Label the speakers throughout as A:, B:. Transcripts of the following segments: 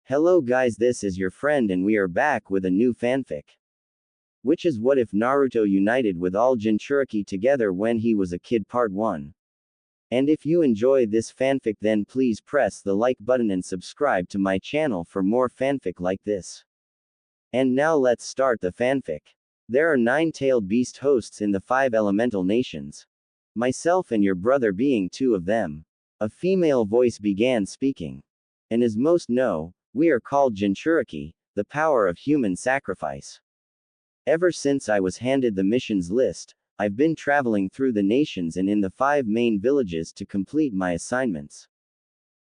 A: Hello guys, this is your friend and we are back with a new fanfic. Which is what if Naruto united with all Jinchuriki together when he was a kid part 1. And if you enjoy this fanfic then please press the like button and subscribe to my channel for more fanfic like this. And now let's start the fanfic. There are 9-tailed beast hosts in the 5 elemental nations. Myself and your brother being 2 of them. A female voice began speaking. And as most know, we are called Jinchuriki, the power of human sacrifice. Ever since I was handed the missions list, I've been traveling through the nations and in the 5 main villages to complete my assignments.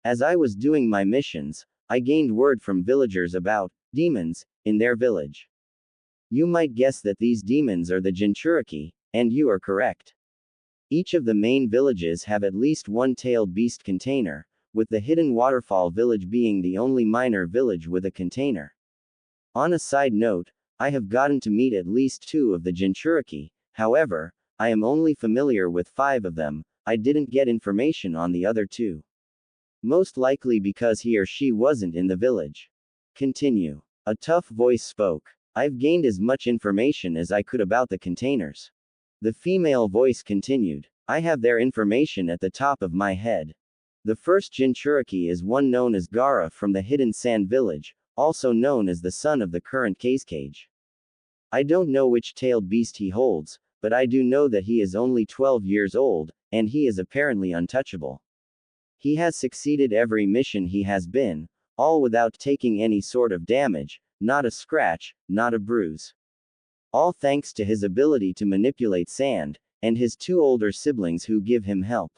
A: As I was doing my missions, I gained word from villagers about demons in their village. You might guess that these demons are the Jinchuriki, and you are correct. Each of the main villages have at least one tailed beast container, with the hidden Waterfall village being the only minor village with a container. On a side note, I have gotten to meet at least 2 of the Jinchuriki, however, I am only familiar with 5 of them. I didn't get information on the other 2. Most likely because he or she wasn't in the village. Continue. A tough voice spoke. I've gained as much information as I could about the containers. The female voice continued. I have their information at the top of my head. The first Jinchuriki is one known as Gaara from the Hidden Sand Village, also known as the son of the current Cage. I don't know which tailed beast he holds, but I do know that he is only 12 years old, and he is apparently untouchable. He has succeeded every mission he has been, all without taking any sort of damage, not a scratch, not a bruise. All thanks to his ability to manipulate sand, and his 2 older siblings who give him help.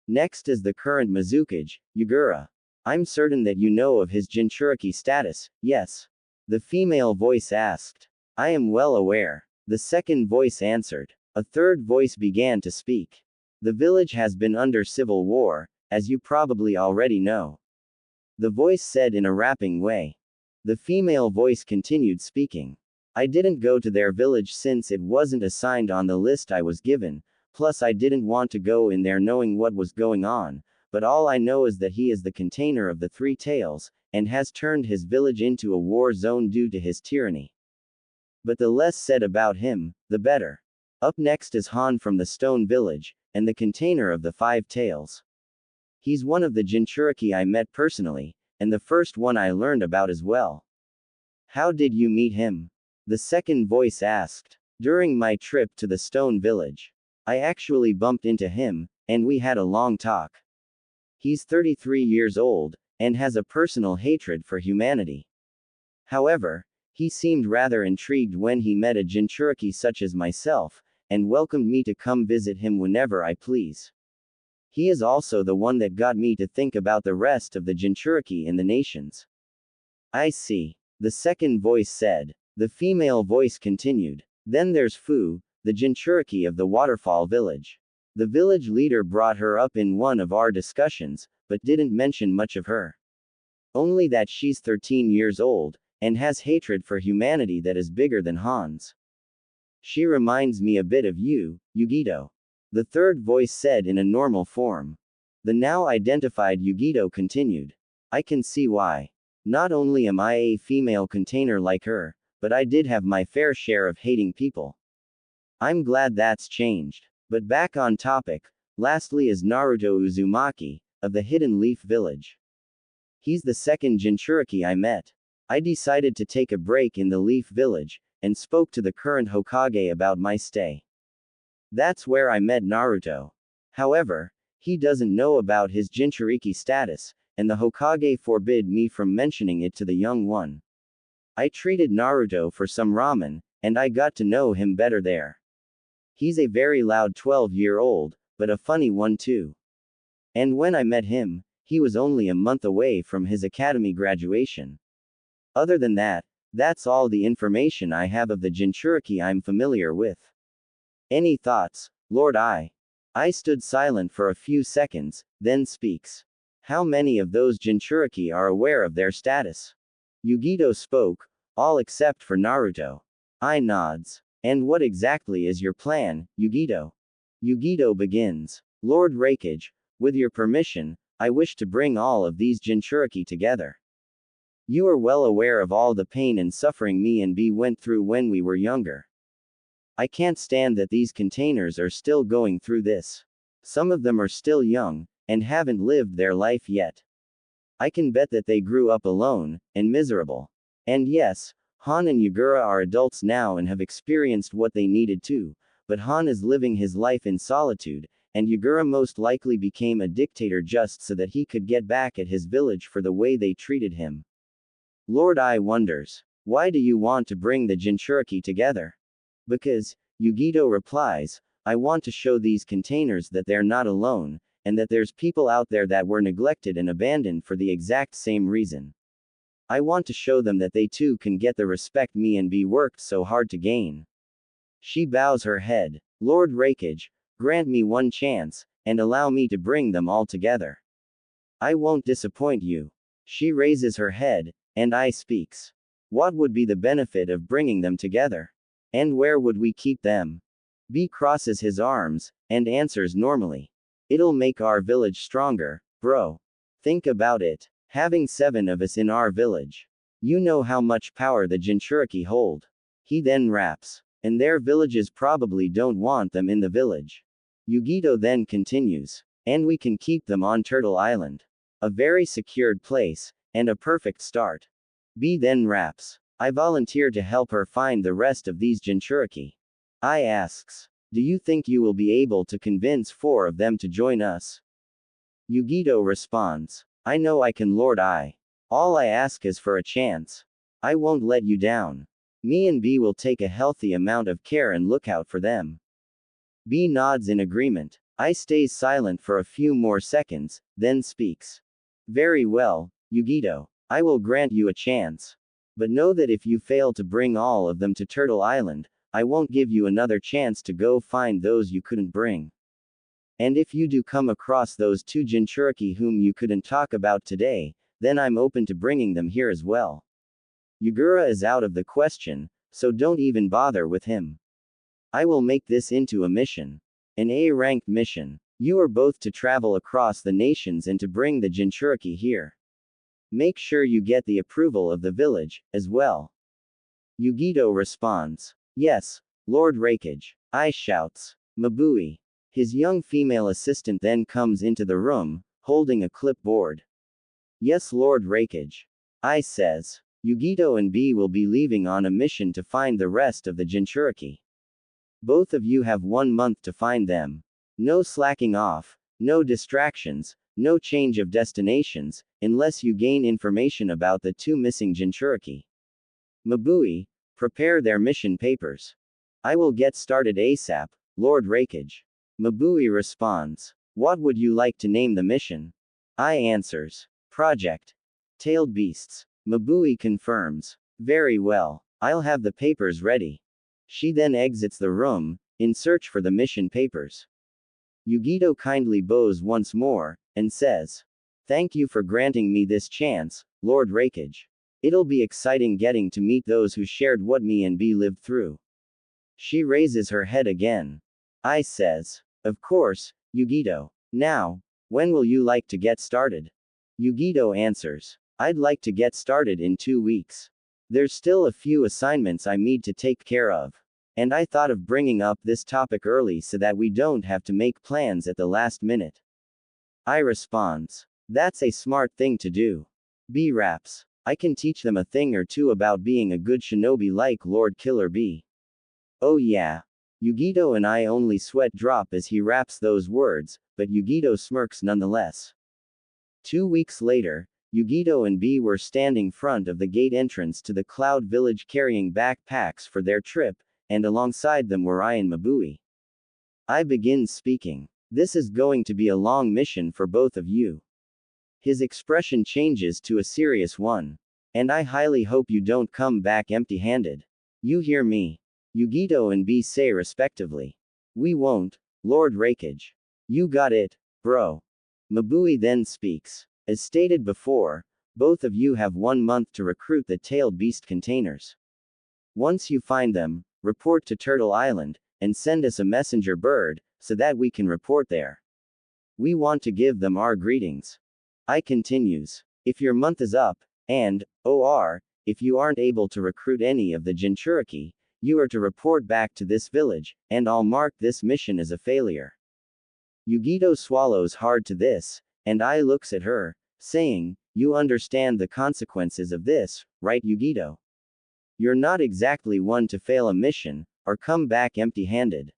A: Next is the current Mizukage, Gaara. I'm certain that you know of his Jinchuriki status, yes? The female voice asked. I am well aware. The second voice answered. A third voice began to speak. The village has been under civil war, as you probably already know. The voice said in a rapping way. The female voice continued speaking. I didn't go to their village since it wasn't assigned on the list I was given. Plus I didn't want to go in there knowing what was going on, but all I know is that he is the container of the 3 tails, and has turned his village into a war zone due to his tyranny. But the less said about him, the better. Up next is Han from the Stone Village, and the container of the 5 tails. He's one of the Jinchuriki I met personally, and the first one I learned about as well. How did you meet him? The second voice asked. During my trip to the Stone Village. I actually bumped into him, and we had a long talk. He's 33 years old, and has a personal hatred for humanity. However, he seemed rather intrigued when he met a Jinchuriki such as myself, and welcomed me to come visit him whenever I please. He is also the one that got me to think about the rest of the Jinchuriki in the nations. I see. The second voice said. The female voice continued. Then there's Fu, the Jinchuriki of the Waterfall village. The village leader brought her up in one of our discussions, but didn't mention much of her. Only that she's 13 years old, and has hatred for humanity that is bigger than Han's. She reminds me a bit of you, Yugito. The third voice said in a normal form. The now identified Yugito continued. I can see why. Not only am I a female container like her, but I did have my fair share of hating people. I'm glad that's changed. But back on topic, lastly is Naruto Uzumaki, of the Hidden Leaf Village. He's the second Jinchuriki I met. I decided to take a break in the Leaf Village, and spoke to the current Hokage about my stay. That's where I met Naruto. However, he doesn't know about his Jinchuriki status, and the Hokage forbid me from mentioning it to the young one. I treated Naruto for some ramen, and I got to know him better there. He's a very loud 12-year-old, but a funny one too. And when I met him, he was only a month away from his academy graduation. Other than that, that's all the information I have of the Jinchuriki I'm familiar with. Any thoughts, Lord I? I stood silent for a few seconds, then speaks. How many of those Jinchuriki are aware of their status? Yugito spoke, all except for Naruto. I nods. And what exactly is your plan, Yugito? Yugito begins. Lord Raikage, with your permission, I wish to bring all of these Jinchuriki together. You are well aware of all the pain and suffering me and B went through when we were younger. I can't stand that these containers are still going through this. Some of them are still young, and haven't lived their life yet. I can bet that they grew up alone, and miserable. And yes, Han and Yagura are adults now and have experienced what they needed to, but Han is living his life in solitude, and Yagura most likely became a dictator just so that he could get back at his village for the way they treated him. Lord I wonders, why do you want to bring the Jinchuriki together? Because, Yugito replies, I want to show these containers that they're not alone, and that there's people out there that were neglected and abandoned for the exact same reason. I want to show them that they too can get the respect me and B worked so hard to gain. She bows her head. Lord Rakage, grant me one chance, and allow me to bring them all together. I won't disappoint you. She raises her head, and I speaks. What would be the benefit of bringing them together? And where would we keep them? B crosses his arms, and answers normally. It'll make our village stronger, bro. Think about it. Having 7 of us in our village. You know how much power the Jinchuriki hold. He then raps. And their villages probably don't want them in the village. Yugito then continues. And we can keep them on Turtle Island. A very secured place, and a perfect start. B then raps. I volunteer to help her find the rest of these Jinchuriki. I asks. Do you think you will be able to convince 4 of them to join us? Yugito responds. I know I can, Lord I. All I ask is for a chance. I won't let you down. Me and B will take a healthy amount of care and look out for them. B nods in agreement. I stays silent for a few more seconds, then speaks. Very well, Yugito. I will grant you a chance. But know that if you fail to bring all of them to Turtle Island, I won't give you another chance to go find those you couldn't bring. And if you do come across those 2 Jinchuriki whom you couldn't talk about today, then I'm open to bringing them here as well. Yagura is out of the question, so don't even bother with him. I will make this into a mission. An A-ranked mission. You are both to travel across the nations and to bring the Jinchuriki here. Make sure you get the approval of the village, as well. Yugito responds. Yes, Lord Rakage. I shouts. Mabui. His young female assistant then comes into the room, holding a clipboard. Yes, Lord Rakage. I says. Yugito and B will be leaving on a mission to find the rest of the Jinchuriki. Both of you have 1 month to find them. No slacking off, no distractions, no change of destinations, unless you gain information about the 2 missing Jinchuriki. Mabui, prepare their mission papers. I will get started ASAP, Lord Rakage. Mabui responds. What would you like to name the mission? I answers. Project Tailed Beasts. Mabui confirms. Very well. I'll have the papers ready. She then exits the room, in search for the mission papers. Yugito kindly bows once more, and says. Thank you for granting me this chance, Lord Rakage. It'll be exciting getting to meet those who shared what me and B lived through. She raises her head again. I says. Of course, Yugito. Now, when will you like to get started? Yugito answers. I'd like to get started in 2 weeks. There's still a few assignments I need to take care of. And I thought of bringing up this topic early so that we don't have to make plans at the last minute. I responds. That's a smart thing to do. B raps. I can teach them a thing or two about being a good shinobi like Lord Killer B. Oh yeah. Yugito and I only sweat drop as he raps those words, but Yugito smirks nonetheless. 2 weeks later, Yugito and B were standing front of the gate entrance to the Cloud Village carrying backpacks for their trip, and alongside them were I and Mabui. I begin speaking. This is going to be a long mission for both of you. His expression changes to a serious one. And I highly hope you don't come back empty-handed. You hear me? Yugito and B say respectively. We won't, Lord Rakage. You got it, bro. Mabui then speaks. As stated before, both of you have 1 month to recruit the tailed beast containers. Once you find them, report to Turtle Island, and send us a messenger bird, so that we can report there. We want to give them our greetings. I continues. If your month is up, And, or, if you aren't able to recruit any of the Jinchuriki, you are to report back to this village, and I'll mark this mission as a failure. Yugito swallows hard to this, and I looks at her, saying, you understand the consequences of this, right Yugito? You're not exactly one to fail a mission, or come back empty-handed.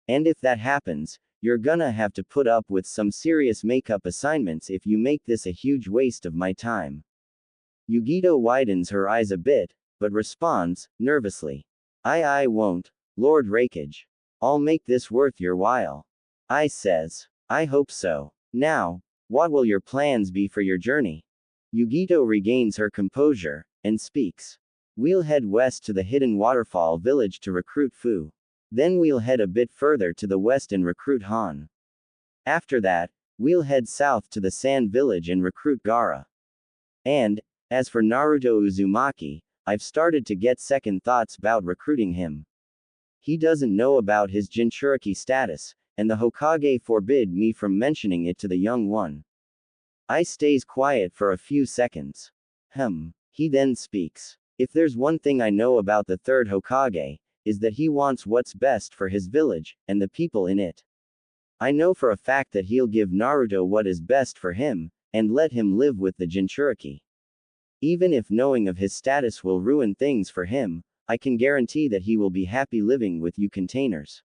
A: And if that happens, you're gonna have to put up with some serious makeup assignments if you make this a huge waste of my time. Yugito widens her eyes a bit, but responds, nervously. I won't, Lord Rakage. I'll make this worth your while. I says. I hope so. Now, what will your plans be for your journey? Yugito regains her composure, and speaks. We'll head west to the hidden Waterfall village to recruit Fu. Then we'll head a bit further to the west and recruit Han. After that, we'll head south to the Sand Village and recruit Gaara. And, as for Naruto Uzumaki, I've started to get second thoughts about recruiting him. He doesn't know about his Jinchuriki status, and the Hokage forbid me from mentioning it to the young one. I stays quiet for a few seconds. He then speaks. If there's one thing I know about the third Hokage, is that he wants what's best for his village, and the people in it. I know for a fact that he'll give Naruto what is best for him, and let him live with the Jinchuriki. Even if knowing of his status will ruin things for him, I can guarantee that he will be happy living with you containers.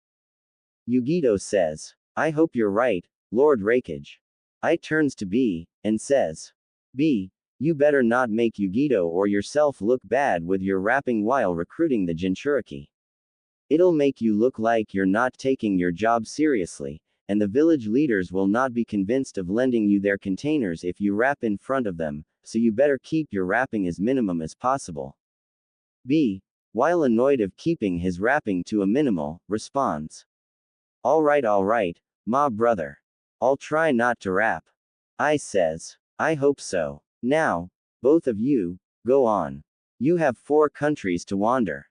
A: Yugito says. I hope you're right, Lord Rakage. I turns to B, and says. B, you better not make Yugito or yourself look bad with your rapping while recruiting the Jinchuriki. It'll make you look like you're not taking your job seriously, and the village leaders will not be convinced of lending you their containers if you rap in front of them, so you better keep your rapping as minimum as possible. B, while annoyed of keeping his rapping to a minimal, responds. Alright, ma brother. I'll try not to rap. I says. I hope so. Now, both of you, go on. You have 4 countries to wander.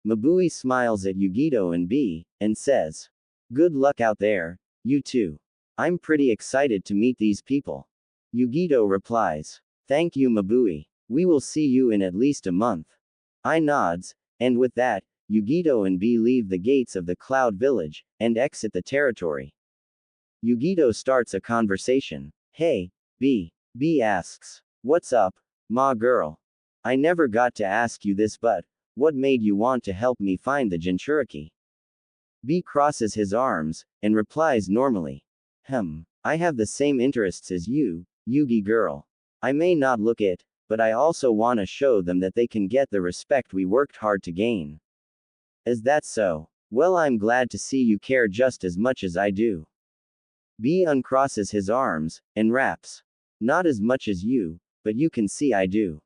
A: Mabui smiles at Yugito and B, and says. Good luck out there, you two. I'm pretty excited to meet these people. Yugito replies. Thank you Mabui. We will see you in at least a month. I nods, and with that, Yugito and B leave the gates of the Cloud Village, and exit the territory. Yugito starts a conversation. Hey, B. B asks. What's up, ma girl? I never got to ask you this, but what made you want to help me find the Jinchuriki? B crosses his arms, and replies normally. I have the same interests as you, Yugi girl. I may not look it, but I also wanna show them that they can get the respect we worked hard to gain. Is that so? Well, I'm glad to see you care just as much as I do. B uncrosses his arms, and raps. Not as much as you, but you can see I do.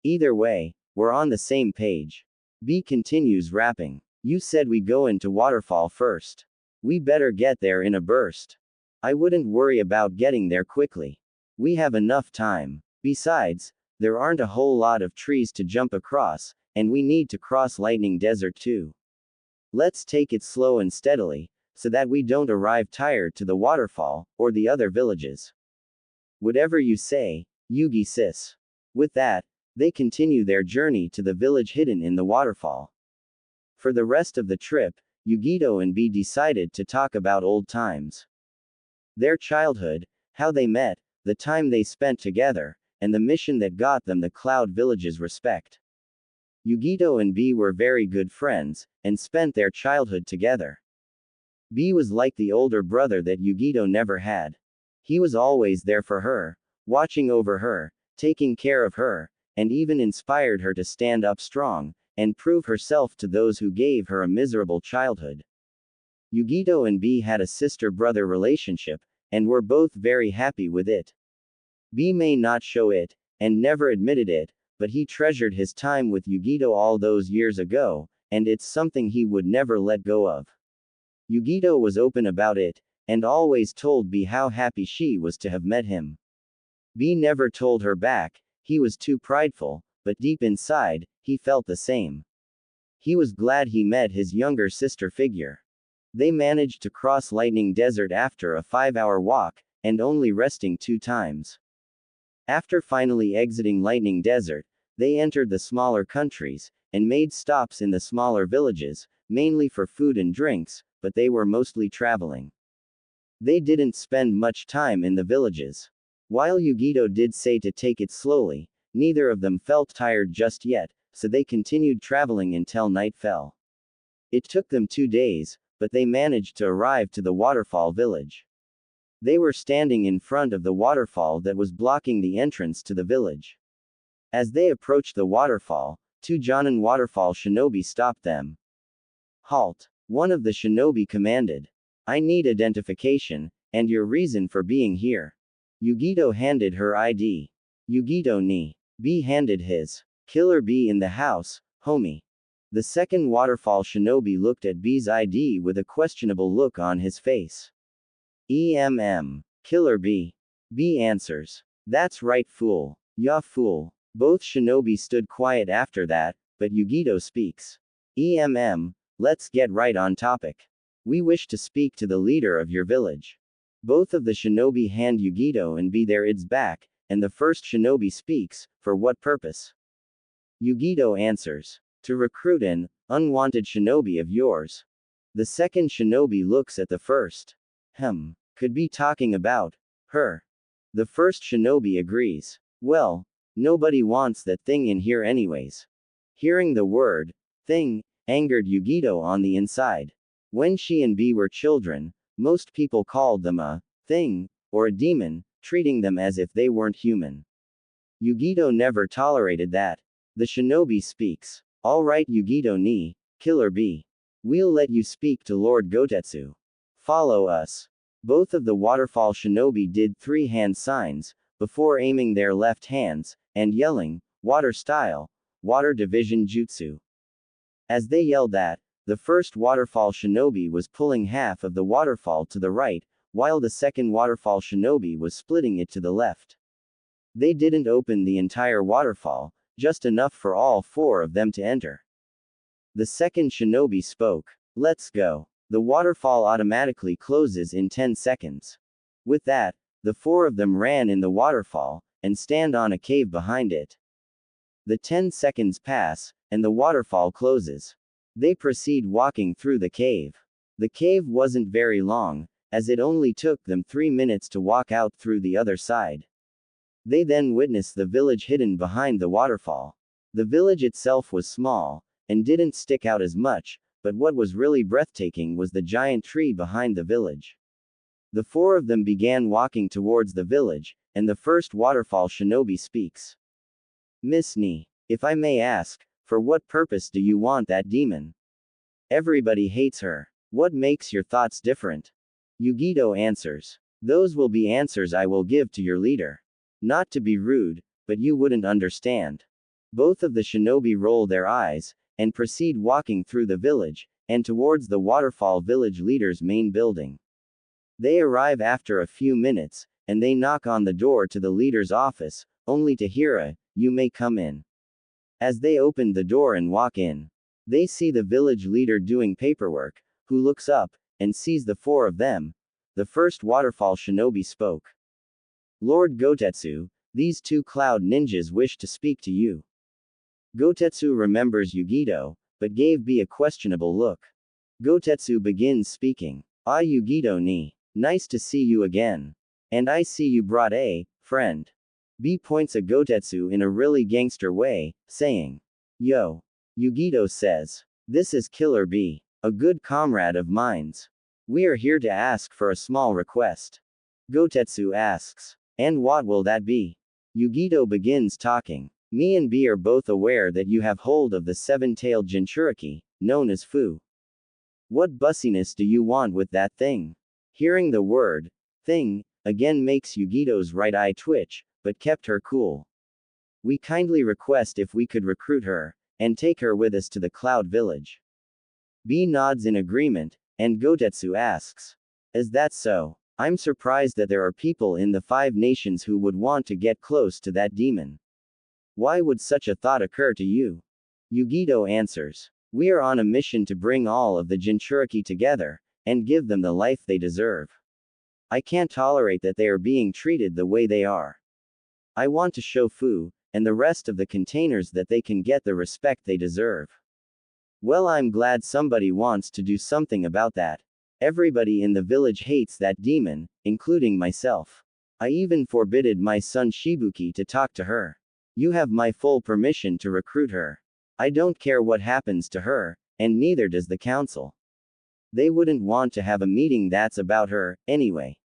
A: Either way, we're on the same page. B continues rapping. You said we go into Waterfall first. We better get there in a burst. I wouldn't worry about getting there quickly. We have enough time. Besides, there aren't a whole lot of trees to jump across, and we need to cross Lightning Desert too. Let's take it slow and steadily, so that we don't arrive tired to the waterfall, or the other villages. Whatever you say, Yugi sis. With that, they continue their journey to the village hidden in the waterfall. For the rest of the trip, Yugito and B decided to talk about old times. Their childhood, how they met, the time they spent together, and the mission that got them the Cloud Village's respect. Yugito and B were very good friends, and spent their childhood together. B was like the older brother that Yugito never had. He was always there for her, watching over her, taking care of her, and even inspired her to stand up strong, and prove herself to those who gave her a miserable childhood. Yugito and B had a sister-brother relationship, and were both very happy with it. B may not show it, and never admitted it, but he treasured his time with Yugito all those years ago, and it's something he would never let go of. Yugito was open about it, and always told B how happy she was to have met him. B never told her back, he was too prideful, but deep inside, he felt the same. He was glad he met his younger sister figure. They managed to cross Lightning Desert after a 5-hour walk, and only resting 2 times. After finally exiting Lightning Desert, they entered the smaller countries, and made stops in the smaller villages, mainly for food and drinks, but they were mostly traveling. They didn't spend much time in the villages. While Yugito did say to take it slowly, neither of them felt tired just yet, so they continued traveling until night fell. It took them 2 days, but they managed to arrive to the Waterfall village. They were standing in front of the waterfall that was blocking the entrance to the village. As they approached the waterfall, 2 Jonin Waterfall shinobi stopped them. Halt! One of the shinobi commanded. I need identification, and your reason for being here. Yugito handed her ID. Yugito ni. B handed his. Killer B in the house, homie. The second Waterfall shinobi looked at B's ID with a questionable look on his face. Killer B. B answers. That's right, fool. Ya fool. Both shinobi stood quiet after that, but Yugito speaks. Let's get right on topic. We wish to speak to the leader of your village. Both of the shinobi hand Yugito and B their IDs back, and the first shinobi speaks, for what purpose? Yugito answers. To recruit an unwanted shinobi of yours. The second shinobi looks at the first. Could be talking about her. The first shinobi agrees. Well, nobody wants that thing in here anyways. Hearing the word thing angered Yugito on the inside. When she and B were children, most people called them a thing or a demon, treating them as if they weren't human. Yugito never tolerated that. The shinobi speaks. All right, Yugito ni, Killer B. We'll let you speak to Lord Gotetsu. Follow us. Both of the Waterfall shinobi did 3 hand signs, before aiming their left hands, and yelling, Water Style, Water Division Jutsu. As they yelled that, the first Waterfall shinobi was pulling half of the waterfall to the right, while the second Waterfall shinobi was splitting it to the left. They didn't open the entire waterfall, just enough for all 4 of them to enter. The second shinobi spoke. Let's go. The waterfall automatically closes in 10 seconds. With that, the 4 of them ran in the waterfall, and stand on a cave behind it. The 10 seconds pass, and the waterfall closes. They proceed walking through the cave. The cave wasn't very long, as it only took them 3 minutes to walk out through the other side. They then witnessed the village hidden behind the waterfall. The village itself was small, and didn't stick out as much, but what was really breathtaking was the giant tree behind the village. The 4 of them began walking towards the village, and the first Waterfall shinobi speaks. Miss Ni, if I may ask, for what purpose do you want that demon? Everybody hates her. What makes your thoughts different? Yugito answers. Those will be answers I will give to your leader. Not to be rude, but you wouldn't understand. Both of the shinobi roll their eyes, and proceed walking through the village, and towards the Waterfall village leader's main building. They arrive after a few minutes, and they knock on the door to the leader's office, only to hear a, you may come in. As they open the door and walk in, they see the village leader doing paperwork, who looks up, and sees the 4 of them. The first Waterfall shinobi spoke. Lord Gotetsu, these 2 cloud ninjas wish to speak to you. Gotetsu remembers Yugito, but gave B a questionable look. Gotetsu begins speaking. Ah, Yugito ni. Nice to see you again. And I see you brought a friend. B points at Gotetsu in a really gangster way, saying, Yo. Yugito says, this is Killer B, a good comrade of mine's. We are here to ask for a small request. Gotetsu asks, and what will that be? Yugito begins talking. Me and B are both aware that you have hold of the 7-tailed Jinchuriki, known as Fu. What bussiness do you want with that thing? Hearing the word, thing, again makes Yugito's right eye twitch, but kept her cool. We kindly request if we could recruit her, and take her with us to the Cloud Village. B nods in agreement, and Gotetsu asks. Is that so? I'm surprised that there are people in the 5 nations who would want to get close to that demon. Why would such a thought occur to you? Yugito answers. We are on a mission to bring all of the Jinchuriki together, and give them the life they deserve. I can't tolerate that they are being treated the way they are. I want to show Fu, and the rest of the containers that they can get the respect they deserve. Well, I'm glad somebody wants to do something about that. Everybody in the village hates that demon, including myself. I even forbidded my son Shibuki to talk to her. You have my full permission to recruit her. I don't care what happens to her, and neither does the council. They wouldn't want to have a meeting that's about her, anyway.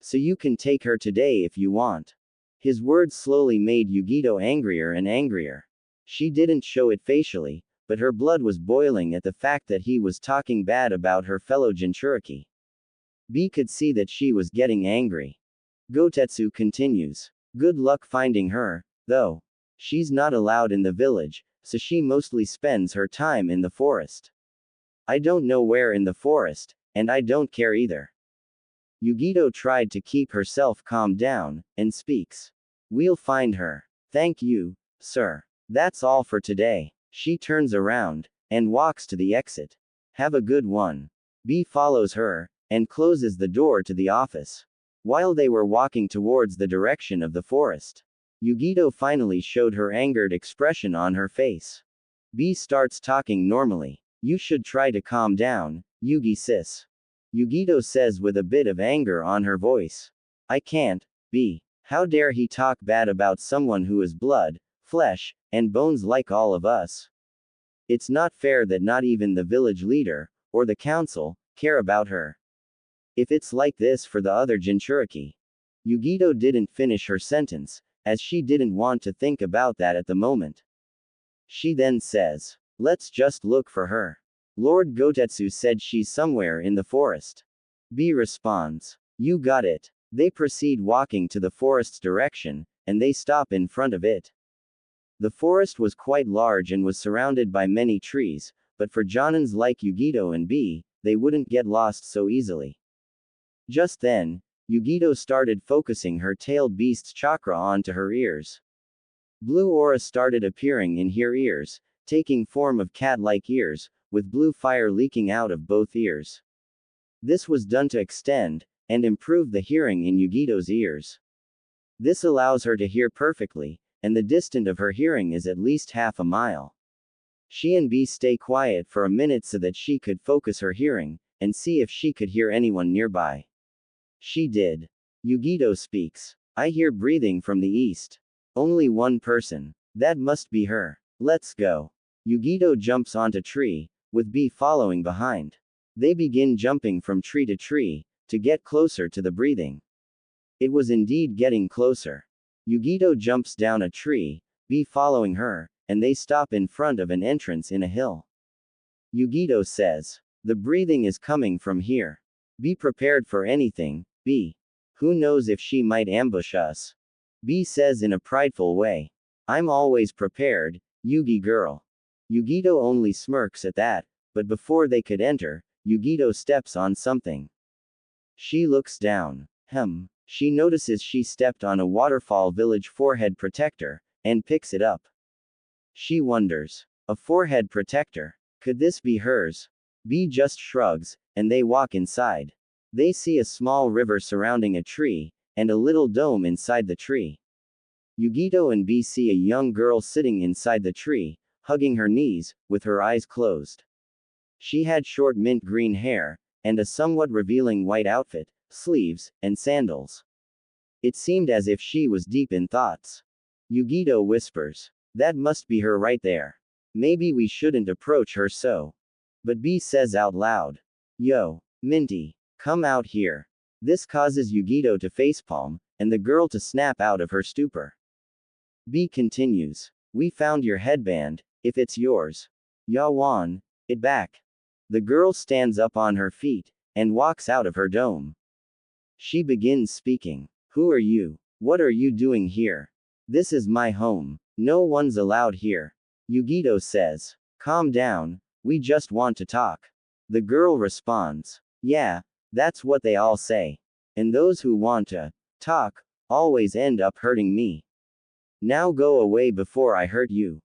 A: So you can take her today if you want. His words slowly made Yugito angrier and angrier. She didn't show it facially, but her blood was boiling at the fact that he was talking bad about her fellow Jinchuriki. B could see that she was getting angry. Gotetsu continues. Good luck finding her, though. She's not allowed in the village, so she mostly spends her time in the forest. I don't know where in the forest, and I don't care either. Yugito tried to keep herself calmed down, and speaks. We'll find her. Thank you, sir. That's all for today. She turns around, and walks to the exit. Have a good one. B follows her, and closes the door to the office. While they were walking towards the direction of the forest, Yugito finally showed her angered expression on her face. B starts talking normally. You should try to calm down, Yugi sis. Yugito says with a bit of anger on her voice. I can't, B. How dare he talk bad about someone who is blood, flesh, and bones like all of us? It's not fair that not even the village leader, or the council, care about her. If it's like this for the other Jinchuriki. Yugito didn't finish her sentence, as she didn't want to think about that at the moment. She then says, let's just look for her. Lord Gotetsu said she's somewhere in the forest. B responds, you got it. They proceed walking to the forest's direction, and they stop in front of it. The forest was quite large and was surrounded by many trees, but for Jonins like Yugito and B, they wouldn't get lost so easily. Just then, Yugito started focusing her tailed beast's chakra onto her ears. Blue aura started appearing in her ears, taking form of cat-like ears, with blue fire leaking out of both ears. This was done to extend and improve the hearing in Yugito's ears. This allows her to hear perfectly, and the distance of her hearing is at least half a mile. She and B stay quiet for a minute so that she could focus her hearing, and see if she could hear anyone nearby. She did. Yugito speaks. I hear breathing from the east. Only one person. That must be her. Let's go. Yugito jumps onto tree, with B following behind. They begin jumping from tree to get closer to the breathing. It was indeed getting closer. Yugito jumps down a tree, B following her, and they stop in front of an entrance in a hill. Yugito says, the breathing is coming from here. Be prepared for anything, B. Who knows if she might ambush us? B says in a prideful way. I'm always prepared, Yugi girl. Yugito only smirks at that, but before they could enter, Yugito steps on something. She looks down. She notices she stepped on a Waterfall village forehead protector, and picks it up. She wonders. A forehead protector? Could this be hers? B just shrugs, and they walk inside. They see a small river surrounding a tree, and a little dome inside the tree. Yugito and B see a young girl sitting inside the tree, hugging her knees, with her eyes closed. She had short mint green hair, and a somewhat revealing white outfit, sleeves, and sandals. It seemed as if she was deep in thoughts. Yugito whispers. That must be her right there. Maybe we shouldn't approach her so. But B says out loud. Yo, Minty. Come out here. This causes Yugito to facepalm, and the girl to snap out of her stupor. B continues. We found your headband, if it's yours. Yawan, it back. The girl stands up on her feet, and walks out of her dome. She begins speaking. Who are you? What are you doing here? This is my home. No one's allowed here. Yugito says. Calm down, we just want to talk. The girl responds. Yeah, that's what they all say. And those who want to talk always end up hurting me. Now go away before I hurt you.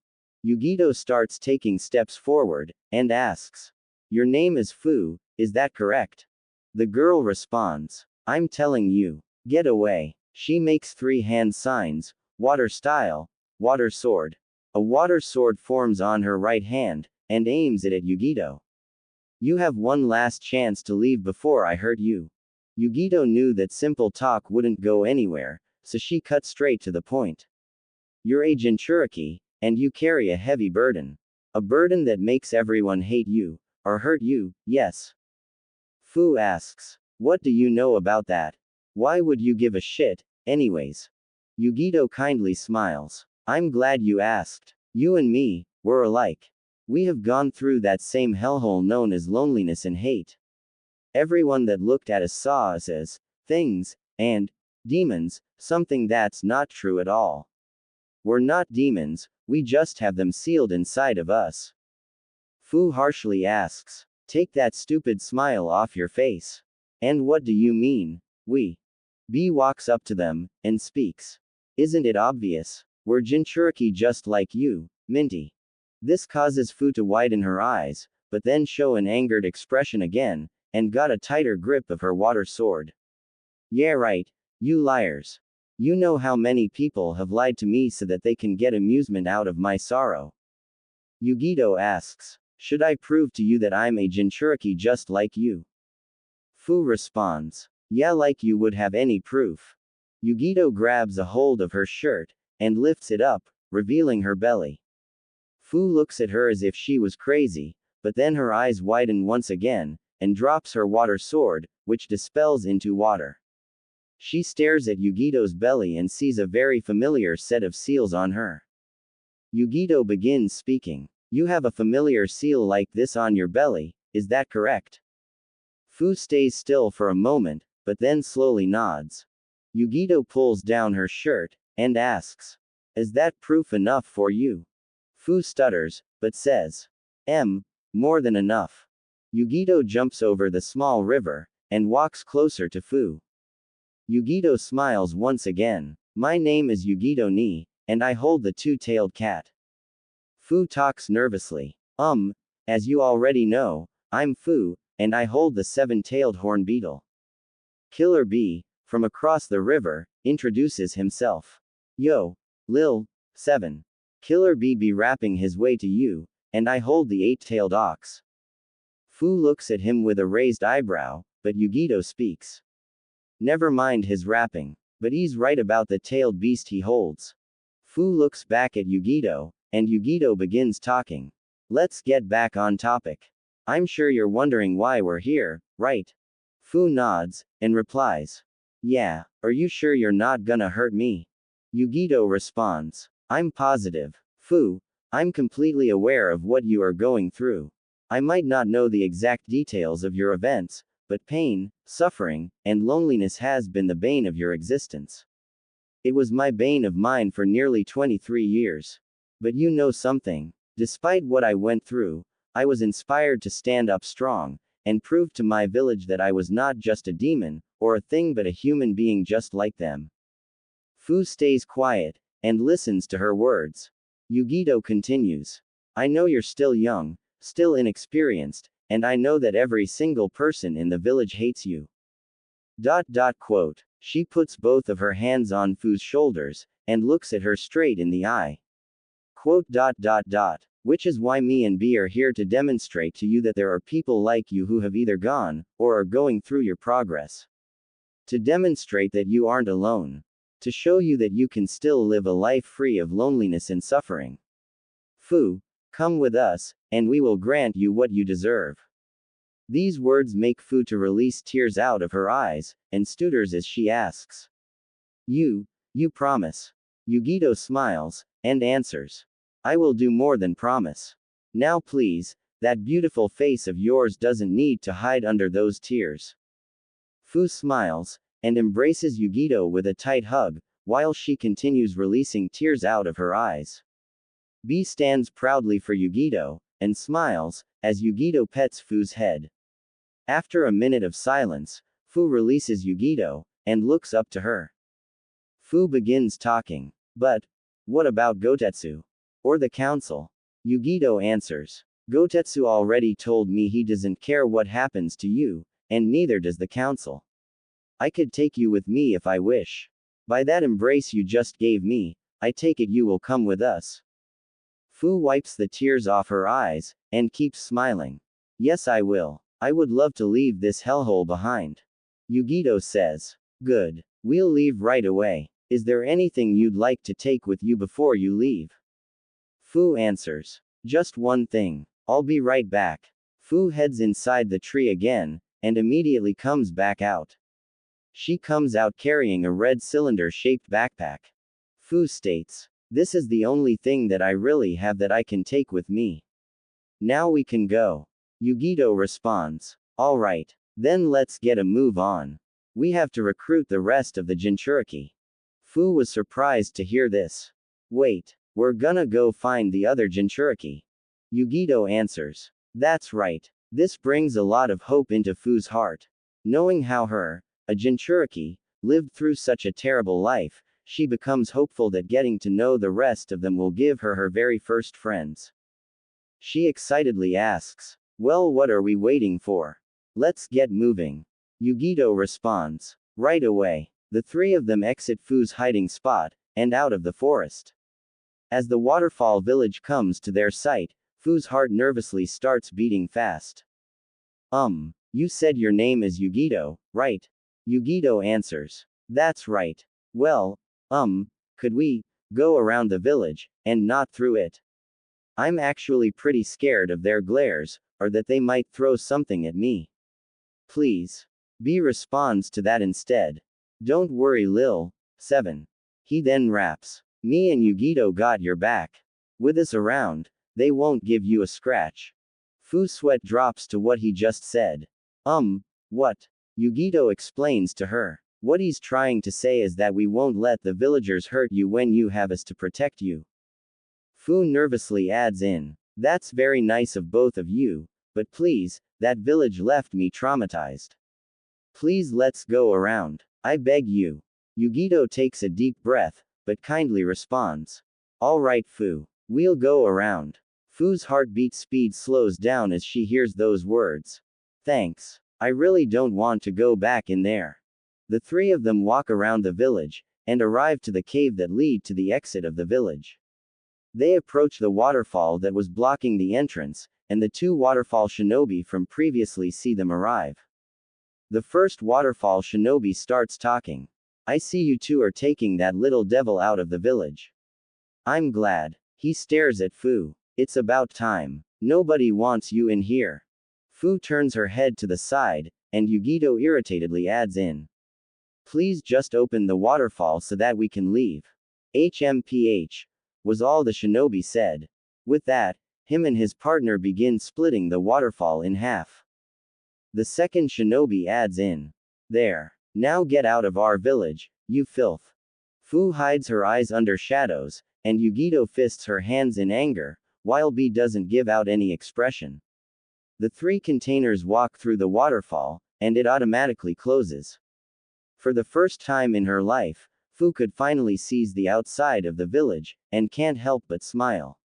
A: Yugito starts taking steps forward, and asks. Your name is Fu, is that correct? The girl responds. I'm telling you. Get away. She makes 3 hand signs, Water style, water sword. A water sword forms on her right hand, and aims it at Yugito. You have one last chance to leave before I hurt you. Yugito knew that simple talk wouldn't go anywhere, so she cut straight to the point. You're a Jinchuriki, and you carry a heavy burden. A burden that makes everyone hate you, or hurt you, yes. Fu asks. What do you know about that? Why would you give a shit, anyways? Yugito kindly smiles. I'm glad you asked. You and me, we're alike. We have gone through that same hellhole known as loneliness and hate. Everyone that looked at us saw us as things, and demons, something that's not true at all. We're not demons, we just have them sealed inside of us. Fu harshly asks. Take that stupid smile off your face. And what do you mean, we? B walks up to them, and speaks. Isn't it obvious? We're Jinchuriki just like you, Minty. This causes Fu to widen her eyes, but then show an angered expression again, and got a tighter grip of her water sword. Yeah right, you liars. You know how many people have lied to me so that they can get amusement out of my sorrow. Yugito asks. Should I prove to you that I'm a Jinchuriki just like you? Fu responds. Yeah, like you would have any proof. Yugito grabs a hold of her shirt, and lifts it up, revealing her belly. Fu looks at her as if she was crazy, but then her eyes widen once again, and drops her water sword, which dispels into water. She stares at Yugito's belly and sees a very familiar set of seals on her. Yugito begins speaking. You have a familiar seal like this on your belly, is that correct? Fu stays still for a moment, but then slowly nods. Yugito pulls down her shirt, and asks. Is that proof enough for you? Fu stutters, but says. More than enough. Yugito jumps over the small river, and walks closer to Fu. Yugito smiles once again. My name is Yugito Ni, and I hold the two-tailed cat. Fu talks nervously. As you already know, I'm Fu, and I hold the seven-tailed horn beetle. Killer B, from across the river, introduces himself. Yo, Lil, 7. Killer B be rapping his way to you, and I hold the eight-tailed ox. Fu looks at him with a raised eyebrow, but Yugito speaks. Never mind his rapping, but he's right about the tailed beast he holds. Fu looks back at Yugito, and Yugito begins talking. Let's get back on topic. I'm sure you're wondering why we're here, right? Fu nods, and replies. Yeah, are you sure you're not gonna hurt me? Yugito responds. I'm positive. Fu, I'm completely aware of what you are going through. I might not know the exact details of your events, but pain, suffering, and loneliness has been the bane of your existence. It was my bane of mine for nearly 23 years. But you know something. Despite what I went through, I was inspired to stand up strong, and prove to my village that I was not just a demon, or a thing but a human being just like them. Fu stays quiet, and listens to her words. Yugito continues. I know you're still young, still inexperienced, and I know that every single person in the village hates you. Quote. She puts both of her hands on Fu's shoulders, and looks at her straight in the eye. Quote. Which is why me and B are here to demonstrate to you that there are people like you who have either gone, or are going through your progress. To demonstrate that you aren't alone. To show you that you can still live a life free of loneliness and suffering. Fu, come with us, and we will grant you what you deserve. These words make Fu to release tears out of her eyes, and stutters as she asks. You promise. Yugito smiles, and answers. I will do more than promise. Now please, that beautiful face of yours doesn't need to hide under those tears. Fu smiles, and embraces Yugito with a tight hug, while she continues releasing tears out of her eyes. B stands proudly for Yugito, and smiles, as Yugito pets Fu's head. After a minute of silence, Fu releases Yugito, and looks up to her. Fu begins talking. But, what about Gotetsu? Or the council? Yugito answers. Gotetsu already told me he doesn't care what happens to you, and neither does the council. I could take you with me if I wish. By that embrace you just gave me, I take it you will come with us. Fu wipes the tears off her eyes, and keeps smiling. Yes, I will. I would love to leave this hellhole behind. Yugito says. Good. We'll leave right away. Is there anything you'd like to take with you before you leave? Fu answers. Just one thing. I'll be right back. Fu heads inside the tree again, and immediately comes back out. She comes out carrying a red cylinder-shaped backpack. Fu states, "This is the only thing that I really have that I can take with me. Now we can go." Yugito responds, "Alright. Then let's get a move on. We have to recruit the rest of the Jinchuriki." Fu was surprised to hear this. "Wait, we're gonna go find the other Jinchuriki." Yugito answers. That's right. This brings a lot of hope into Fu's heart. Knowing how her, a Jinchuriki, lived through such a terrible life, she becomes hopeful that getting to know the rest of them will give her her very first friends. She excitedly asks, "Well, what are we waiting for? Let's get moving." Yugito responds, "Right away." The three of them exit Fu's hiding spot, and out of the forest. As the Waterfall village comes to their sight, Fu's heart nervously starts beating fast. You said your name is Yugito, right?" Yugito answers. "That's right. Well, could we go around the village, and not through it? I'm actually pretty scared of their glares, or that they might throw something at me." "Please." B responds to that instead. "Don't worry, Lil. 7. He then raps. Me and Yugito got your back. With us around, they won't give you a scratch." Fu's sweat drops to what he just said. What? Yugito explains to her. What he's trying to say is that we won't let the villagers hurt you when you have us to protect you. Fu nervously adds in. That's very nice of both of you, but please, that village left me traumatized. Please let's go around. I beg you. Yugito takes a deep breath, but kindly responds. Alright Fu. We'll go around. Fu's heartbeat speed slows down as she hears those words. Thanks. I really don't want to go back in there. The three of them walk around the village, and arrive to the cave that lead to the exit of the village. They approach the waterfall that was blocking the entrance, and the two waterfall shinobi from previously see them arrive. The first waterfall shinobi starts talking. I see you two are taking that little devil out of the village. I'm glad. He stares at Fu. It's about time. Nobody wants you in here. Fu turns her head to the side, and Yugito irritatedly adds in. Please just open the waterfall so that we can leave. HMPH. Was all the shinobi said. With that, him and his partner begin splitting the waterfall in half. The second shinobi adds in. There. Now get out of our village, you filth. Fu hides her eyes under shadows, and Yugito fists her hands in anger, while B doesn't give out any expression. The three containers walk through the waterfall, and it automatically closes. For the first time in her life, Fu could finally sees the outside of the village, and can't help but smile.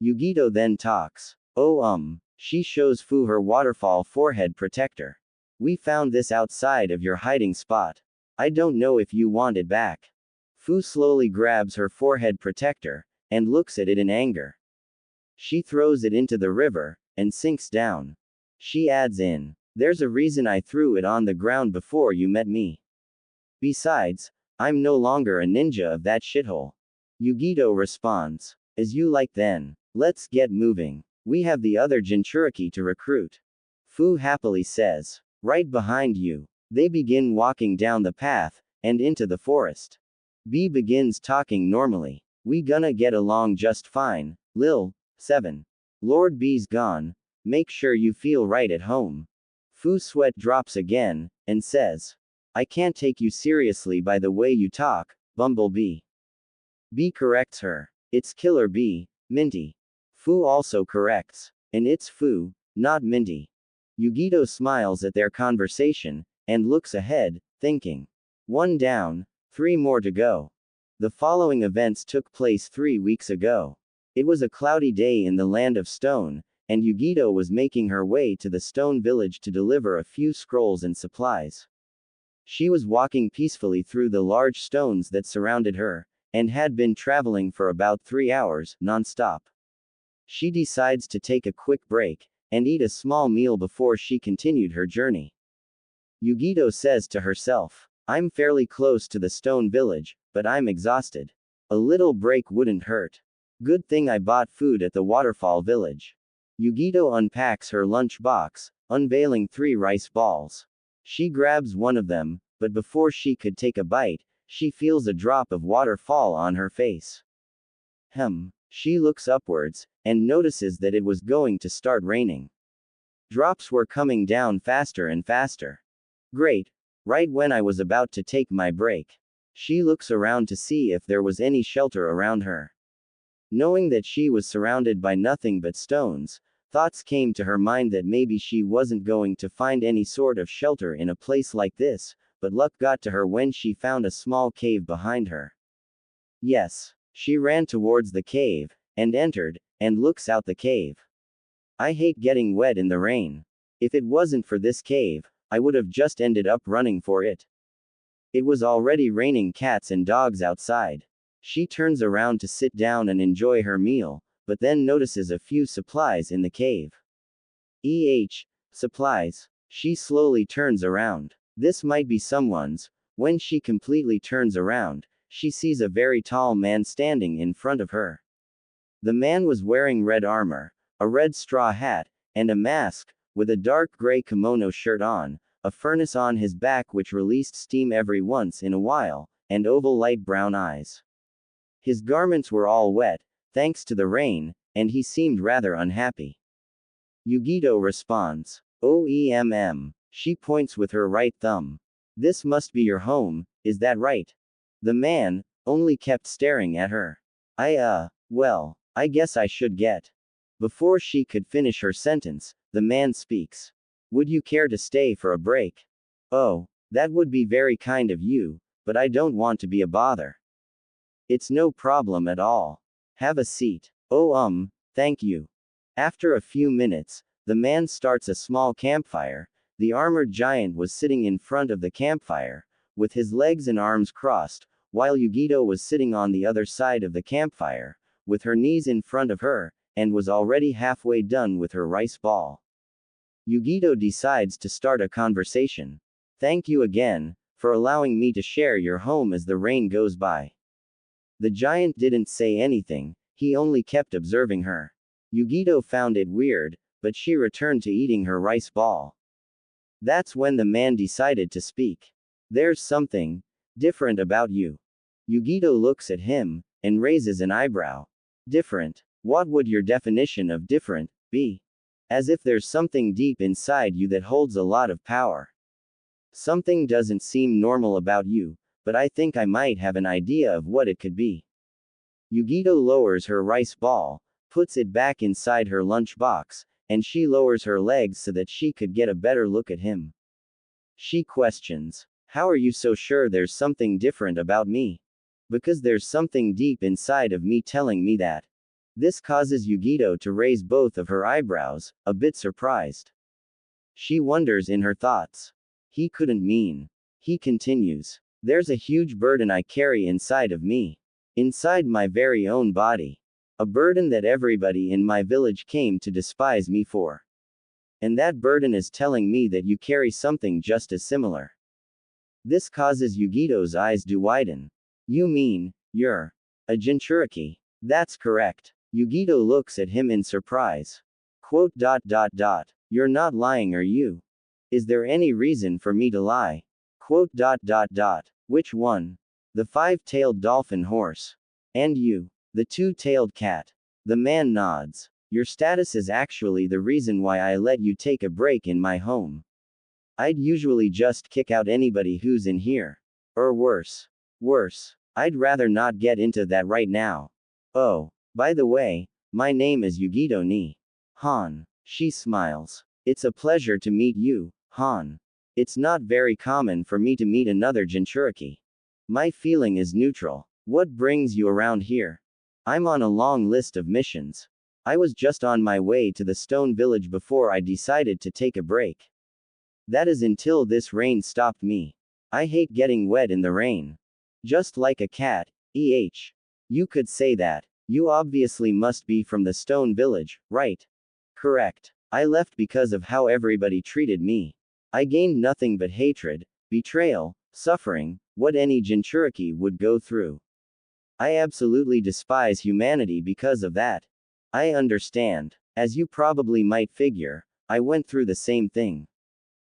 A: Yugito then talks. She shows Fu her waterfall forehead protector. We found this outside of your hiding spot. I don't know if you want it back. Fu slowly grabs her forehead protector, and looks at it in anger. She throws it into the river, and sinks down. She adds in. There's a reason I threw it on the ground before you met me. Besides, I'm no longer a ninja of that shithole. Yugito responds. As you like then. Let's get moving. We have the other Jinchuriki to recruit. Fu happily says. Right behind you. They begin walking down the path, and into the forest. B begins talking normally. We gonna get along just fine, Lil. 7. Lord B's gone. Make sure you feel right at home. Fu's sweat drops again, and says. I can't take you seriously by the way you talk, Bumblebee. B corrects her. It's Killer B, Minty. Fu also corrects. And it's Fu, not Minty. Yugito smiles at their conversation, and looks ahead, thinking. 1 down, 3 more to go. The following events took place 3 weeks ago. It was a cloudy day in the land of stone, and Yugito was making her way to the stone village to deliver a few scrolls and supplies. She was walking peacefully through the large stones that surrounded her, and had been traveling for about 3 hours, non-stop. She decides to take a quick break, and eat a small meal before she continued her journey. Yugito says to herself, I'm fairly close to the stone village, but I'm exhausted. A little break wouldn't hurt. Good thing I bought food at the Waterfall village. Yugito unpacks her lunch box, unveiling 3 rice balls. She grabs one of them, but before she could take a bite, she feels a drop of water fall on her face. She looks upwards, and notices that it was going to start raining. Drops were coming down faster and faster. Great. Right when I was about to take my break. She looks around to see if there was any shelter around her. Knowing that she was surrounded by nothing but stones, thoughts came to her mind that maybe she wasn't going to find any sort of shelter in a place like this, but luck got to her when she found a small cave behind her. Yes. She ran towards the cave, and entered, and looks out the cave. I hate getting wet in the rain. If it wasn't for this cave, I would have just ended up running for it. It was already raining cats and dogs outside. She turns around to sit down and enjoy her meal, but then notices a few supplies in the cave. Supplies. She slowly turns around. This might be someone's. When she completely turns around, she sees a very tall man standing in front of her. The man was wearing red armor, a red straw hat, and a mask, with a dark gray kimono shirt on, a furnace on his back which released steam every once in a while, and oval light brown eyes. His garments were all wet, thanks to the rain, and he seemed rather unhappy. Yugito responds. She points with her right thumb. This must be your home, is that right? The man only kept staring at her. Well, I guess I should get. Before she could finish her sentence, the man speaks. Would you care to stay for a break? Oh, that would be very kind of you, but I don't want to be a bother. It's no problem at all. Have a seat. Thank you. After a few minutes, the man starts a small campfire. The armored giant was sitting in front of the campfire, with his legs and arms crossed, while Yugito was sitting on the other side of the campfire, with her knees in front of her, and was already halfway done with her rice ball. Yugito decides to start a conversation. Thank you again, for allowing me to share your home as the rain goes by. The giant didn't say anything, he only kept observing her. Yugito found it weird, but she returned to eating her rice ball. That's when the man decided to speak. There's something different about you. Yugito looks at him, and raises an eyebrow. Different? What would your definition of different be? As if there's something deep inside you that holds a lot of power. Something doesn't seem normal about you, but I think I might have an idea of what it could be. Yugito lowers her rice ball, puts it back inside her lunch box, and she lowers her legs so that she could get a better look at him. She questions. How are you so sure there's something different about me? Because there's something deep inside of me telling me that. This causes Yugito to raise both of her eyebrows, a bit surprised. She wonders in her thoughts. He couldn't mean. He continues. There's a huge burden I carry inside of me. Inside my very own body. A burden that everybody in my village came to despise me for. And that burden is telling me that you carry something just as similar. This causes Yugito's eyes to widen. You mean, you're a Jinchuriki? That's correct. Yugito looks at him in surprise. You're not lying, are you? Is there any reason for me to lie? Which one? The 5-tailed dolphin horse. And you? The 2-tailed cat. The man nods. Your status is actually the reason why I let you take a break in my home. I'd usually just kick out anybody who's in here. Or worse. I'd rather not get into that right now. Oh, by the way, my name is Yugito ni Han. She smiles. It's a pleasure to meet you, Han. It's not very common for me to meet another Jinchuriki. My feeling is neutral. What brings you around here? I'm on a long list of missions. I was just on my way to the stone village before I decided to take a break. That is until this rain stopped me. I hate getting wet in the rain. Just like a cat, You could say that. You obviously must be from the stone village, right? Correct. I left because of how everybody treated me. I gained nothing but hatred, betrayal, suffering, what any Jinchuriki would go through. I absolutely despise humanity because of that. I understand. As you probably might figure, I went through the same thing.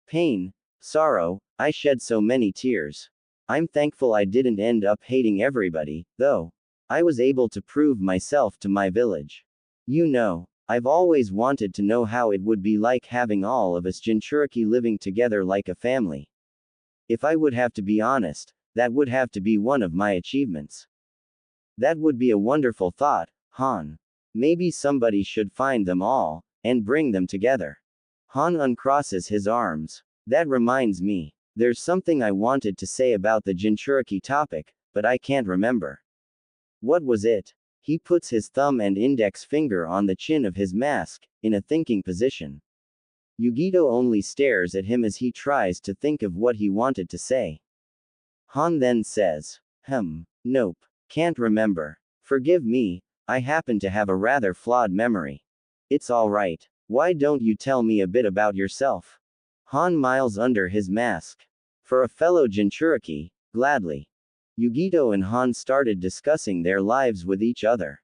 A: Pain, sorrow, I shed so many tears. I'm thankful I didn't end up hating everybody, though. I was able to prove myself to my village. You know, I've always wanted to know how it would be like having all of us Jinchuriki living together like a family. If I would have to be honest, that would have to be one of my achievements. That would be a wonderful thought, Han. Maybe somebody should find them all, and bring them together. Han uncrosses his arms. That reminds me. There's something I wanted to say about the Jinchuriki topic, but I can't remember. What was it? He puts his thumb and index finger on the chin of his mask, in a thinking position. Yugito only stares at him as he tries to think of what he wanted to say. Han then says, nope, can't remember. Forgive me, I happen to have a rather flawed memory. It's alright. Why don't you tell me a bit about yourself? Han smiles under his mask. For a fellow Jinchuriki, gladly. Yugito and Han started discussing their lives with each other.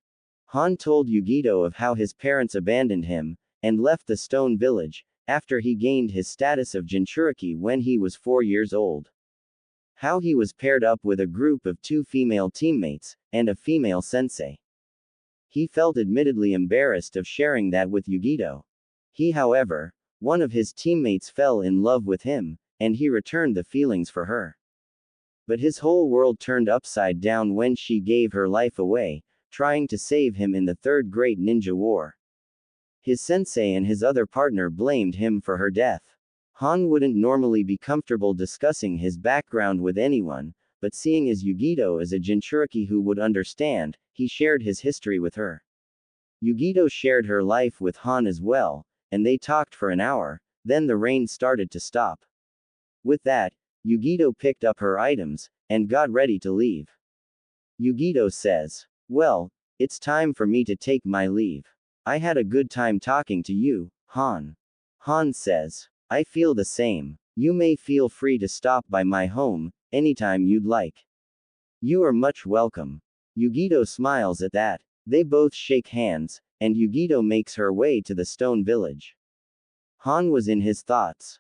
A: Han told Yugito of how his parents abandoned him, and left the stone village, after he gained his status of Jinchuriki when he was 4 years old. How he was paired up with a group of 2 female teammates, and a female sensei. He felt admittedly embarrassed of sharing that with Yugito. However, one of his teammates fell in love with him, and he returned the feelings for her. But his whole world turned upside down when she gave her life away, trying to save him in the Third Great Ninja War. His sensei and his other partner blamed him for her death. Han wouldn't normally be comfortable discussing his background with anyone, but seeing as Yugito is a Jinchuriki who would understand, he shared his history with her. Yugito shared her life with Han as well, and they talked for an hour, then the rain started to stop. With that, Yugito picked up her items, and got ready to leave. Yugito says, well, it's time for me to take my leave. I had a good time talking to you, Han. Han says, I feel the same. You may feel free to stop by my home, anytime you'd like. You are much welcome. Yugito smiles at that. They both shake hands, and Yugito makes her way to the stone village. Han was in his thoughts.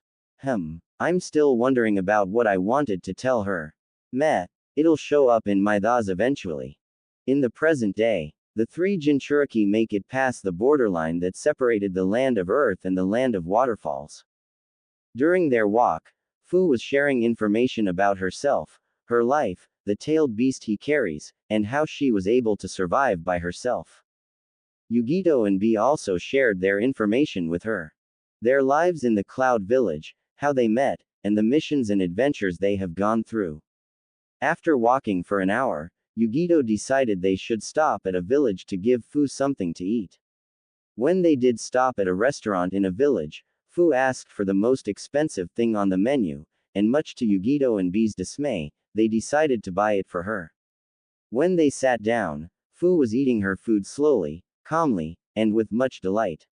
A: I'm still wondering about what I wanted to tell her. It'll show up in my thoughts eventually. In the present day, the 3 Jinchuriki make it past the borderline that separated the land of Earth and the land of Waterfalls. During their walk, Fu was sharing information about herself, her life, the tailed beast he carries, and how she was able to survive by herself. Yugito and B also shared their information with her. Their lives in the Cloud Village, how they met, and the missions and adventures they have gone through. After walking for an hour, Yugito decided they should stop at a village to give Fu something to eat. When they did stop at a restaurant in a village, Fu asked for the most expensive thing on the menu, and much to Yugito and B's dismay, they decided to buy it for her. When they sat down, Fu was eating her food slowly, calmly, and with much delight.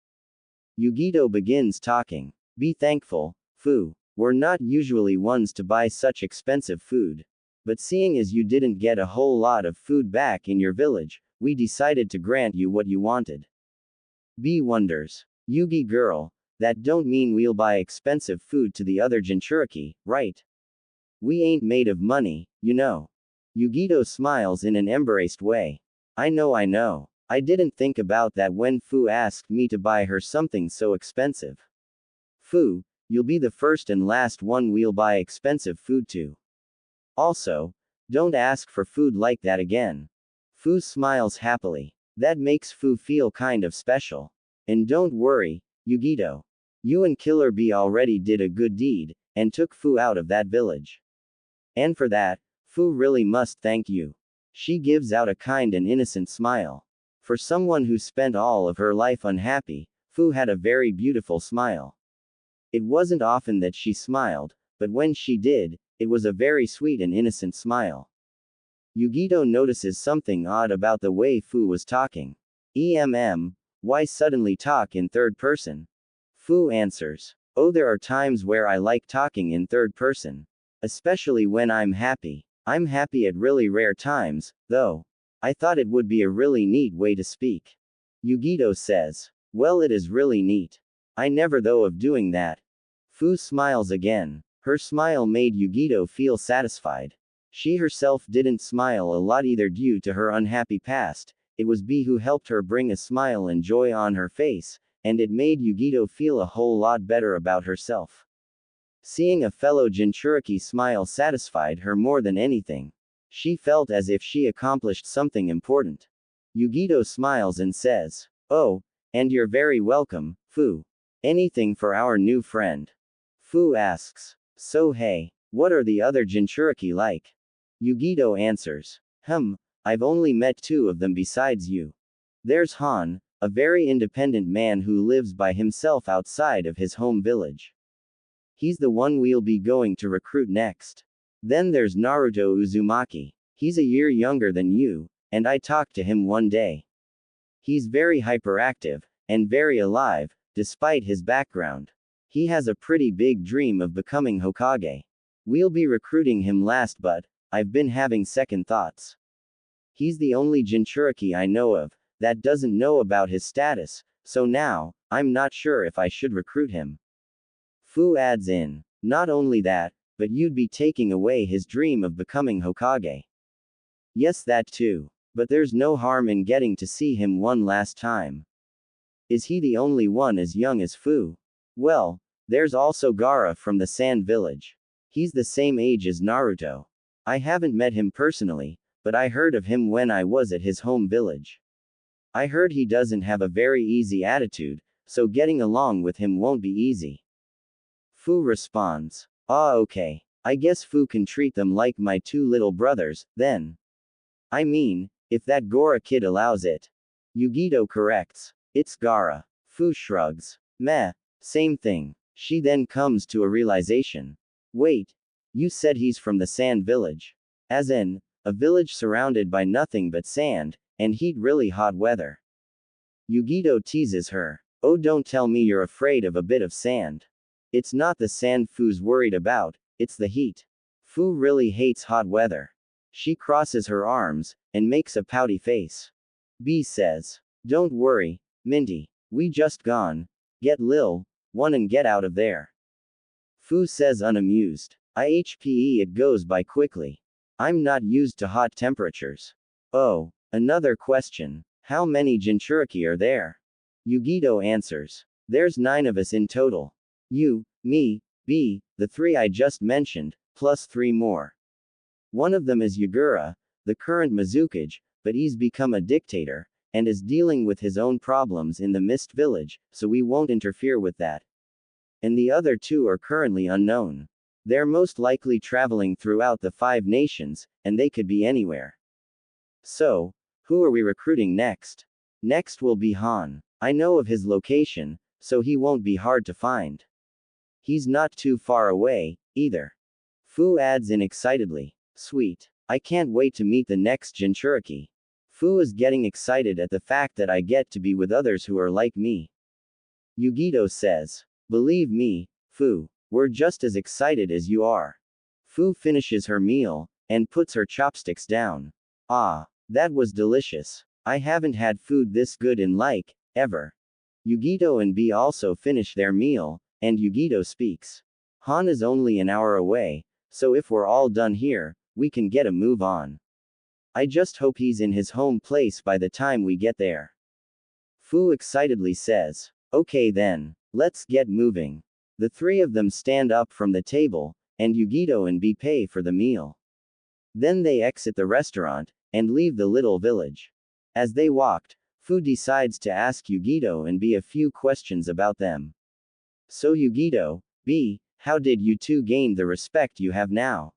A: Yugito begins talking. Be thankful, Fu. We're not usually ones to buy such expensive food. But seeing as you didn't get a whole lot of food back in your village, we decided to grant you what you wanted. B wonders. Yugi girl, that don't mean we'll buy expensive food to the other Jinchuriki, right? We ain't made of money, you know. Yugito smiles in an embarrassed way. I know. I didn't think about that when Fu asked me to buy her something so expensive. Fu, you'll be the first and last one we'll buy expensive food to. Also, don't ask for food like that again. Fu smiles happily. That makes Fu feel kind of special. And don't worry, Yugito. You and Killer B already did a good deed, and took Fu out of that village. And for that, Fu really must thank you. She gives out a kind and innocent smile. For someone who spent all of her life unhappy, Fu had a very beautiful smile. It wasn't often that she smiled, but when she did, it was a very sweet and innocent smile. Yugito notices something odd about the way Fu was talking. Why suddenly talk in third person? Fu answers. Oh, there are times where I like talking in third person. Especially when I'm happy. I'm happy at really rare times, though. I thought it would be a really neat way to speak. Yugito says. Well, it is really neat. I never thought of doing that. Fu smiles again. Her smile made Yugito feel satisfied. She herself didn't smile a lot either due to her unhappy past. It was B who helped her bring a smile and joy on her face, and it made Yugito feel a whole lot better about herself. Seeing a fellow Jinchuriki smile satisfied her more than anything. She felt as if she accomplished something important. Yugito smiles and says, Oh, and you're very welcome, Fu. Anything for our new friend. Fu asks, So hey, what are the other Jinchuriki like? Yugito answers, I've only met 2 of them besides you. There's Han, a very independent man who lives by himself outside of his home village. He's the one we'll be going to recruit next. Then there's Naruto Uzumaki. He's a year younger than you, and I talked to him one day. He's very hyperactive, and very alive, despite his background. He has a pretty big dream of becoming Hokage. We'll be recruiting him last, but I've been having second thoughts. He's the only Jinchuriki I know of that doesn't know about his status, so now, I'm not sure if I should recruit him. Fu adds in, not only that, but you'd be taking away his dream of becoming Hokage. Yes, that too. But there's no harm in getting to see him one last time. Is he the only one as young as Fu? Well, there's also Gaara from the Sand Village. He's the same age as Naruto. I haven't met him personally, but I heard of him when I was at his home village. I heard he doesn't have a very easy attitude, so getting along with him won't be easy. Fu responds. Okay. I guess Fu can treat them like my 2 little brothers, then. I mean, if that Gaara kid allows it. Yugito corrects. It's Gaara. Fu shrugs. Meh. Same thing. She then comes to a realization. Wait. You said he's from the Sand Village. As in, a village surrounded by nothing but sand, and heat really hot weather. Yugito teases her. Oh, don't tell me you're afraid of a bit of sand. It's not the sand Fu's worried about, it's the heat. Fu really hates hot weather. She crosses her arms, and makes a pouty face. B says. Don't worry, Minty. We just gone. Get Lil, one and get out of there. Fu says unamused. It goes by quickly. I'm not used to hot temperatures. Oh, another question. How many Jinchuriki are there? Yugito answers. There's 9 of us in total. You, me, B, the 3 I just mentioned, plus 3 more. One of them is Yagura, the current Mizukage, but he's become a dictator, and is dealing with his own problems in the Mist Village, so we won't interfere with that. And the other 2 are currently unknown. They're most likely traveling throughout the 5 nations, and they could be anywhere. So, who are we recruiting next? Next will be Han. I know of his location, so he won't be hard to find. He's not too far away, either. Fu adds in excitedly. Sweet. I can't wait to meet the next Jinchuriki. Fu is getting excited at the fact that I get to be with others who are like me. Yugito says. Believe me, Fu, we're just as excited as you are. Fu finishes her meal, and puts her chopsticks down. Ah, that was delicious. I haven't had food this good in ever. Yugito and B also finish their meal, and Yugito speaks. Han is only an hour away, so if we're all done here, we can get a move on. I just hope he's in his home place by the time we get there. Fu excitedly says. Okay then, let's get moving. The 3 of them stand up from the table, and Yugito and B pay for the meal. Then they exit the restaurant, and leave the little village. As they walked, Fu decides to ask Yugito and B a few questions about them. So Yugito, B, how did you 2 gain the respect you have now?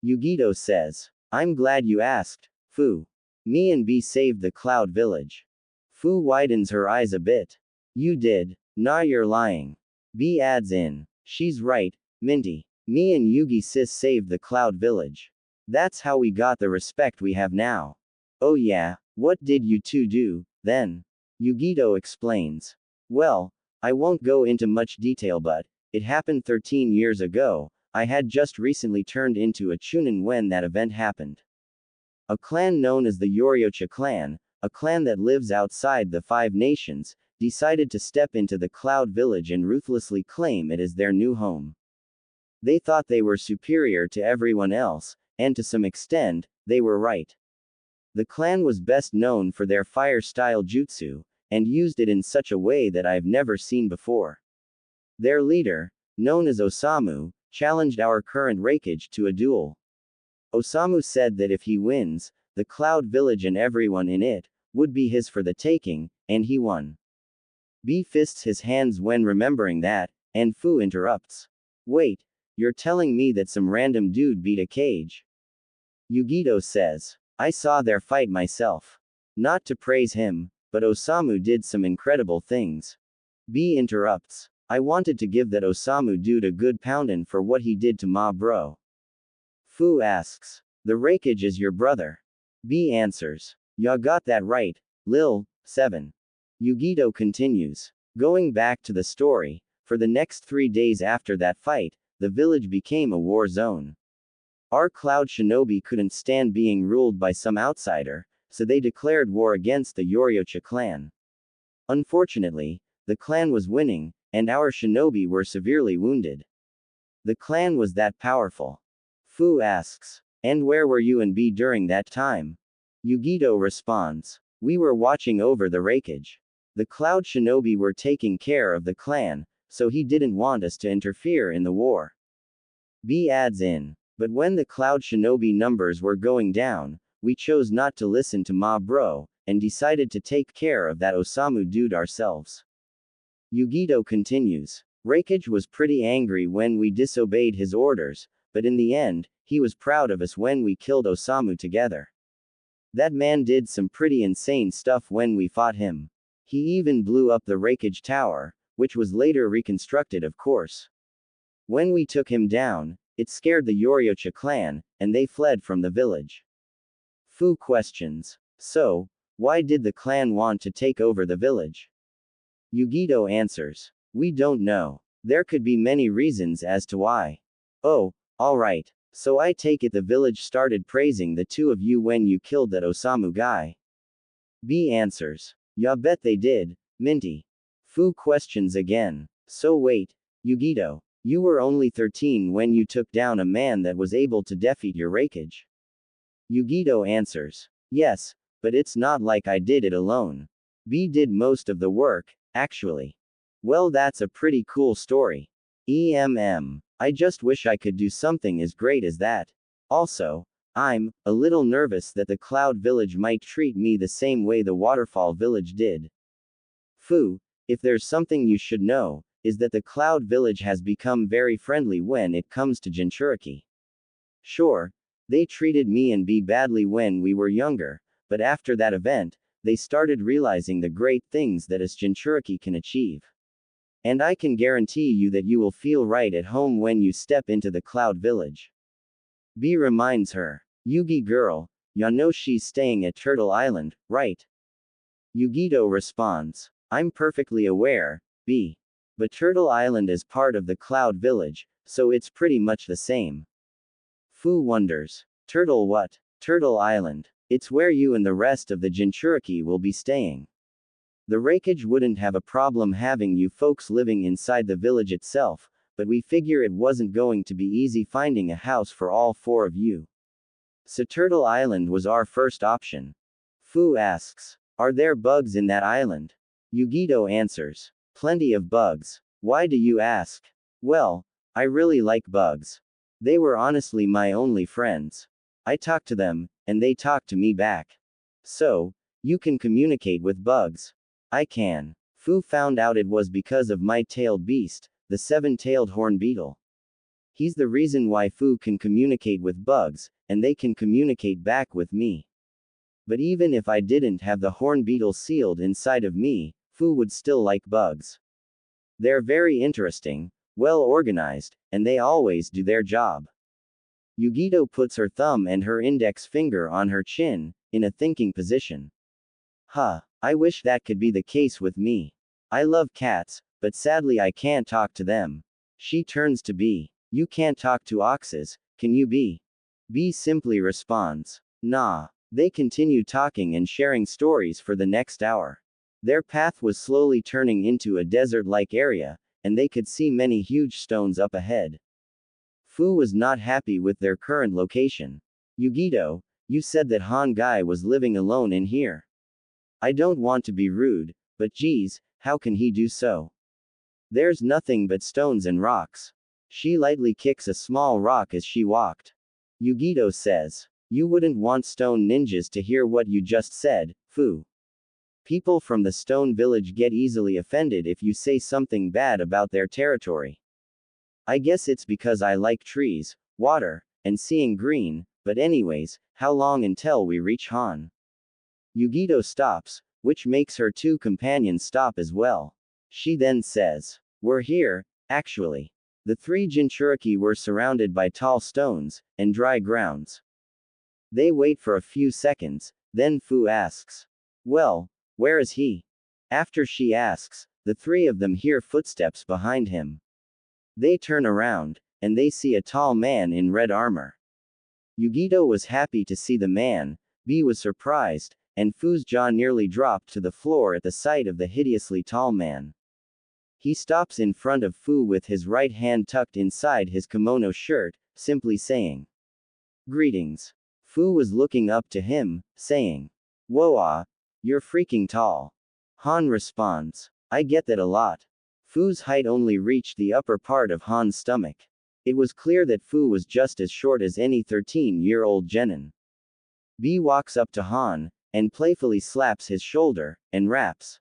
A: Yugito says. I'm glad you asked, Fu. Me and B saved the Cloud Village. Fu widens her eyes a bit. You did? Nah, you're lying. B adds in. She's right, Minty. Me and Yugi sis saved the Cloud Village. That's how we got the respect we have now. Oh yeah, what did you two do, then? Yugito explains. Well, I won't go into much detail, but it happened 13 years ago. I had just recently turned into a chunin when that event happened. A clan known as the Yoriocha clan, a clan that lives outside the Five Nations, decided to step into the Cloud Village and ruthlessly claim it as their new home. They thought they were superior to everyone else, and to some extent, they were right. The clan was best known for their fire-style jutsu, and used it in such a way that I've never seen before. Their leader, known as Osamu, challenged our current Raikage to a duel. Osamu said that if he wins, the Cloud Village and everyone in it would be his for the taking, and he won. B fists his hands when remembering that, and Fu interrupts. Wait, you're telling me that some random dude beat a cage? Yugito says. I saw their fight myself. Not to praise him, but Osamu did some incredible things. B interrupts. I wanted to give that Osamu dude a good poundin' for what he did to ma bro. Fu asks. The Raikage is your brother. B answers. Ya got that right, Lil. 7. Yugito continues. Going back to the story, for the next 3 days after that fight, the village became a war zone. Our Cloud Shinobi couldn't stand being ruled by some outsider, so they declared war against the Yoriocha clan. Unfortunately, the clan was winning, and our shinobi were severely wounded. The clan was that powerful. Fu asks. And where were you and B during that time? Yugito responds. We were watching over the Raikage. The Cloud Shinobi were taking care of the clan, so he didn't want us to interfere in the war. B adds in. But when the Cloud Shinobi numbers were going down, we chose not to listen to Ma Bro, and decided to take care of that Osamu dude ourselves. Yugito continues. Raikage was pretty angry when we disobeyed his orders, but in the end, he was proud of us when we killed Osamu together. That man did some pretty insane stuff when we fought him. He even blew up the Raikage tower, which was later reconstructed, of course. When we took him down, it scared the Yoriocha clan, and they fled from the village. Fu questions. So, why did the clan want to take over the village? Yugito answers. We don't know. There could be many reasons as to why. Oh, alright. So I take it the village started praising the two of you when you killed that Osamu guy. B answers. Ya bet they did, Minty. Fu questions again. So wait, Yugito. You were only 13 when you took down a man that was able to defeat your Raikage. Yugito answers. Yes, but it's not like I did it alone. B did most of the work, actually. Well, that's a pretty cool story. I just wish I could do something as great as that. Also, I'm a little nervous that the Cloud Village might treat me the same way the Waterfall Village did. Fu, if there's something you should know, is that the Cloud Village has become very friendly when it comes to Jinchuriki. Sure, they treated me and B badly when we were younger, but after that event, they started realizing the great things that us Jinchuriki can achieve. And I can guarantee you that you will feel right at home when you step into the Cloud Village. B reminds her. Yugi girl, ya know she's staying at Turtle Island, right? Yugito responds. I'm perfectly aware, B. But Turtle Island is part of the Cloud Village, so it's pretty much the same. Fu wonders. Turtle what? Turtle Island. It's where you and the rest of the Jinchuriki will be staying. The Raikage wouldn't have a problem having you folks living inside the village itself, but we figure it wasn't going to be easy finding a house for all 4 of you. So Turtle Island was our first option. Fu asks. Are there bugs in that island? Yugito answers. Plenty of bugs. Why do you ask? Well, I really like bugs. They were honestly my only friends. I talk to them, and they talk to me back. So, you can communicate with bugs. I can. Fu found out it was because of my tailed beast, the 7-tailed horn beetle. He's the reason why Fu can communicate with bugs, and they can communicate back with me. But even if I didn't have the horn beetle sealed inside of me, Fu would still like bugs. They're very interesting, well organized, and they always do their job. Yugito puts her thumb and her index finger on her chin, in a thinking position. Huh, I wish that could be the case with me. I love cats, but sadly I can't talk to them. She turns to B. You can't talk to oxes, can you B? B simply responds. Nah. They continue talking and sharing stories for the next hour. Their path was slowly turning into a desert-like area, and they could see many huge stones up ahead. Fu was not happy with their current location. Yugito, you said that Han Guy was living alone in here. I don't want to be rude, but geez, how can he do so? There's nothing but stones and rocks. She lightly kicks a small rock as she walked. Yugito says, you wouldn't want stone ninjas to hear what you just said, Fu. People from the stone village get easily offended if you say something bad about their territory. I guess it's because I like trees, water, and seeing green, but anyways, how long until we reach Han? Yugito stops, which makes her two companions stop as well. She then says, we're here, actually. The three Jinchuriki were surrounded by tall stones, and dry grounds. They wait for a few seconds, then Fu asks, well, where is he? After she asks, the three of them hear footsteps behind him. They turn around, and they see a tall man in red armor. Yugito was happy to see the man, B was surprised, and Fu's jaw nearly dropped to the floor at the sight of the hideously tall man. He stops in front of Fu with his right hand tucked inside his kimono shirt, simply saying, greetings. Fu was looking up to him, saying, whoa, you're freaking tall. Han responds, I get that a lot. Fu's height only reached the upper part of Han's stomach. It was clear that Fu was just as short as any 13-year-old genin. B walks up to Han, and playfully slaps his shoulder, and raps.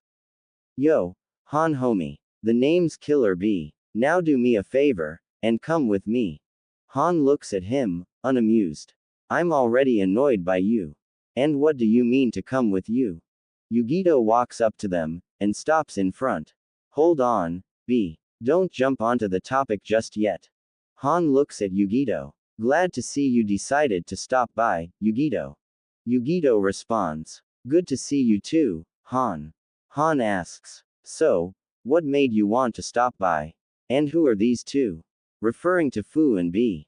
A: Yo, Han homie. The name's Killer B. Now do me a favor, and come with me. Han looks at him, unamused. I'm already annoyed by you. And what do you mean to come with you? Yugito walks up to them, and stops in front. Hold on, B. Don't jump onto the topic just yet. Han looks at Yugito. Glad to see you decided to stop by, Yugito. Yugito responds. Good to see you too, Han. Han asks. So, what made you want to stop by? And who are these two? Referring to Fu and B.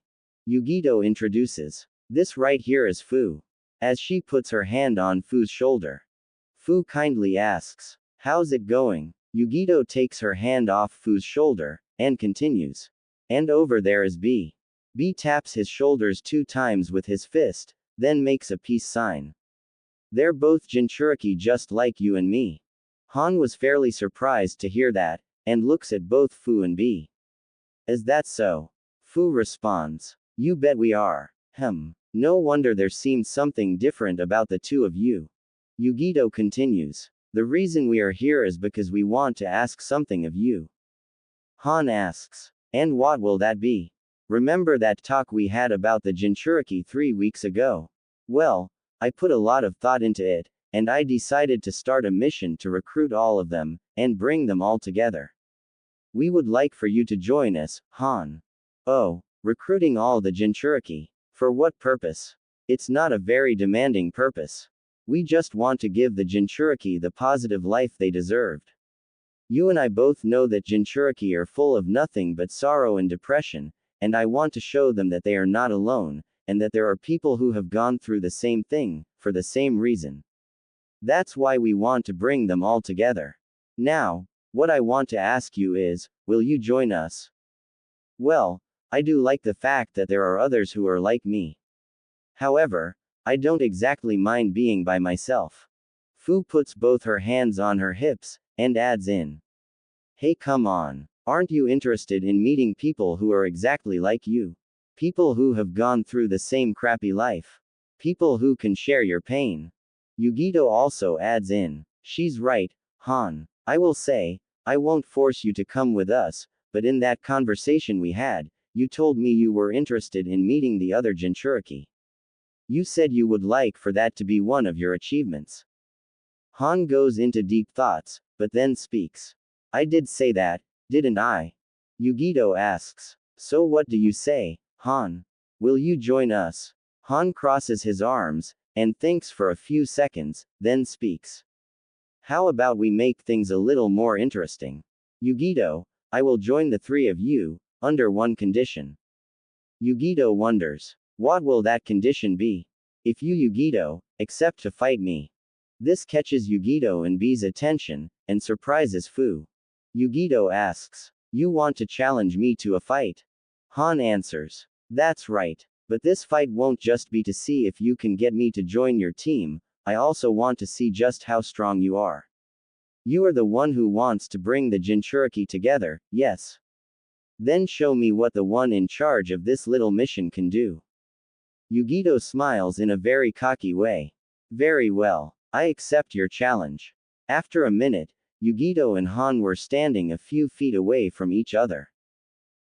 A: Yugito introduces. This right here is Fu. As she puts her hand on Fu's shoulder. Fu kindly asks, how's it going? Yugito takes her hand off Fu's shoulder, and continues. And over there is B. B taps his shoulders 2 times with his fist, then makes a peace sign. They're both Jinchuriki just like you and me. Han was fairly surprised to hear that, and looks at both Fu and B. Is that so? Fu responds. You bet we are. No wonder there seemed something different about the two of you. Yugito continues. The reason we are here is because we want to ask something of you. Han asks. And what will that be? Remember that talk we had about the Jinchuriki 3 weeks ago? Well, I put a lot of thought into it, and I decided to start a mission to recruit all of them, and bring them all together. We would like for you to join us, Han. Oh, recruiting all the Jinchuriki. For what purpose? It's not a very demanding purpose. We just want to give the Jinchuriki the positive life they deserved. You and I both know that Jinchuriki are full of nothing but sorrow and depression, and I want to show them that they are not alone, and that there are people who have gone through the same thing, for the same reason. That's why we want to bring them all together. Now, what I want to ask you is, will you join us? Well, I do like the fact that there are others who are like me. However, I don't exactly mind being by myself. Fu puts both her hands on her hips, and adds in. Hey, come on. Aren't you interested in meeting people who are exactly like you? People who have gone through the same crappy life. People who can share your pain. Yugito also adds in. She's right, Han. I will say, I won't force you to come with us, but in that conversation we had, you told me you were interested in meeting the other Jinchuriki. You said you would like for that to be one of your achievements. Han goes into deep thoughts, but then speaks. I did say that, didn't I? Yugito asks. So what do you say, Han? Will you join us? Han crosses his arms, and thinks for a few seconds, then speaks. How about we make things a little more interesting? Yugito, I will join the three of you, under one condition. Yugito wonders. What will that condition be? If you Yugito, accept to fight me. This catches Yugito and B's attention, and surprises Fu. Yugito asks, you want to challenge me to a fight? Han answers, that's right. But this fight won't just be to see if you can get me to join your team, I also want to see just how strong you are. You are the one who wants to bring the Jinchuriki together, yes? Then show me what the one in charge of this little mission can do. Yugito smiles in a very cocky way. Very well, I accept your challenge. After a minute, Yugito and Han were standing a few feet away from each other.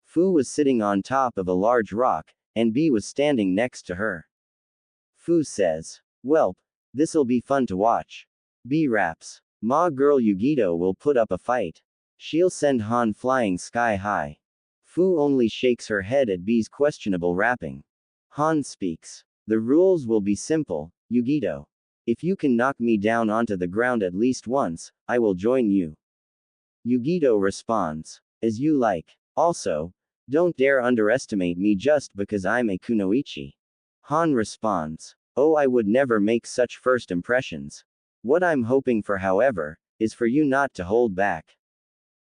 A: Fu was sitting on top of a large rock, and B was standing next to her. Fu says, "Welp, this'll be fun to watch." B raps, "Ma girl Yugito will put up a fight. She'll send Han flying sky high." Fu only shakes her head at B's questionable rapping. Han speaks, "The rules will be simple, Yugito. If you can knock me down onto the ground at least once, I will join you." Yugito responds, "As you like. Also, don't dare underestimate me just because I'm a kunoichi." Han responds, "Oh, I would never make such first impressions. What I'm hoping for, however, is for you not to hold back."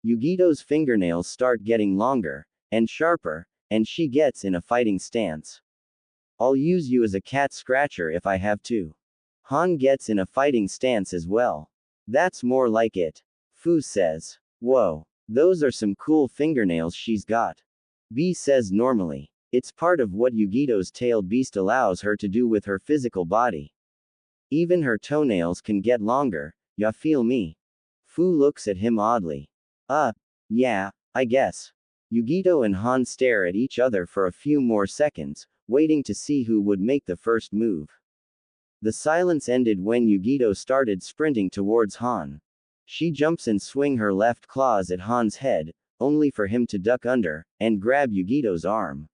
A: Yugito's fingernails start getting longer, and sharper, and she gets in a fighting stance. "I'll use you as a cat scratcher if I have to." Han gets in a fighting stance as well. "That's more like it." Fu says, "Whoa, those are some cool fingernails she's got." B says normally. It's part of what Yugito's tailed beast allows her to do with her physical body. Even her toenails can get longer, ya feel me? Fu looks at him oddly. Yeah, I guess." Yugito and Han stare at each other for a few more seconds, waiting to see who would make the first move. The silence ended when Yugito started sprinting towards Han. She jumps and swings her left claws at Han's head, only for him to duck under, and grab Yugito's arm.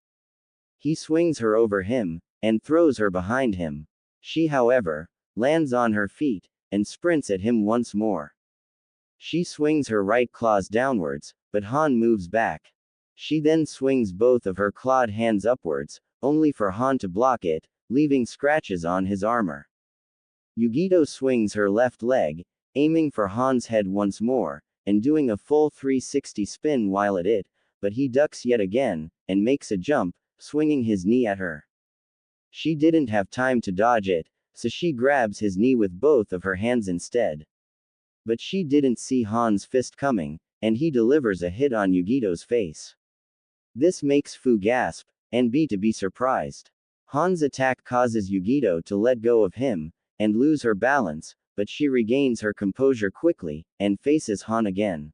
A: He swings her over him, and throws her behind him. She, however, lands on her feet, and sprints at him once more. She swings her right claws downwards, but Han moves back. She then swings both of her clawed hands upwards, only for Han to block it, leaving scratches on his armor. Yugito swings her left leg, aiming for Han's head once more, and doing a full 360 spin while at it, but he ducks yet again, and makes a jump, swinging his knee at her. She didn't have time to dodge it, so she grabs his knee with both of her hands instead. But she didn't see Han's fist coming, and he delivers a hit on Yugito's face. This makes Fu gasp, and B to be surprised. Han's attack causes Yugito to let go of him, and lose her balance, but she regains her composure quickly, and faces Han again.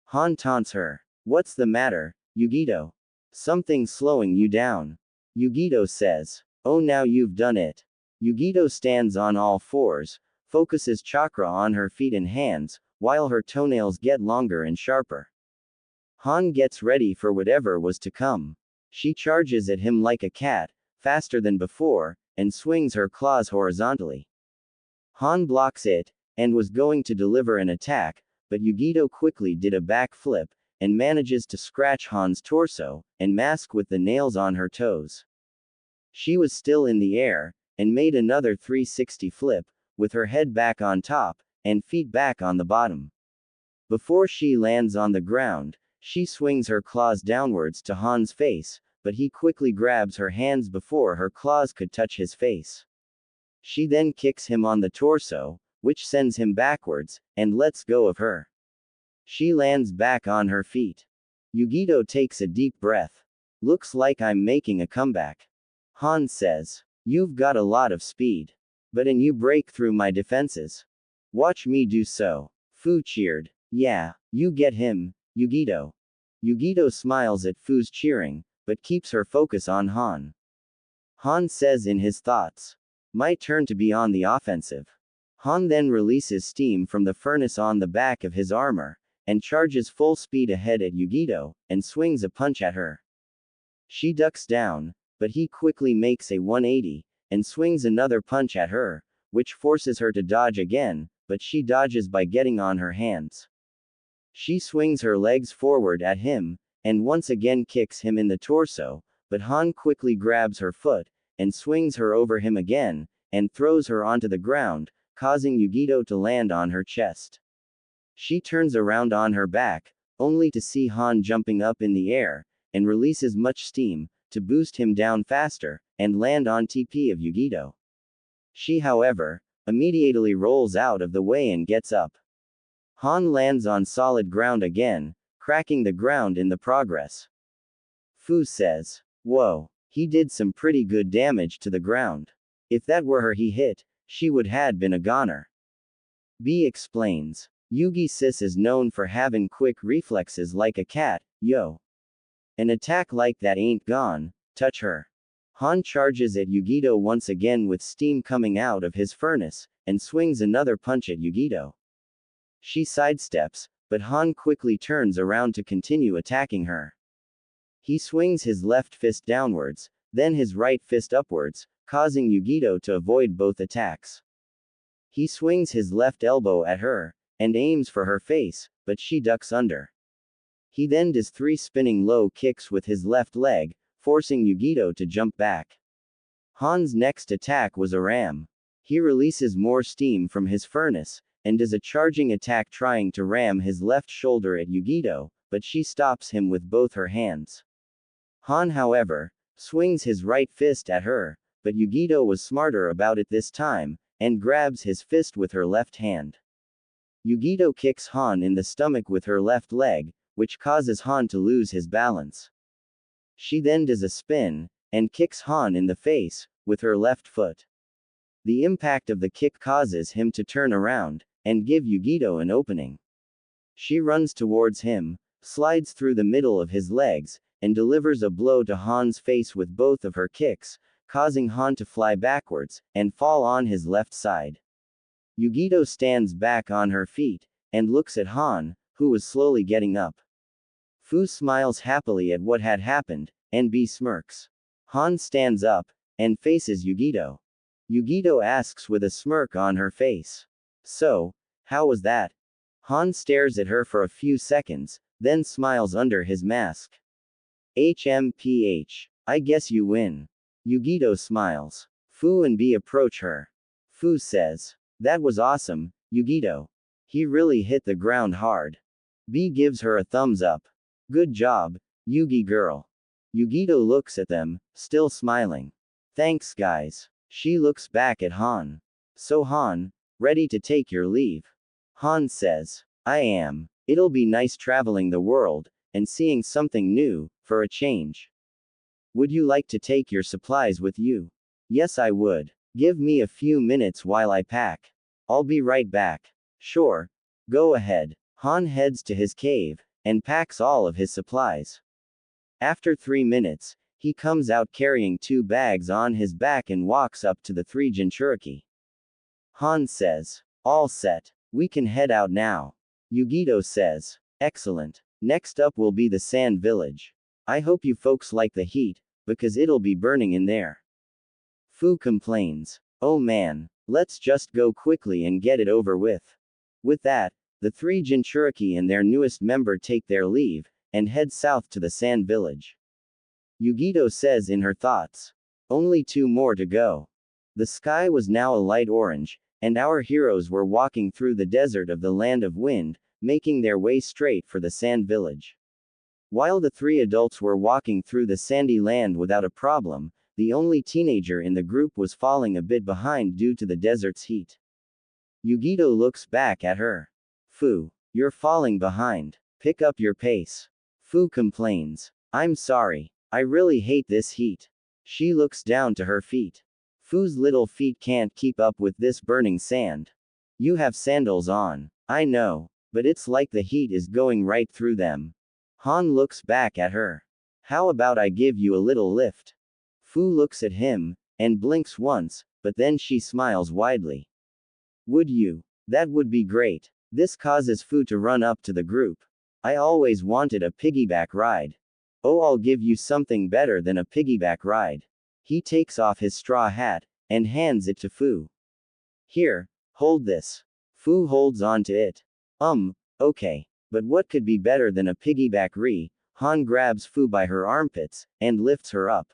A: Han taunts her. "What's the matter, Yugito? Something's slowing you down." Yugito says, "Oh, now you've done it." Yugito stands on all fours, focuses chakra on her feet and hands, while her toenails get longer and sharper. Han gets ready for whatever was to come. She charges at him like a cat, faster than before, and swings her claws horizontally. Han blocks it, and was going to deliver an attack, but Yugito quickly did a backflip, and manages to scratch Han's torso, and mask with the nails on her toes. She was still in the air, and made another 360 flip, with her head back on top, and feet back on the bottom. Before she lands on the ground, she swings her claws downwards to Han's face, but he quickly grabs her hands before her claws could touch his face. She then kicks him on the torso, which sends him backwards, and lets go of her. She lands back on her feet. Yugito takes a deep breath. "Looks like I'm making a comeback." Han says, "You've got a lot of speed. But and you break through my defenses. Watch me do so." Fu cheered. "Yeah, you get him, Yugito." Yugito smiles at Fu's cheering, but keeps her focus on Han. Han says in his thoughts, "My turn to be on the offensive." Han then releases steam from the furnace on the back of his armor, and charges full speed ahead at Yugito, and swings a punch at her. She ducks down, but he quickly makes a 180, and swings another punch at her, which forces her to dodge again, but she dodges by getting on her hands. She swings her legs forward at him, and once again kicks him in the torso, but Han quickly grabs her foot, and swings her over him again, and throws her onto the ground, causing Yugito to land on her chest. She turns around on her back, only to see Han jumping up in the air, and releases much steam, to boost him down faster, and land on TP of Yugito. She, however, immediately rolls out of the way and gets up. Han lands on solid ground again, cracking the ground in the progress. Fu says, "Whoa, he did some pretty good damage to the ground. If that were her he hit, she would had been a goner." B explains, "Yugi sis is known for having quick reflexes like a cat, yo. An attack like that ain't gone, touch her." Han charges at Yugito once again with steam coming out of his furnace, and swings another punch at Yugito. She sidesteps, but Han quickly turns around to continue attacking her. He swings his left fist downwards, then his right fist upwards, causing Yugito to avoid both attacks. He swings his left elbow at her, and aims for her face, but she ducks under. He then does 3 spinning low kicks with his left leg, forcing Yugito to jump back. Han's next attack was a ram. He releases more steam from his furnace, and does a charging attack trying to ram his left shoulder at Yugito, but she stops him with both her hands. Han, however, swings his right fist at her, but Yugito was smarter about it this time, and grabs his fist with her left hand. Yugito kicks Han in the stomach with her left leg, which causes Han to lose his balance. She then does a spin, and kicks Han in the face, with her left foot. The impact of the kick causes him to turn around, and give Yugito an opening. She runs towards him, slides through the middle of his legs, and delivers a blow to Han's face with both of her kicks, causing Han to fly backwards, and fall on his left side. Yugito stands back on her feet, and looks at Han, who was slowly getting up. Fu smiles happily at what had happened, and B smirks. Han stands up, and faces Yugito. Yugito asks with a smirk on her face. "So, how was that?" Han stares at her for a few seconds, then smiles under his mask. "HMPH. I guess you win." Yugito smiles. Fu and B approach her. Fu says, "That was awesome, Yugito. He really hit the ground hard." B gives her a thumbs up. "Good job, Yugi girl." Yugito looks at them, still smiling. "Thanks guys." She looks back at Han. "So Han, ready to take your leave?" Han says, "I am. It'll be nice traveling the world, and seeing something new, for a change. Would you like to take your supplies with you?" "Yes I would. Give me a few minutes while I pack. I'll be right back." "Sure. Go ahead." Han heads to his cave, and packs all of his supplies. After 3 minutes, he comes out carrying 2 bags on his back and walks up to the 3 Jinchuriki. Han says, "All set. We can head out now." Yugito says, "Excellent. Next up will be the Sand Village. I hope you folks like the heat, because it'll be burning in there." Fu complains, "Oh man, let's just go quickly and get it over with." With that, the 3 Jinchuriki and their newest member take their leave, and head south to the Sand Village. Yugito says in her thoughts, "Only 2 more to go." The sky was now a light orange, and our heroes were walking through the desert of the Land of Wind, making their way straight for the Sand Village. While the 3 adults were walking through the sandy land without a problem, the only teenager in the group was falling a bit behind due to the desert's heat. Yugito looks back at her. "Fu, you're falling behind. Pick up your pace." Fu complains, "I'm sorry. I really hate this heat." She looks down to her feet. Fu's little feet can't keep up with this burning sand. "You have sandals on. I know, but it's like the heat is going right through them." Han looks back at her. "How about I give you a little lift?" Fu looks at him, and blinks once, but then she smiles widely. "Would you? That would be great." This causes Fu to run up to the group. "I always wanted a piggyback ride." "Oh, I'll give you something better than a piggyback ride. He takes off his straw hat, and hands it to Fu. Here, hold this. Fu holds on to it. Okay. But what could be better than a piggyback re? Han grabs Fu by her armpits, and lifts her up.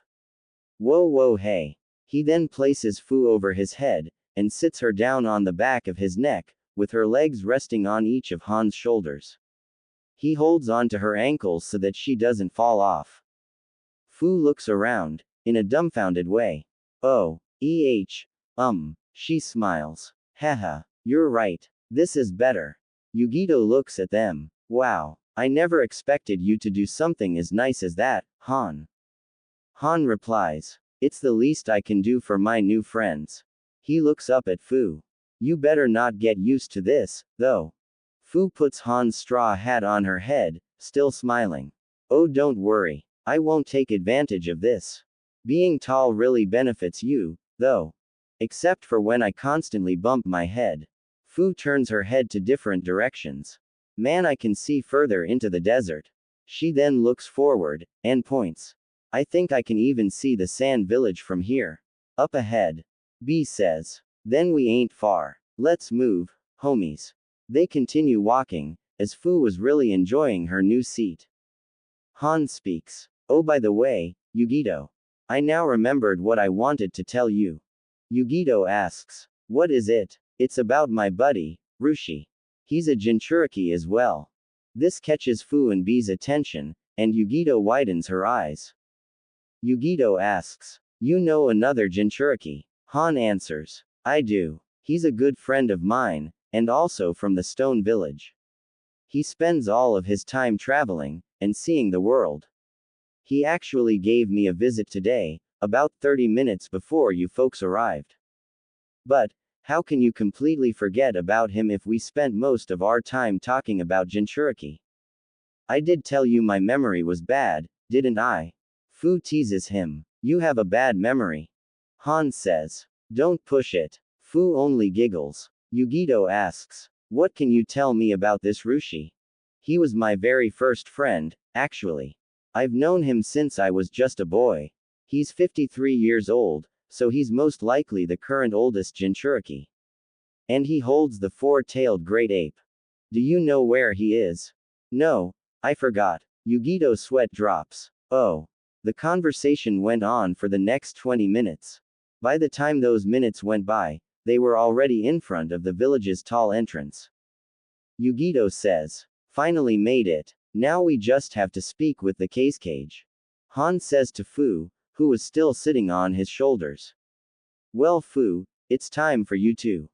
A: Whoa whoa hey. He then places Fu over his head, and sits her down on the back of his neck, with her legs resting on each of Han's shoulders. He holds on to her ankles so that she doesn't fall off. Fu looks around, in a dumbfounded way. Oh, she smiles. Haha, you're right. This is better. Yugito looks at them. Wow, I never expected you to do something as nice as that, Han. Han replies, it's the least I can do for my new friends. He looks up at Fu. You better not get used to this, though. Fu puts Han's straw hat on her head, still smiling. Oh, don't worry. I won't take advantage of this. Being tall really benefits you, though. Except for when I constantly bump my head. Fu turns her head to different directions. Man, I can see further into the desert. She then looks forward, and points. I think I can even see the sand village from here. Up ahead. B says. Then we ain't far. Let's move, homies. They continue walking, as Fu was really enjoying her new seat. Han speaks. Oh, by the way, Yugito. I now remembered what I wanted to tell you. Yugito asks. What is it? It's about my buddy, Rushi. He's a Jinchuriki as well. This catches Fu and B's attention, and Yugito widens her eyes. Yugito asks. You know another Jinchuriki? Han answers. I do. He's a good friend of mine, and also from the Stone Village. He spends all of his time traveling, and seeing the world. He actually gave me a visit today, about 30 minutes before you folks arrived. But, how can you completely forget about him if we spent most of our time talking about Jinchuriki? I did tell you my memory was bad, didn't I? Fu teases him. You have a bad memory. Han says. Don't push it. Fu only giggles. Yugito asks. What can you tell me about this Rushi? He was my very first friend, actually. I've known him since I was just a boy. He's 53 years old, so he's most likely the current oldest Jinchuriki. And he holds the four-tailed great ape. Do you know where he is? No, I forgot. Yugito's sweat drops. Oh. The conversation went on for the next 20 minutes. By the time those minutes went by, they were already in front of the village's tall entrance. Yugito says. Finally made it. Now we just have to speak with the cage. Han says to Fu, who was still sitting on his shoulders. Well Fu, it's time for you too.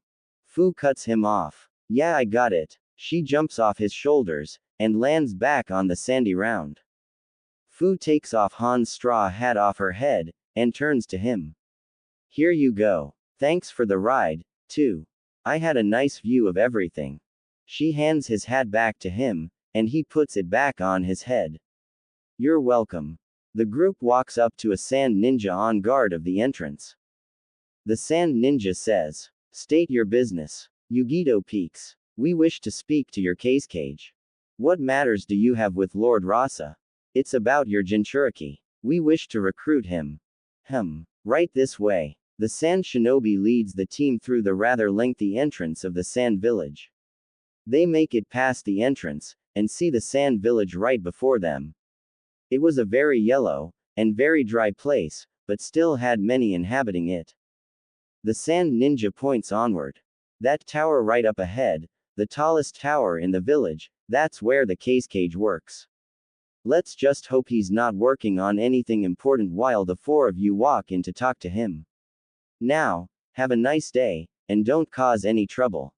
A: Fu cuts him off. Yeah, I got it. She jumps off his shoulders, and lands back on the sandy round. Fu takes off Han's straw hat off her head, and turns to him. Here you go. Thanks for the ride, too. I had a nice view of everything. She hands his hat back to him, and he puts it back on his head. You're welcome. The group walks up to a sand ninja on guard of the entrance. The sand ninja says, State your business. Yugito peeks. We wish to speak to your cage. What matters do you have with Lord Rasa? It's about your Jinchuriki. We wish to recruit him. Right this way. The sand shinobi leads the team through the rather lengthy entrance of the sand village. They make it past the entrance, and see the sand village right before them. It was a very yellow, and very dry place, but still had many inhabiting it. The sand ninja points onward. That tower right up ahead, the tallest tower in the village, that's where the cage works. Let's just hope he's not working on anything important while the four of you walk in to talk to him. Now, have a nice day, and don't cause any trouble.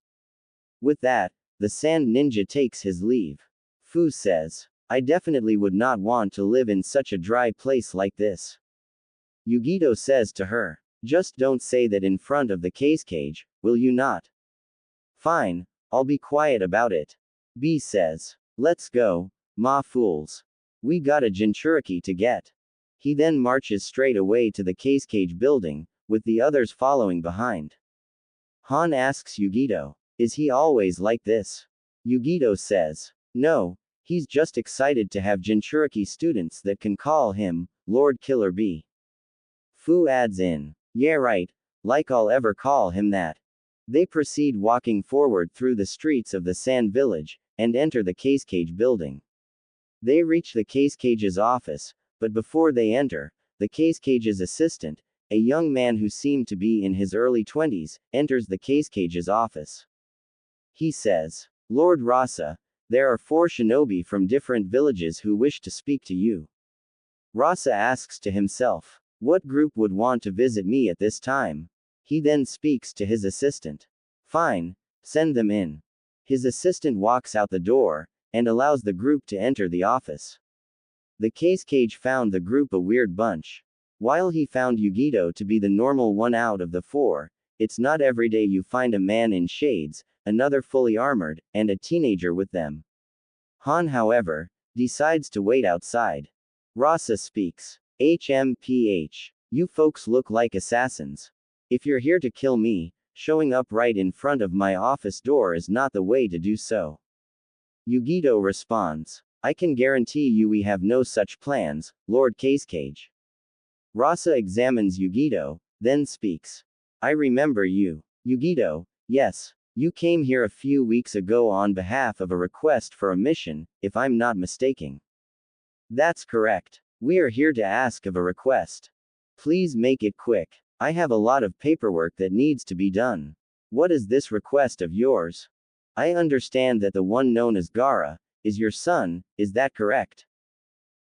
A: With that, the sand ninja takes his leave. Fu says, I definitely would not want to live in such a dry place like this. Yugito says to her, just don't say that in front of the cage, will you not? Fine, I'll be quiet about it. B says, let's go, ma fools. We got a Jinchuriki to get. He then marches straight away to the cage building, with the others following behind. Han asks Yugito, is he always like this? Yugito says, no, he's just excited to have Jinchuriki students that can call him, Lord Killer B. Fu adds in. Yeah, right. Like I'll ever call him that. They proceed walking forward through the streets of the Sand Village, and enter the Case Cage building. They reach the Case Cage's office, but before they enter, the Case Cage's assistant, a young man who seemed to be in his early 20s, enters the Case Cage's office. He says, Lord Rasa, there are 4 shinobi from different villages who wish to speak to you. Rasa asks to himself, what group would want to visit me at this time? He then speaks to his assistant. Fine, send them in. His assistant walks out the door, and allows the group to enter the office. The Case Cage found the group a weird bunch. While he found Yugito to be the normal one out of the 4, it's not every day you find a man in shades, another fully armored, and a teenager with them. Han, however, decides to wait outside. Rasa speaks. HMPH. You folks look like assassins. If you're here to kill me, showing up right in front of my office door is not the way to do so. Yugito responds. I can guarantee you we have no such plans, Lord Case Cage. Rasa examines Yugito, then speaks. I remember you. Yugito, yes. You came here a few weeks ago on behalf of a request for a mission, if I'm not mistaken. That's correct. We are here to ask of a request. Please make it quick. I have a lot of paperwork that needs to be done. What is this request of yours? I understand that the one known as Gaara is your son, is that correct?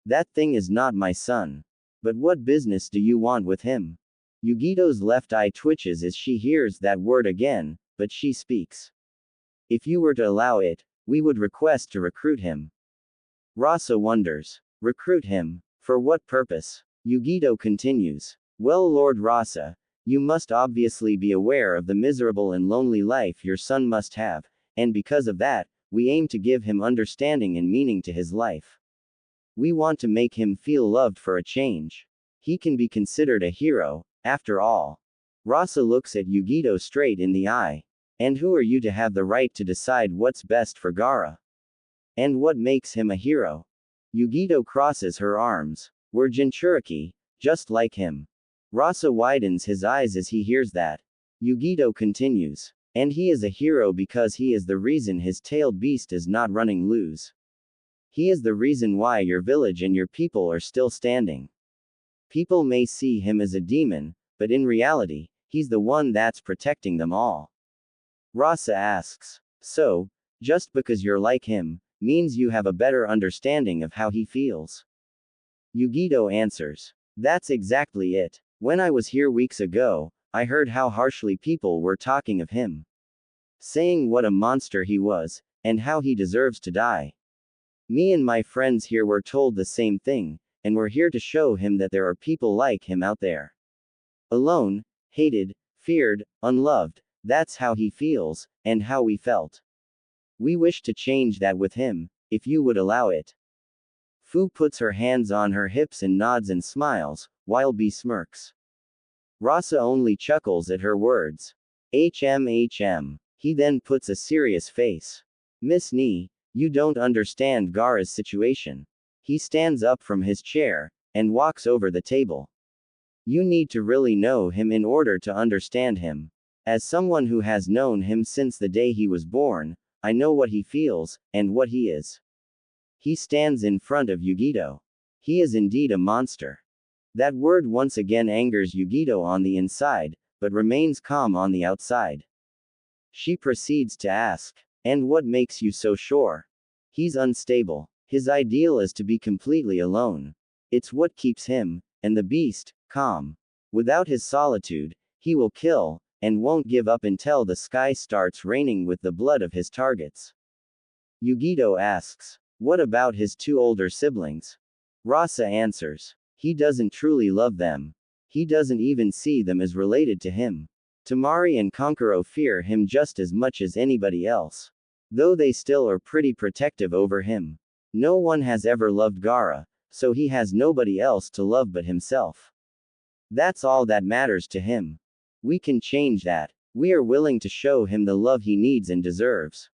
A: That thing is not my son. But what business do you want with him? Yugito's left eye twitches as she hears that word again, but she speaks. If you were to allow it, we would request to recruit him. Rasa wonders. Recruit him? For what purpose? Yugito continues. Well, Lord Rasa, you must obviously be aware of the miserable and lonely life your son must have, and because of that, we aim to give him understanding and meaning to his life. We want to make him feel loved for a change. He can be considered a hero, after all. Rasa looks at Yugito straight in the eye. And who are you to have the right to decide what's best for Gaara? And what makes him a hero? Yugito crosses her arms. We're Jinchuriki, just like him. Rasa widens his eyes as he hears that. Yugito continues. And he is a hero because he is the reason his tailed beast is not running loose. He is the reason why your village and your people are still standing. People may see him as a demon, but in reality, he's the one that's protecting them all. Rasa asks. So, just because you're like him, means you have a better understanding of how he feels? Yugito answers. That's exactly it. When I was here weeks ago, I heard how harshly people were talking of him. Saying what a monster he was, and how he deserves to die. Me and my friends here were told the same thing, and we're here to show him that there are people like him out there. Alone, hated, feared, unloved, that's how he feels, and how we felt. We wish to change that with him, if you would allow it. Fu puts her hands on her hips and nods and smiles, while B smirks. Rasa only chuckles at her words. HM. He then puts a serious face. Miss Ni, you don't understand Gaara's situation. He stands up from his chair, and walks over the table. You need to really know him in order to understand him. As someone who has known him since the day he was born, I know what he feels, and what he is. He stands in front of Yugito. He is indeed a monster. That word once again angers Yugito on the inside, but remains calm on the outside. She proceeds to ask, and what makes you so sure? He's unstable. His ideal is to be completely alone. It's what keeps him, and the beast, calm. Without his solitude, he will kill, and won't give up until the sky starts raining with the blood of his targets. Yugito asks, what about his 2 older siblings? Rasa answers, he doesn't truly love them. He doesn't even see them as related to him. Tamari and Konkuro fear him just as much as anybody else. Though they still are pretty protective over him. No one has ever loved Gaara, so he has nobody else to love but himself. That's all that matters to him. We can change that. We are willing to show him the love he needs and deserves.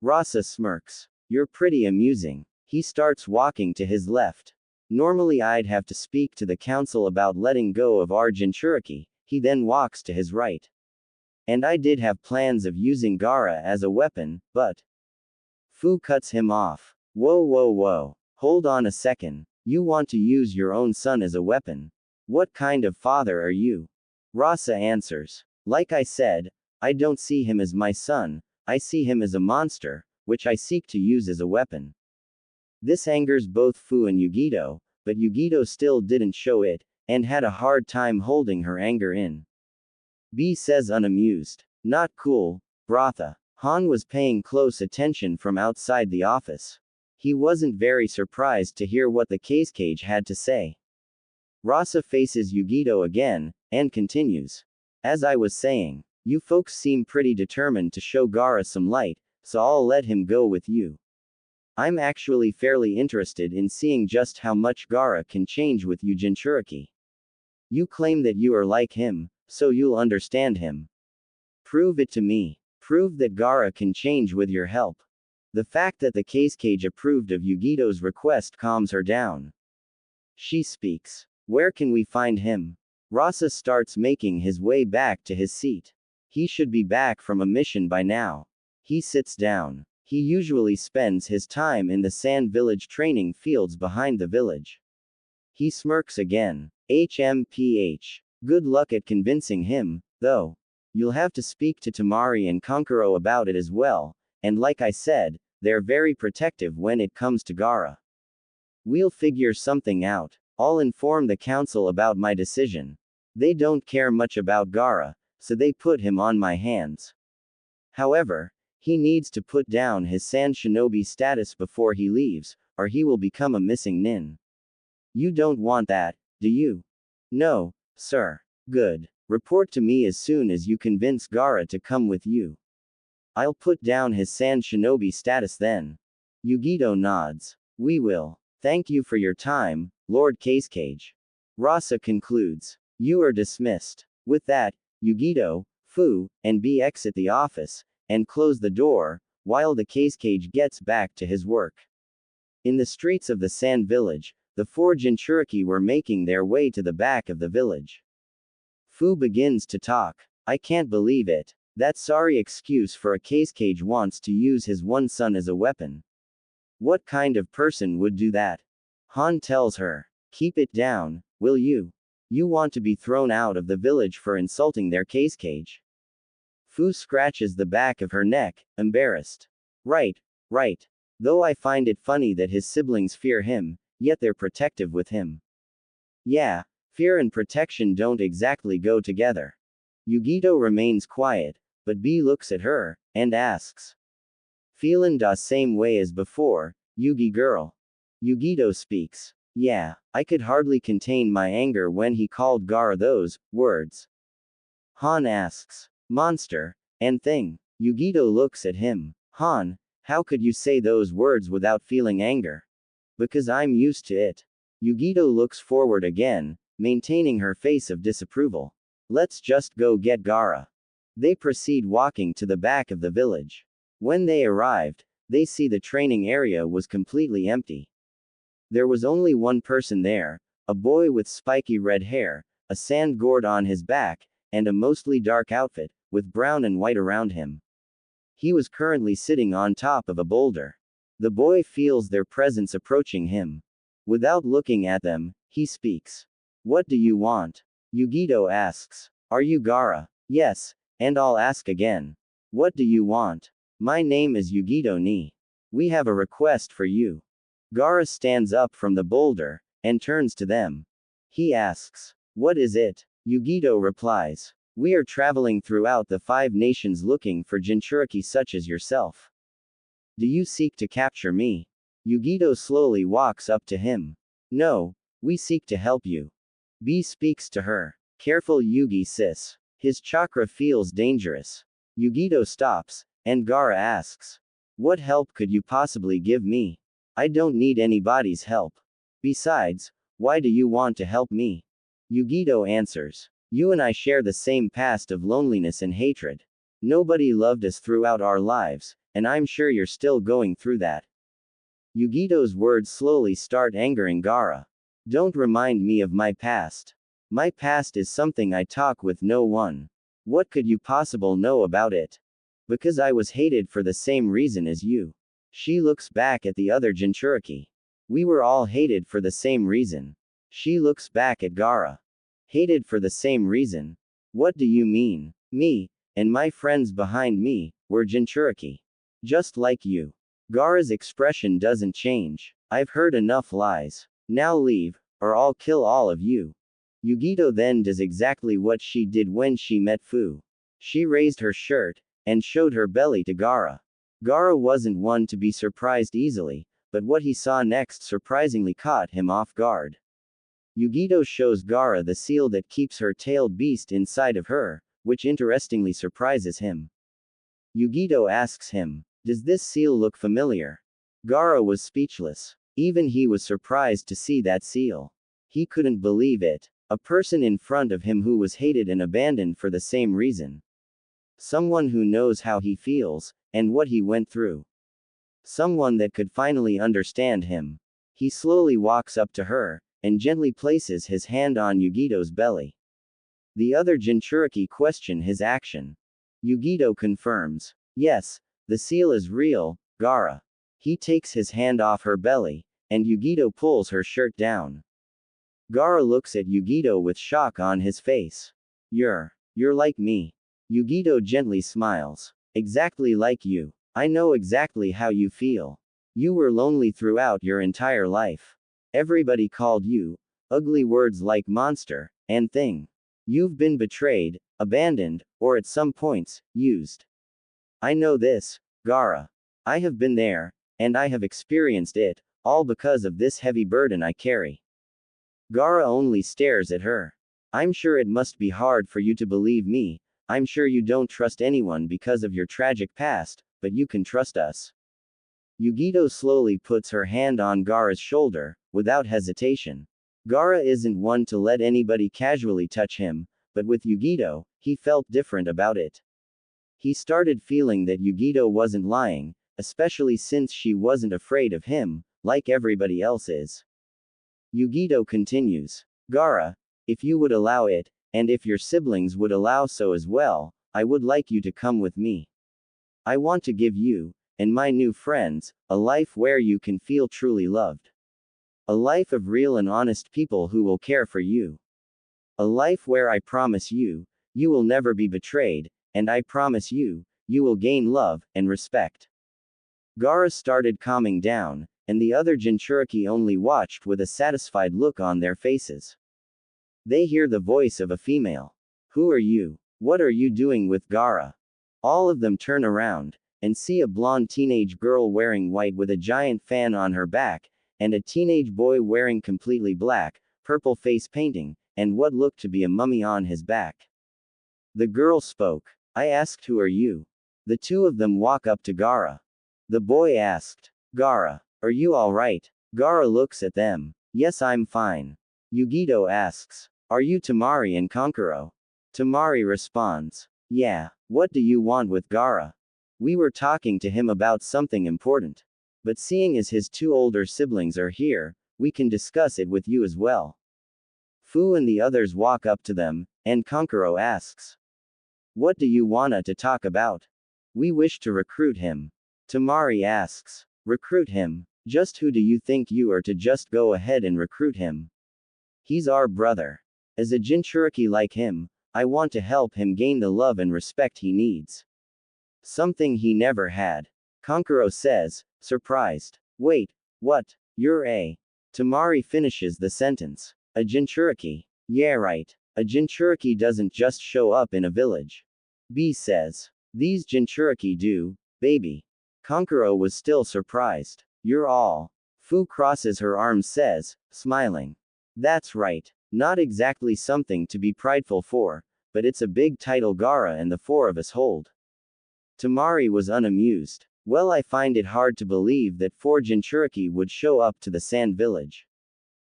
A: Rasa smirks. You're pretty amusing. He starts walking to his left. Normally I'd have to speak to the council about letting go of our Jinchuriki. He then walks to his right. And I did have plans of using Gaara as a weapon, but Fu cuts him off. Whoa whoa whoa. Hold on a second. You want to use your own son as a weapon? What kind of father are you? Rasa answers. Like I said, I don't see him as my son, I see him as a monster, which I seek to use as a weapon. This angers both Fu and Yugito, but Yugito still didn't show it, and had a hard time holding her anger in. B says unamused. Not cool, Bratha. Han was paying close attention from outside the office. He wasn't very surprised to hear what the cage had to say. Rasa faces Yugito again, and continues. As I was saying, you folks seem pretty determined to show Gaara some light, so I'll let him go with you. I'm actually fairly interested in seeing just how much Gaara can change with you Jinchuriki. You claim that you are like him, so you'll understand him. Prove it to me. Prove that Gaara can change with your help. The fact that the cage approved of Yugito's request calms her down. She speaks. Where can we find him? Rasa starts making his way back to his seat. He should be back from a mission by now. He sits down. He usually spends his time in the sand village training fields behind the village. He smirks again. HMPH. Good luck at convincing him, though. You'll have to speak to Tamari and Kankuro about it as well, and like I said, they're very protective when it comes to Gaara. We'll figure something out. I'll inform the council about my decision. They don't care much about Gaara, so they put him on my hands. However, he needs to put down his Sand Shinobi status before he leaves, or he will become a missing nin. You don't want that, do you? No, sir. Good. Report to me as soon as you convince Gaara to come with you. I'll put down his Sand Shinobi status then. Yugito nods. We will. Thank you for your time, Lord Cage. Rasa concludes. You are dismissed. With that, Yugito, Fu, and B exit the office, and close the door, while the cage gets back to his work. In the streets of the Sand Village, the four Jinchuriki were making their way to the back of the village. Fu begins to talk. I can't believe it. That sorry excuse for a cage wants to use his one son as a weapon. What kind of person would do that? Han tells her. Keep it down, will you? You want to be thrown out of the village for insulting their cage. Fu scratches the back of her neck, embarrassed. Right. Though I find it funny that his siblings fear him, yet they're protective with him. Yeah, fear and protection don't exactly go together. Yugito remains quiet, but B looks at her, and asks. Feelin' da same way as before, Yugi girl? Yugito speaks. Yeah, I could hardly contain my anger when he called Gaara those words. Han asks. Monster, and thing. Yugito looks at him. Han, how could you say those words without feeling anger? Because I'm used to it. Yugito looks forward again, maintaining her face of disapproval. Let's just go get Gaara. They proceed walking to the back of the village. When they arrived, they see the training area was completely empty. There was only one person there, a boy with spiky red hair, a sand gourd on his back, and a mostly dark outfit, with brown and white around him. He was currently sitting on top of a boulder. The boy feels their presence approaching him. Without looking at them, he speaks. What do you want? Yugito asks. Are you Gaara? Yes, and I'll ask again. What do you want? My name is Yugito ni. We have a request for you. Gaara stands up from the boulder, and turns to them. He asks. What is it? Yugito replies. We are traveling throughout the 5 nations looking for Jinchuriki such as yourself. Do you seek to capture me? Yugito slowly walks up to him. No, we seek to help you. B speaks to her. Careful Yugi sis. His chakra feels dangerous. Yugito stops, and Gaara asks. What help could you possibly give me? I don't need anybody's help. Besides, why do you want to help me? Yugito answers. You and I share the same past of loneliness and hatred. Nobody loved us throughout our lives, and I'm sure you're still going through that. Yugito's words slowly start angering Gaara. Don't remind me of my past. My past is something I talk with no one. What could you possibly know about it? Because I was hated for the same reason as you. She looks back at the other Jinchuriki. We were all hated for the same reason. She looks back at Gaara. Hated for the same reason. What do you mean? Me, and my friends behind me, were Jinchuriki. Just like you. Gaara's expression doesn't change. I've heard enough lies. Now leave, or I'll kill all of you. Yugito then does exactly what she did when she met Fu. She raised her shirt, and showed her belly to Gaara. Gaara wasn't one to be surprised easily, but what he saw next surprisingly caught him off guard. Yugito shows Gaara the seal that keeps her tailed beast inside of her, which interestingly surprises him. Yugito asks him, "Does this seal look familiar?" Gaara was speechless. Even he was surprised to see that seal. He couldn't believe it. A person in front of him who was hated and abandoned for the same reason. Someone who knows how he feels, and what he went through. Someone that could finally understand him. He slowly walks up to her, and gently places his hand on Yugito's belly. The other Jinchuriki question his action. Yugito confirms, "Yes, the seal is real, Gaara." He takes his hand off her belly, and Yugito pulls her shirt down. Gaara looks at Yugito with shock on his face. You're like me." Yugito gently smiles. "Exactly like you. I know exactly how you feel. You were lonely throughout your entire life. Everybody called you ugly words like monster and thing. You've been betrayed, abandoned, or at some points, used. I know this, Gaara. I have been there, and I have experienced it, all because of this heavy burden I carry." Gaara only stares at her. "I'm sure it must be hard for you to believe me. I'm sure you don't trust anyone because of your tragic past, but you can trust us." Yugito slowly puts her hand on Gaara's shoulder, without hesitation. Gaara isn't one to let anybody casually touch him, but with Yugito, he felt different about it. He started feeling that Yugito wasn't lying, especially since she wasn't afraid of him, like everybody else is. Yugito continues, "Gaara, if you would allow it, and if your siblings would allow so as well, I would like you to come with me. I want to give you, and my new friends, a life where you can feel truly loved. A life of real and honest people who will care for you. A life where I promise you, you will never be betrayed, and I promise you, you will gain love and respect." Gaara started calming down, and the other Jinchuriki only watched with a satisfied look on their faces. They hear the voice of a female. "Who are you? What are you doing with Gaara?" All of them turn around, and see a blonde teenage girl wearing white with a giant fan on her back, and a teenage boy wearing completely black, purple face painting, and what looked to be a mummy on his back. The girl spoke. "I asked who are you?" The two of them walk up to Gaara. The boy asked, "Gaara, are you alright?" Gaara looks at them. "Yes, I'm fine." Yugito asks, "Are you Tamari and Kankuro?" Tamari responds, "Yeah, what do you want with Gaara? We were talking to him about something important. But seeing as his two older siblings are here, we can discuss it with you as well." Fu and the others walk up to them, and Kankuro asks, "What do you wanna to talk about?" "We wish to recruit him." Tamari asks, "Recruit him? Just who do you think you are to just go ahead and recruit him? He's our brother. As a Jinchuriki like him, I want to help him gain the love and respect he needs. Something he never had." Kankuro says, surprised. "Wait, what? You're a..." Tamari finishes the sentence. "A Jinchuriki? Yeah, right. A Jinchuriki doesn't just show up in a village." B says. "These Jinchuriki do, baby." Kankuro was still surprised. "You're all..." Fu crosses her arms says, smiling. "That's right. Not exactly something to be prideful for, but it's a big title Gaara and the four of us hold." Tamari was unamused. "Well, I find it hard to believe that four Jinchuriki would show up to the sand village.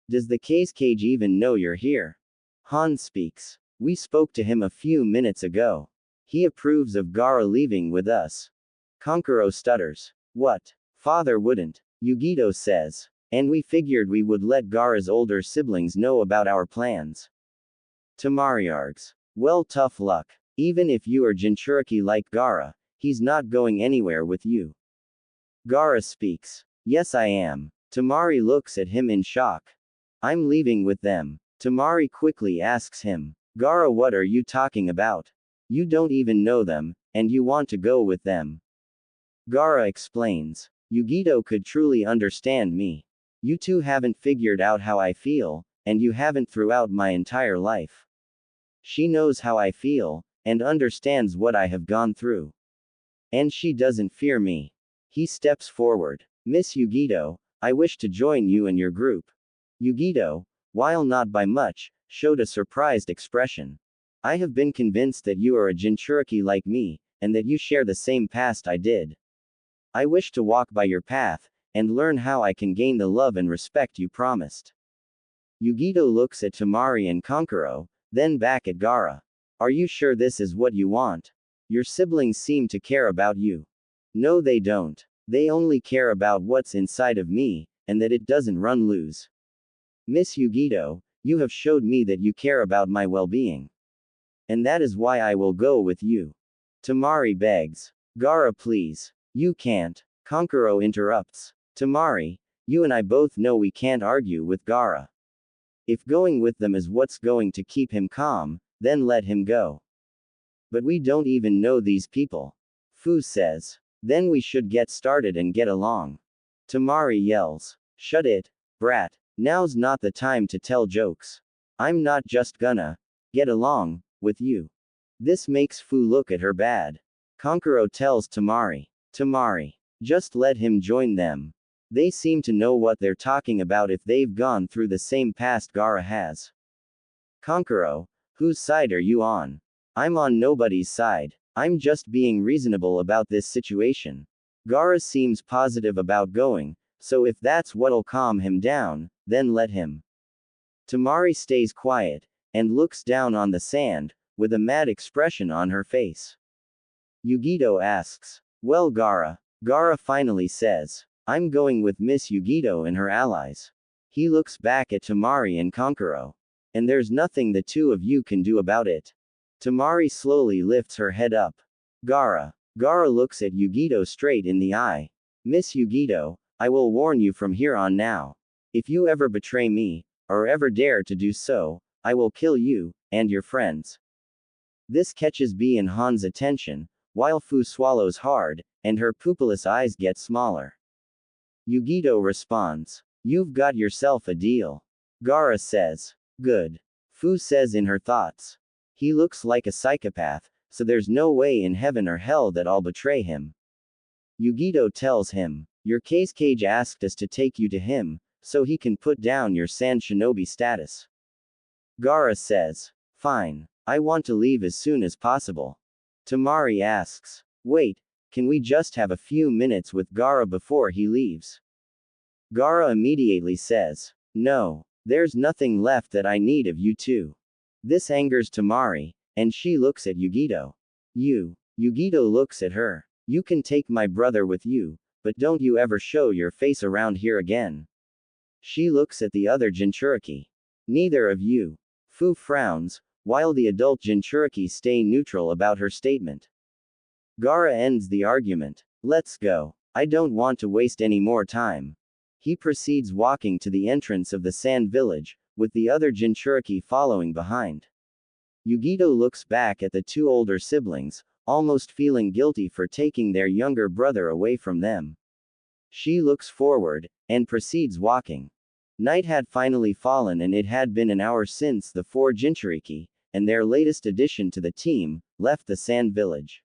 A: Does the case cage even know you're here?" Han speaks. "We spoke to him a few minutes ago. He approves of Gaara leaving with us." Kankuro stutters. "What? Father wouldn't." Yugito says. And we figured we would let Gaara's older siblings know about our plans. Temari args. Well, tough luck. Even if you are Jinchuriki like Gaara, he's not going anywhere with you. Gaara speaks. Yes, I am. Temari looks at him in shock. I'm leaving with them. Temari quickly asks him. Gaara, what are you talking about? You don't even know them, and you want to go with them. Gaara explains. Yugito could truly understand me. You two haven't figured out how I feel, and you haven't throughout my entire life. She knows how I feel, and understands what I have gone through. And she doesn't fear me. He steps forward. Miss Yugito, I wish to join you and your group. Yugito, while not by much, showed a surprised expression. I have been convinced that you are a Jinchuriki like me, and that you share the same past I did. I wish to walk by your path, and learn how I can gain the love and respect you promised. Yugito looks at Temari and Kankuro, then back at Gaara. Are you sure this is what you want? Your siblings seem to care about you. No, they don't. They only care about what's inside of me, and that it doesn't run loose. Miss Yugito, you have showed me that you care about my well-being. And that is why I will go with you. Temari begs. Gaara, please. You can't. Kankuro interrupts. Temari, you and I both know we can't argue with Gaara. If going with them is what's going to keep him calm, then let him go. But we don't even know these people. Fu says. Then we should get started and get along. Temari yells. Shut it, brat. Now's not the time to tell jokes. I'm not just gonna get along with you. This makes Fu look at her bad. Kankuro tells Temari. Temari, just let him join them. They seem to know what they're talking about if they've gone through the same past Gaara has. Kankuro, whose side are you on? I'm on nobody's side. I'm just being reasonable about this situation. Gaara seems positive about going, so if that's what'll calm him down, then let him. Temari stays quiet, and looks down on the sand, with a mad expression on her face. Yugito asks. Well, Gaara. Gaara finally says. I'm going with Miss Yugito and her allies. He looks back at Temari and Kankuro. And there's nothing the two of you can do about it. Temari slowly lifts her head up. Gaara. Gaara looks at Yugito straight in the eye. Miss Yugito, I will warn you from here on now. If you ever betray me, or ever dare to do so, I will kill you, and your friends. This catches B and Han's attention, while Fu swallows hard, and her pupilless eyes get smaller. Yugito responds. You've got yourself a deal. Gaara says. Good. Fu says in her thoughts. He looks like a psychopath, so there's no way in heaven or hell that I'll betray him. Yugito tells him. Your case cage asked us to take you to him, so he can put down your sand shinobi status. Gaara says. Fine. I want to leave as soon as possible. Temari asks. Wait, can we just have a few minutes with Gaara before he leaves? Gaara immediately says. No. There's nothing left that I need of you two. This angers Temari, and she looks at Yugito. Yugito looks at her. You can take my brother with you, but don't you ever show your face around here again. She looks at the other Jinchuriki. Neither of you. Fu frowns, while the adult Jinchuriki stay neutral about her statement. Gaara ends the argument. Let's go. I don't want to waste any more time. He proceeds walking to the entrance of the sand village, with the other Jinchuriki following behind. Yugito looks back at the two older siblings, almost feeling guilty for taking their younger brother away from them. She looks forward, and proceeds walking. Night had finally fallen and it had been an hour since the four Jinchuriki, and their latest addition to the team, left the sand village.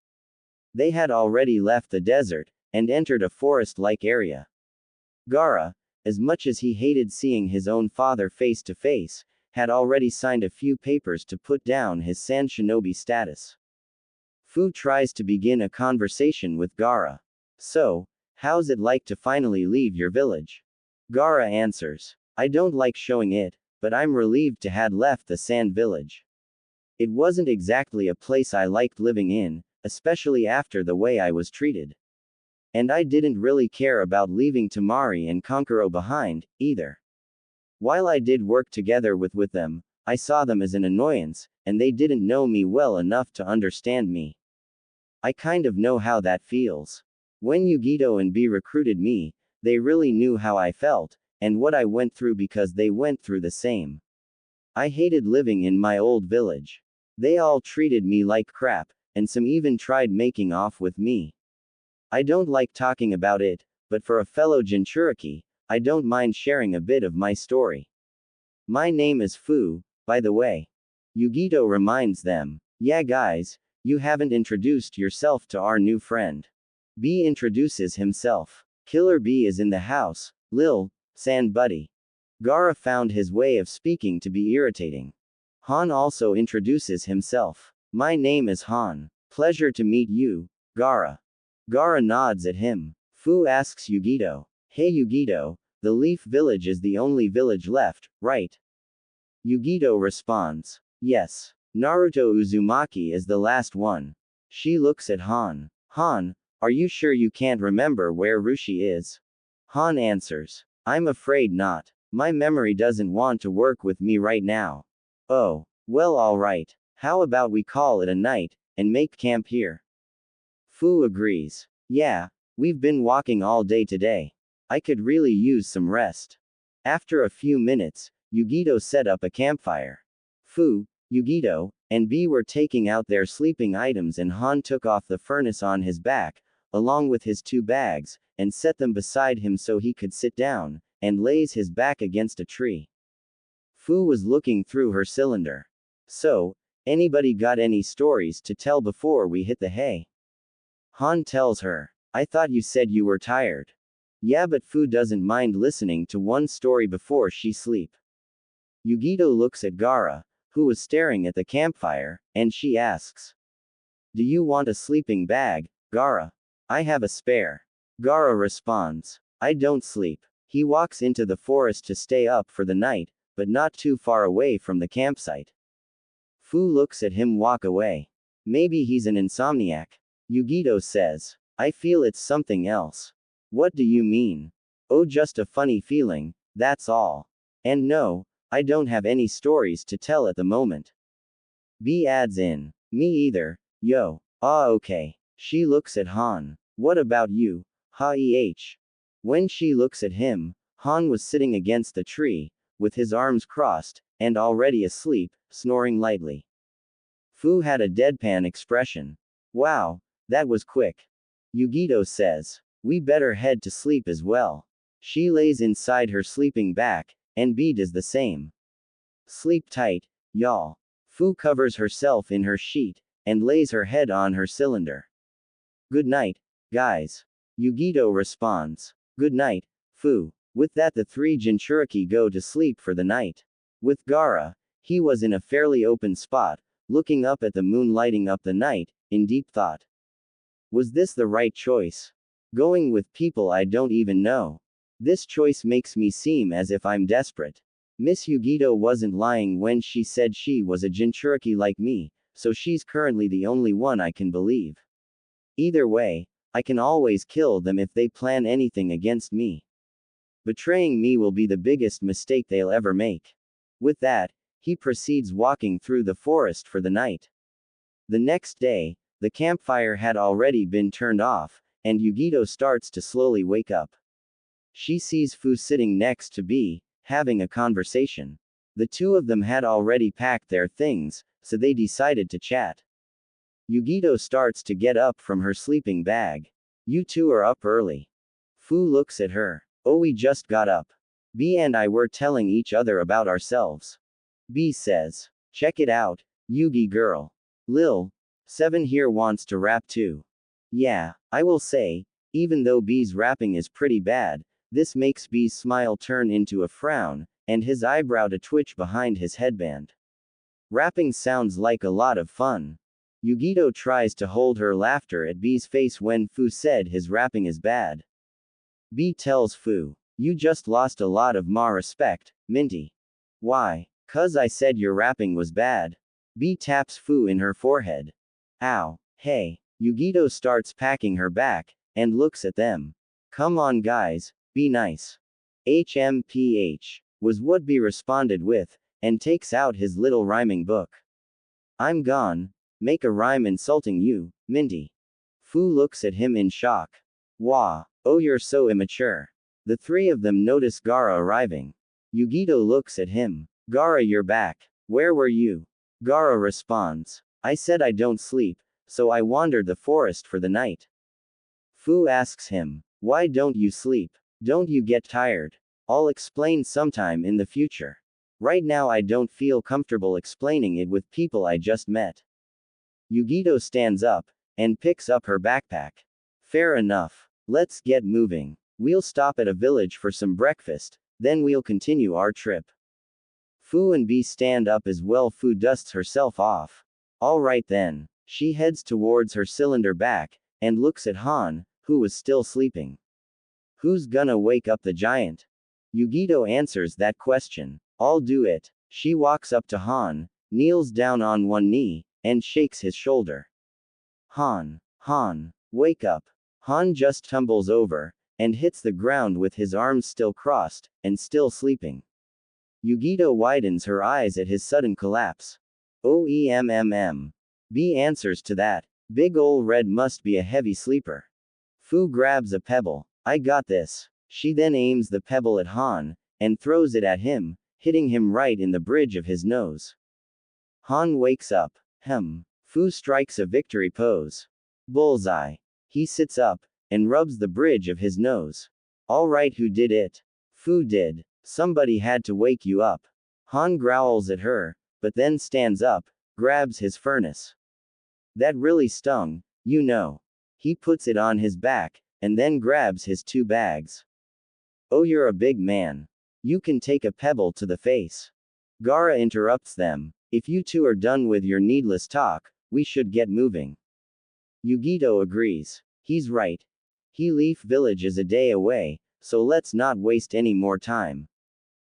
A: They had already left the desert, and entered a forest-like area. Gaara, as much as he hated seeing his own father face to face, had already signed a few papers to put down his sand shinobi status. Fu tries to begin a conversation with Gaara. So, how's it like to finally leave your village? Gaara answers. I don't like showing it, but I'm relieved to had left the sand village. It wasn't exactly a place I liked living in, especially after the way I was treated. And I didn't really care about leaving Tamari and Konkuro behind, either. While I did work together with them, I saw them as an annoyance, and they didn't know me well enough to understand me. I kind of know how that feels. When Yugito and B recruited me, they really knew how I felt, and what I went through because they went through the same. I hated living in my old village. They all treated me like crap, and some even tried making off with me. I don't like talking about it, but for a fellow Jinchuriki, I don't mind sharing a bit of my story. My name is Fu, by the way. Yugito reminds them. Yeah guys, you haven't introduced yourself to our new friend. B introduces himself. Killer B is in the house. Lil, San buddy. Gaara found his way of speaking to be irritating. Han also introduces himself. My name is Han. Pleasure to meet you, Gaara. Gaara nods at him. Fu asks Yugito. Hey Yugito, the Leaf Village is the only village left, right? Yugito responds. Yes. Naruto Uzumaki is the last one. She looks at Han. Han, are you sure you can't remember where Rushi is? Han answers. I'm afraid not. My memory doesn't want to work with me right now. Oh, well alright. How about we call it a night, and make camp here? Fu agrees. Yeah, we've been walking all day today. I could really use some rest. After a few minutes, Yugito set up a campfire. Fu, Yugito, and B were taking out their sleeping items and Han took off the furnace on his back, along with his 2 bags, and set them beside him so he could sit down, and lays his back against a tree. Fu was looking through her cylinder. So, anybody got any stories to tell before we hit the hay? Han tells her. I thought you said you were tired. Yeah, but Fu doesn't mind listening to one story before she sleep. Yugito looks at Gaara, who was staring at the campfire, and she asks. Do you want a sleeping bag, Gaara? I have a spare. Gaara responds. I don't sleep. He walks into the forest to stay up for the night, but not too far away from the campsite. Fu looks at him walk away. Maybe he's an insomniac. Yugito says. I feel it's something else. What do you mean? Oh, just a funny feeling, that's all. And no, I don't have any stories to tell at the moment. B adds in. Me either, yo. Ah, okay. She looks at Han. What about you, Ha-eh? When she looks at him, Han was sitting against the tree, with his arms crossed, and already asleep, snoring lightly. Fu had a deadpan expression. Wow, that was quick. Yugito says. We better head to sleep as well. She lays inside her sleeping bag, and B does the same. Sleep tight, y'all. Fu covers herself in her sheet, and lays her head on her cylinder. Good night, guys. Yugito responds. Good night, Fu. With that the 3 Jinchuriki go to sleep for the night. With Gaara, he was in a fairly open spot, looking up at the moon lighting up the night, in deep thought. Was this the right choice? Going with people I don't even know. This choice makes me seem as if I'm desperate. Miss Yugito wasn't lying when she said she was a Jinchuriki like me, so she's currently the only one I can believe. Either way, I can always kill them if they plan anything against me. Betraying me will be the biggest mistake they'll ever make. With that, he proceeds walking through the forest for the night. The next day, the campfire had already been turned off, and Yugito starts to slowly wake up. She sees Fu sitting next to B, having a conversation. The two of them had already packed their things, so they decided to chat. Yugito starts to get up from her sleeping bag. You two are up early. Fu looks at her. Oh, we just got up. B and I were telling each other about ourselves. B says. Check it out, Yugi girl. Lil, 7 here wants to rap too. Yeah, I will say, even though B's rapping is pretty bad, this makes B's smile turn into a frown, and his eyebrow to twitch behind his headband. Rapping sounds like a lot of fun. Yugito tries to hold her laughter at B's face when Fu said his rapping is bad. B tells Fu, you just lost a lot of ma respect, Minty. Why? 'Cause I said your rapping was bad. B taps Fu in her forehead. Ow, hey. Yugito starts packing her back, and looks at them. Come on guys, be nice. HMPH, was what B responded with, and takes out his little rhyming book. I'm gone, make a rhyme insulting you, Minty. Fu looks at him in shock. Wah, oh you're so immature. The three of them notice Gaara arriving. Yugito looks at him. Gaara, you're back. Where were you? Gaara responds. I said I don't sleep, so I wandered the forest for the night. Fu asks him. Why don't you sleep? Don't you get tired? I'll explain sometime in the future. Right now I don't feel comfortable explaining it with people I just met. Yugito stands up, and picks up her backpack. Fair enough. Let's get moving. We'll stop at a village for some breakfast, then we'll continue our trip. Fu and B stand up as well. Fu dusts herself off. Alright then. She heads towards her cylinder back, and looks at Han, who was still sleeping. Who's gonna wake up the giant? Yugito answers that question. I'll do it. She walks up to Han, kneels down on one knee, and shakes his shoulder. Han, wake up. Han just tumbles over, and hits the ground with his arms still crossed, and still sleeping. Yugito widens her eyes at his sudden collapse. OEMMM. B answers to that. Big ol' red must be a heavy sleeper. Fu grabs a pebble. I got this. She then aims the pebble at Han, and throws it at him, hitting him right in the bridge of his nose. Han wakes up. Fu strikes a victory pose. Bullseye. He sits up, and rubs the bridge of his nose. Alright, who did it? Fu did. Somebody had to wake you up. Han growls at her, but then stands up, grabs his furnace. That really stung, you know. He puts it on his back, and then grabs his 2 bags. Oh, you're a big man. You can take a pebble to the face. Gaara interrupts them. If you two are done with your needless talk, we should get moving. Yugito agrees. He's right. Leaf Village is a day away, so let's not waste any more time.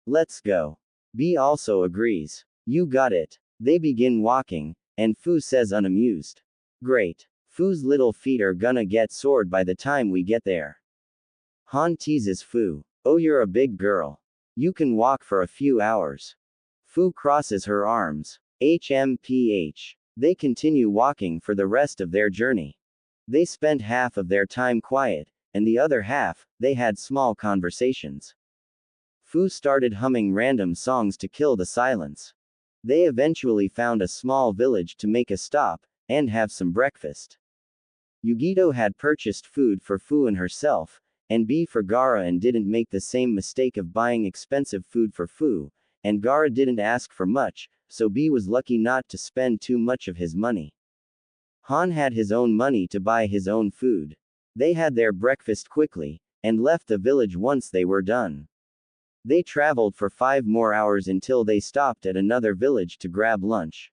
A: Let's go. B also agrees. You got it. They begin walking, and Fu says unamused. Great. Fu's little feet are gonna get sore by the time we get there. Han teases Fu. Oh, you're a big girl. You can walk for a few hours. Fu crosses her arms. HMPH. They continue walking for the rest of their journey. They spent half of their time quiet, and the other half, they had small conversations. Fu started humming random songs to kill the silence. They eventually found a small village to make a stop, and have some breakfast. Yugito had purchased food for Fu and herself, and B for Gaara, and didn't make the same mistake of buying expensive food for Fu, and Gaara didn't ask for much, so B was lucky not to spend too much of his money. Han had his own money to buy his own food. They had their breakfast quickly, and left the village once they were done. They traveled for 5 more hours until they stopped at another village to grab lunch.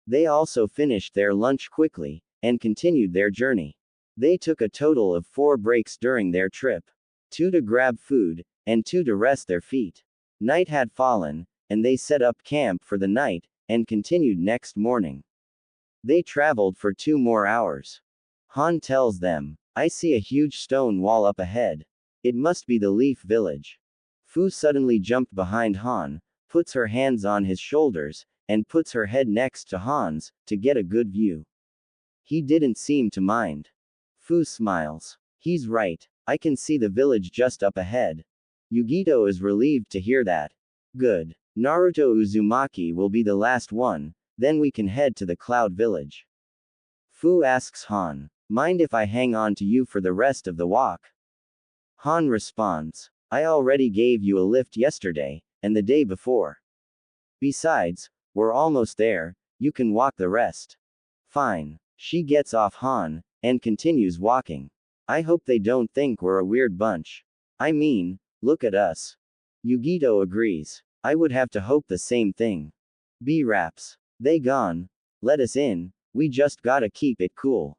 A: They also finished their lunch quickly, and continued their journey. They took a total of 4 breaks during their trip. 2 to grab food, and 2 to rest their feet. Night had fallen, and they set up camp for the night, and continued next morning. They traveled for 2 more hours. Han tells them, I see a huge stone wall up ahead. It must be the Leaf Village. Fu suddenly jumped behind Han, puts her hands on his shoulders, and puts her head next to Han's, to get a good view. He didn't seem to mind. Fu smiles. He's right. I can see the village just up ahead. Yugito is relieved to hear that. Good. Naruto Uzumaki will be the last one, then we can head to the Cloud Village. Fu asks Han, mind if I hang on to you for the rest of the walk? Han responds, I already gave you a lift yesterday, and the day before. Besides, we're almost there, you can walk the rest. Fine. She gets off Han, and continues walking. I hope they don't think we're a weird bunch. I mean, look at us. Yugito agrees. I would have to hope the same thing. B raps. They gone. Let us in, we just gotta keep it cool.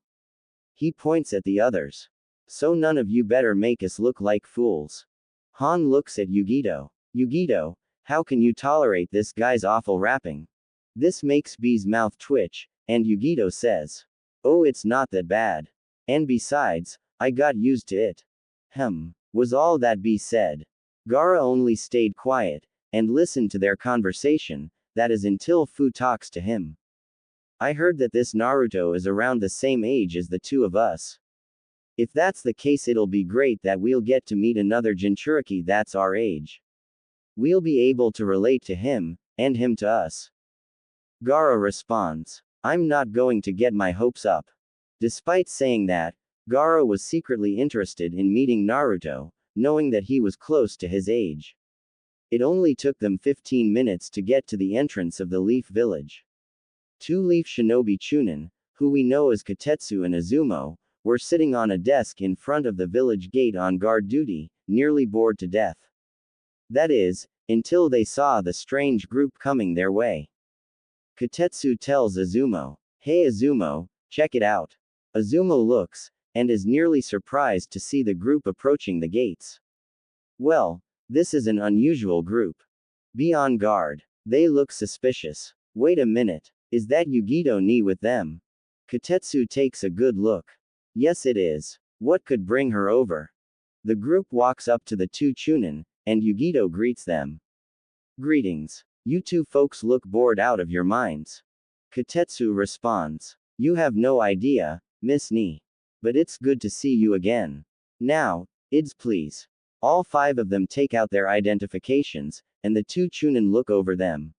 A: He points at the others. So none of you better make us look like fools. Han looks at Yugito. Yugito, how can you tolerate this guy's awful rapping? This makes B's mouth twitch, and Yugito says, oh, it's not that bad. And besides, I got used to it. Was all that B said. Gaara only stayed quiet, and listened to their conversation, that is until Fu talks to him. I heard that this Naruto is around the same age as the two of us. If that's the case, it'll be great that we'll get to meet another Jinchuriki that's our age. We'll be able to relate to him, and him to us. Gaara responds. I'm not going to get my hopes up. Despite saying that, Gaara was secretly interested in meeting Naruto, knowing that he was close to his age. It only took them 15 minutes to get to the entrance of the Leaf Village. Two Leaf Shinobi Chunin, who we know as Kotetsu and Izumo, were sitting on a desk in front of the village gate on guard duty, nearly bored to death. That is, until they saw the strange group coming their way. Kotetsu tells Izumo, "Hey Izumo, check it out." Izumo looks, and is nearly surprised to see the group approaching the gates. Well, this is an unusual group. Be on guard. They look suspicious. Wait a minute, is that Yugito ni with them? Kotetsu takes a good look. Yes it is. What could bring her over? The group walks up to the two Chunin, and Yugito greets them. Greetings. You two folks look bored out of your minds. Kotetsu responds. You have no idea, Miss Ni. But it's good to see you again. Now, ids please. All five of them take out their identifications, and the two Chunin look over them.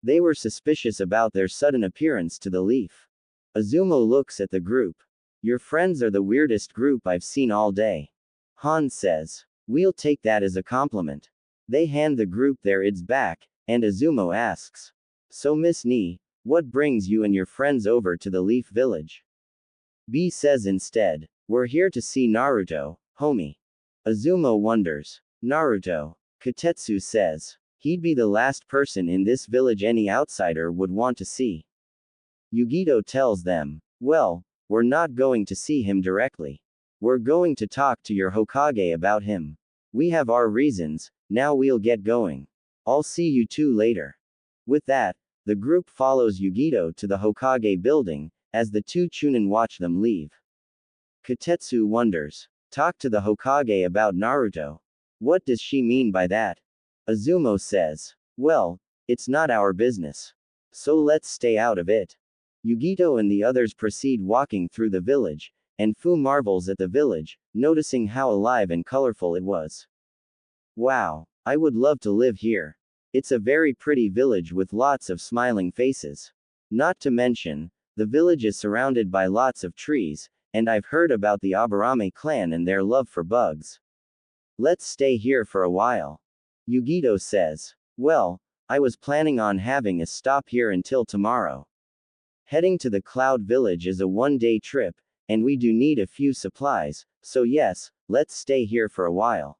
A: They were suspicious about their sudden appearance to the leaf. Izumo looks at the group. Your friends are the weirdest group I've seen all day. Han says. We'll take that as a compliment. They hand the group their ids back, and Izumo asks. So Miss Ni, what brings you and your friends over to the Leaf Village? B says instead. We're here to see Naruto, homie. Izumo wonders. Naruto. Kotetsu says. He'd be the last person in this village any outsider would want to see. Yugito tells them. Well, we're not going to see him directly. We're going to talk to your Hokage about him. We have our reasons, now we'll get going. I'll see you two later. With that, the group follows Yugito to the Hokage building, as the two Chunin watch them leave. Kotetsu wonders. Talk to the Hokage about Naruto. What does she mean by that? Izumo says. Well, it's not our business. So let's stay out of it. Yugito and the others proceed walking through the village, and Fu marvels at the village, noticing how alive and colorful it was. Wow, I would love to live here. It's a very pretty village with lots of smiling faces. Not to mention, the village is surrounded by lots of trees, and I've heard about the Aburame clan and their love for bugs. Let's stay here for a while. Yugito says. Well, I was planning on having a stop here until tomorrow. Heading to the Cloud Village is a one-day trip, and we do need a few supplies, so yes, let's stay here for a while.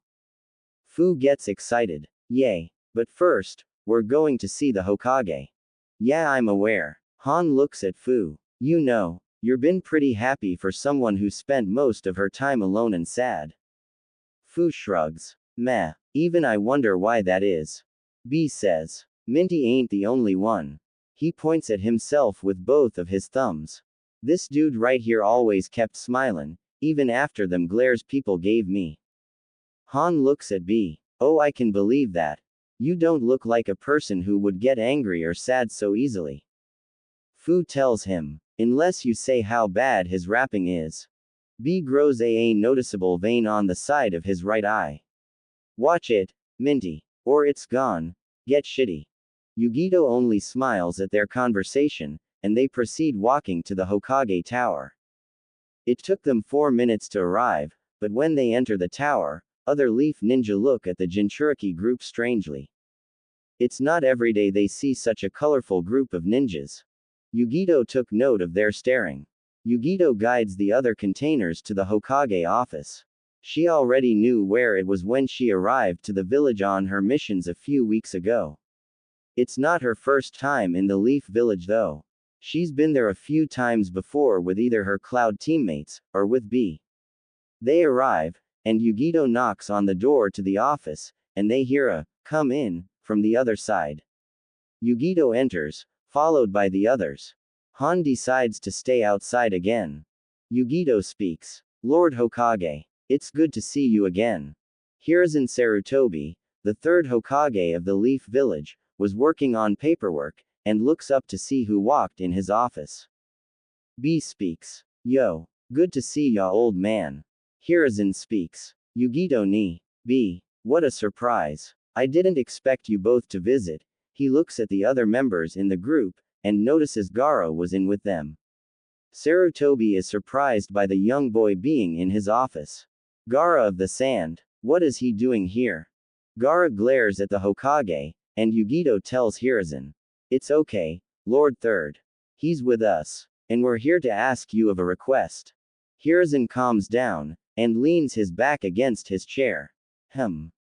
A: Fu gets excited. Yay. But first, we're going to see the Hokage. Yeah, I'm aware. Han looks at Fu. You know, you've been pretty happy for someone who spent most of her time alone and sad. Fu shrugs. Meh, even I wonder why that is. B says. Minty ain't the only one. He points at himself with both of his thumbs. This dude right here always kept smiling, even after them glares people gave me. Han looks at B. Oh, I can believe that. You don't look like a person who would get angry or sad so easily. Fu tells him. Unless you say how bad his rapping is. B grows a noticeable vein on the side of his right eye. Watch it, Minty. Or it's gone. Get shitty. Yugito only smiles at their conversation, and they proceed walking to the Hokage Tower. It took them 4 minutes to arrive, but when they enter the tower, other Leaf Ninja look at the Jinchuriki group strangely. It's not every day they see such a colorful group of ninjas. Yugito took note of their staring. Yugito guides the other containers to the Hokage office. She already knew where it was when she arrived to the village on her missions a few weeks ago. It's not her first time in the Leaf Village though. She's been there a few times before with either her Cloud teammates, or with B. They arrive, and Yugito knocks on the door to the office, and they hear a, "Come in," from the other side. Yugito enters, followed by the others. Han decides to stay outside again. Yugito speaks. Lord Hokage. It's good to see you again. Hiruzen Sarutobi, the third Hokage of the Leaf Village, was working on paperwork, and looks up to see who walked in his office. B speaks. Yo. Good to see ya, old man. Hiruzen speaks. Yugito ni. B. What a surprise. I didn't expect you both to visit. He looks at the other members in the group, and notices Gaara was in with them. Sarutobi is surprised by the young boy being in his office. Gaara of the Sand. What is he doing here? Gaara glares at the Hokage, and Yugito tells Hiruzen. It's okay, Lord Third. He's with us, and we're here to ask you of a request. Hiruzen calms down, and leans his back against his chair.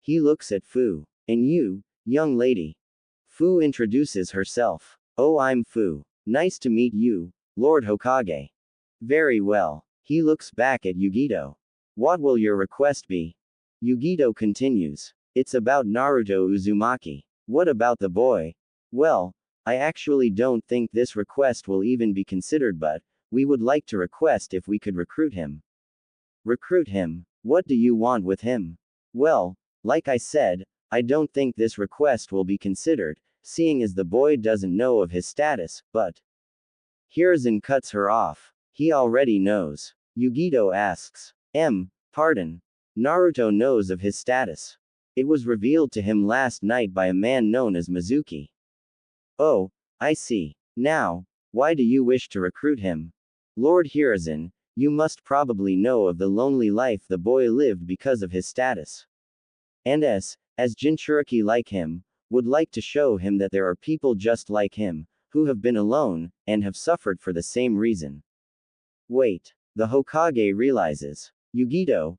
A: He looks at Fu. And you, young lady. Fu introduces herself. Oh, I'm Fu. Nice to meet you, Lord Hokage. Very well. He looks back at Yugito. What will your request be? Yugito continues. It's about Naruto Uzumaki. What about the boy? Well, I actually don't think this request will even be considered, but we would like to request if we could recruit him. Recruit him? What do you want with him? Well, like I said, I don't think this request will be considered, seeing as the boy doesn't know of his status, but. Hiruzen cuts her off. He already knows. Yugito asks. Pardon. Naruto knows of his status. It was revealed to him last night by a man known as Mizuki. Oh, I see. Now, why do you wish to recruit him? Lord Hiruzen, you must probably know of the lonely life the boy lived because of his status. And as Jinchuriki like him, would like to show him that there are people just like him, who have been alone, and have suffered for the same reason. Wait. The Hokage realizes. Yugito,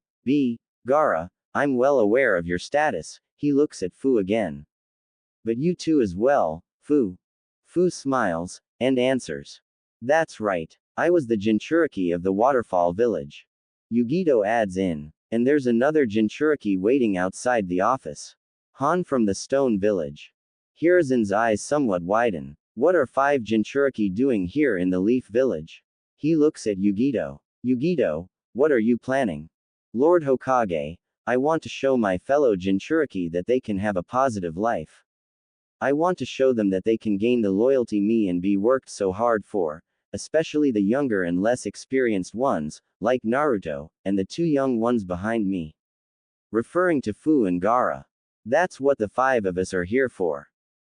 A: Gaara, I'm well aware of your status. He looks at Fu again. But you too as well, Fu. Fu smiles, and answers. That's right. I was the Jinchuriki of the Waterfall village. Yugito adds in. And there's another Jinchuriki waiting outside the office. Han from the Stone Village. Hiruzen's eyes somewhat widen. What are 5 Jinchuriki doing here in the Leaf Village? He looks at Yugito. Yugito, what are you planning? Lord Hokage, I want to show my fellow Jinchuriki that they can have a positive life. I want to show them that they can gain the loyalty me and be worked so hard for, especially the younger and less experienced ones, like Naruto, and the 2 young ones behind me. Referring to Fu and Gaara. That's what the 5 of us are here for.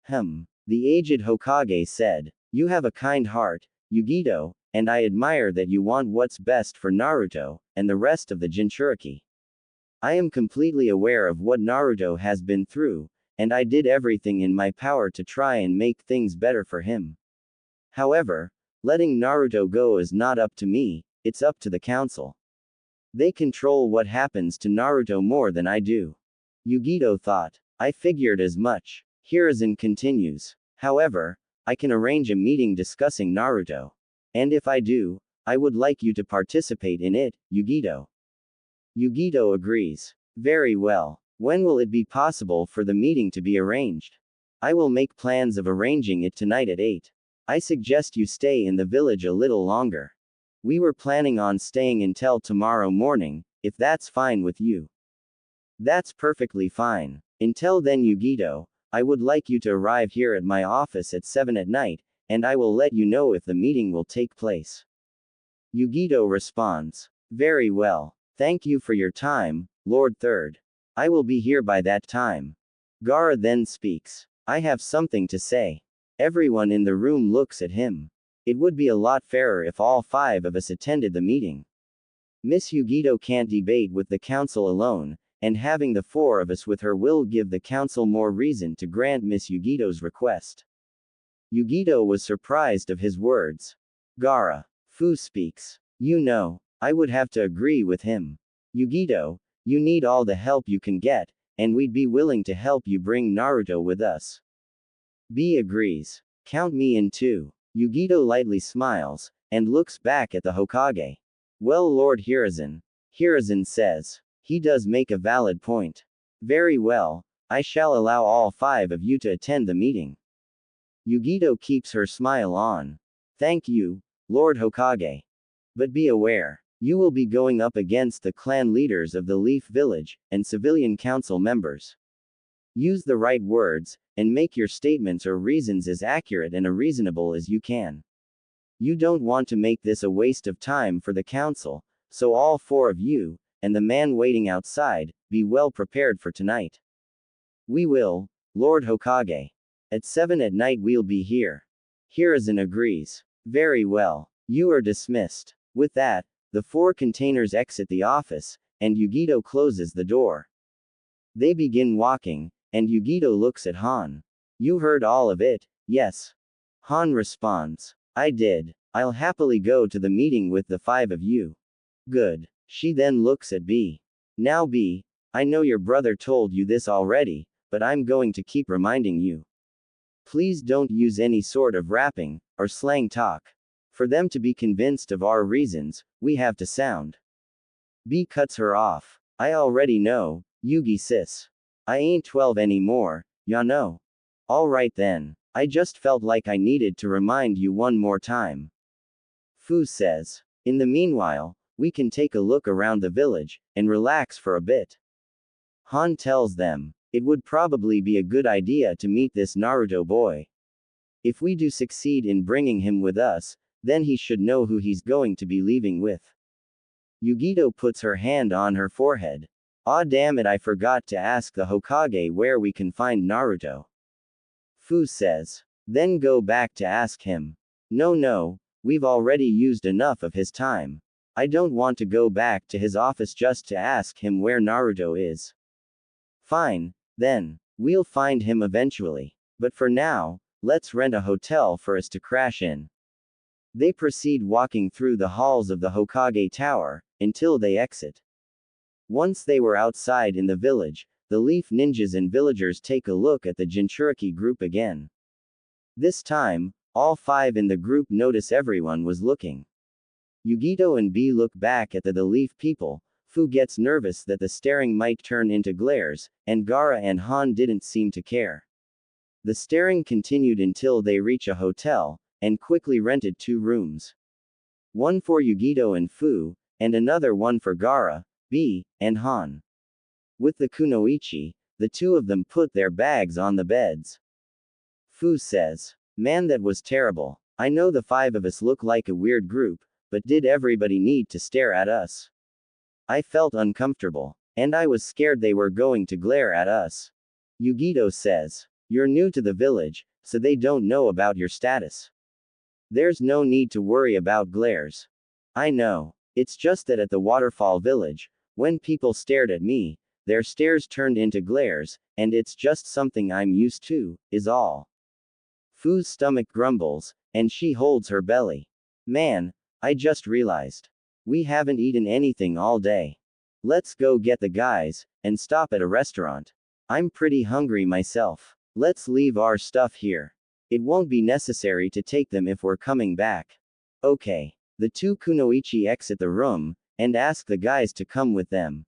A: The aged Hokage said. You have a kind heart, Yugito, and I admire that you want what's best for Naruto, and the rest of the Jinchuriki. I am completely aware of what Naruto has been through, and I did everything in my power to try and make things better for him. However, letting Naruto go is not up to me, it's up to the council. They control what happens to Naruto more than I do. Yugito thought. I figured as much. Hiruzen continues. However, I can arrange a meeting discussing Naruto. And if I do, I would like you to participate in it, Yugito. Yugito agrees. Very well. When will it be possible for the meeting to be arranged? I will make plans of arranging it tonight at 8. I suggest you stay in the village a little longer. We were planning on staying until tomorrow morning, if that's fine with you. That's perfectly fine. Until then, Yugito, I would like you to arrive here at my office at 7 at night, and I will let you know if the meeting will take place. Yugito responds. Very well. Thank you for your time, Lord Third. I will be here by that time. Gaara then speaks. I have something to say. Everyone in the room looks at him. It would be a lot fairer if all 5 of us attended the meeting. Miss Yugito can't debate with the council alone, and having the 4 of us with her will give the council more reason to grant Miss Yugito's request. Yugito was surprised of his words. Gaara. Fu speaks. You know, I would have to agree with him. Yugito, you need all the help you can get, and we'd be willing to help you bring Naruto with us. B agrees. Count me in too. Yugito lightly smiles, and looks back at the Hokage. Well, Lord Hiruzen. Hiruzen says. He does make a valid point. Very well, I shall allow all 5 of you to attend the meeting. Yugito keeps her smile on. Thank you, Lord Hokage. But be aware, You will be going up against the clan leaders of the Leaf Village, and civilian council members. Use the right words, and make your statements or reasons as accurate and reasonable as you can. You don't want to make this a waste of time for the council, so all four of you, and the man waiting outside, be well prepared for tonight. We will, Lord Hokage. At 7 at night we'll be here. Hiruzen agrees. Very well. You are dismissed. With that, the four containers exit the office, and Yugito closes the door. They begin walking, and Yugito looks at Han. You heard all of it, yes? Han responds. I did. I'll happily go to the meeting with the five of you. Good. She then looks at B. Now B, I know your brother told you this already, but I'm going to keep reminding you. Please don't use any sort of rapping, or slang talk. For them to be convinced of our reasons, we have to sound. B cuts her off. I already know, Yugi sis. I ain't 12 anymore, ya know. Alright then. I just felt like I needed to remind you one more time. Fu says. In the meanwhile, we can take a look around the village, and relax for a bit. Han tells them. It would probably be a good idea to meet this Naruto boy. If we do succeed in bringing him with us, then he should know who he's going to be leaving with. Yugito puts her hand on her forehead. Aw damn it, I forgot to ask the Hokage where we can find Naruto. Fu says. Then go back to ask him. No, we've already used enough of his time. I don't want to go back to his office just to ask him where Naruto is. Fine, then. We'll find him eventually. But for now, let's rent a hotel for us to crash in. They proceed walking through the halls of the Hokage Tower, until they exit. Once they were outside in the village, the Leaf Ninjas and villagers take a look at the Jinchuriki group again. This time, all five in the group notice everyone was looking. Yugito and B look back at the Leaf people. Fu gets nervous that the staring might turn into glares, and Gaara and Han didn't seem to care. The staring continued until they reach a hotel, and quickly rented 2 rooms. One for Yugito and Fu, and another one for Gaara, B, and Han. With the kunoichi, the two of them put their bags on the beds. Fu says, man, that was terrible. I know the 5 of us look like a weird group, but did everybody need to stare at us? I felt uncomfortable. And I was scared they were going to glare at us. Yugito says, you're new to the village, so they don't know about your status. There's no need to worry about glares. I know. It's just that at the Waterfall village, when people stared at me, their stares turned into glares, and it's just something I'm used to, is all. Fu's stomach grumbles, and she holds her belly. Man, I just realized. We haven't eaten anything all day. Let's go get the guys, and stop at a restaurant. I'm pretty hungry myself. Let's leave our stuff here. It won't be necessary to take them if we're coming back. Okay. The 2 kunoichi exit the room, and ask the guys to come with them.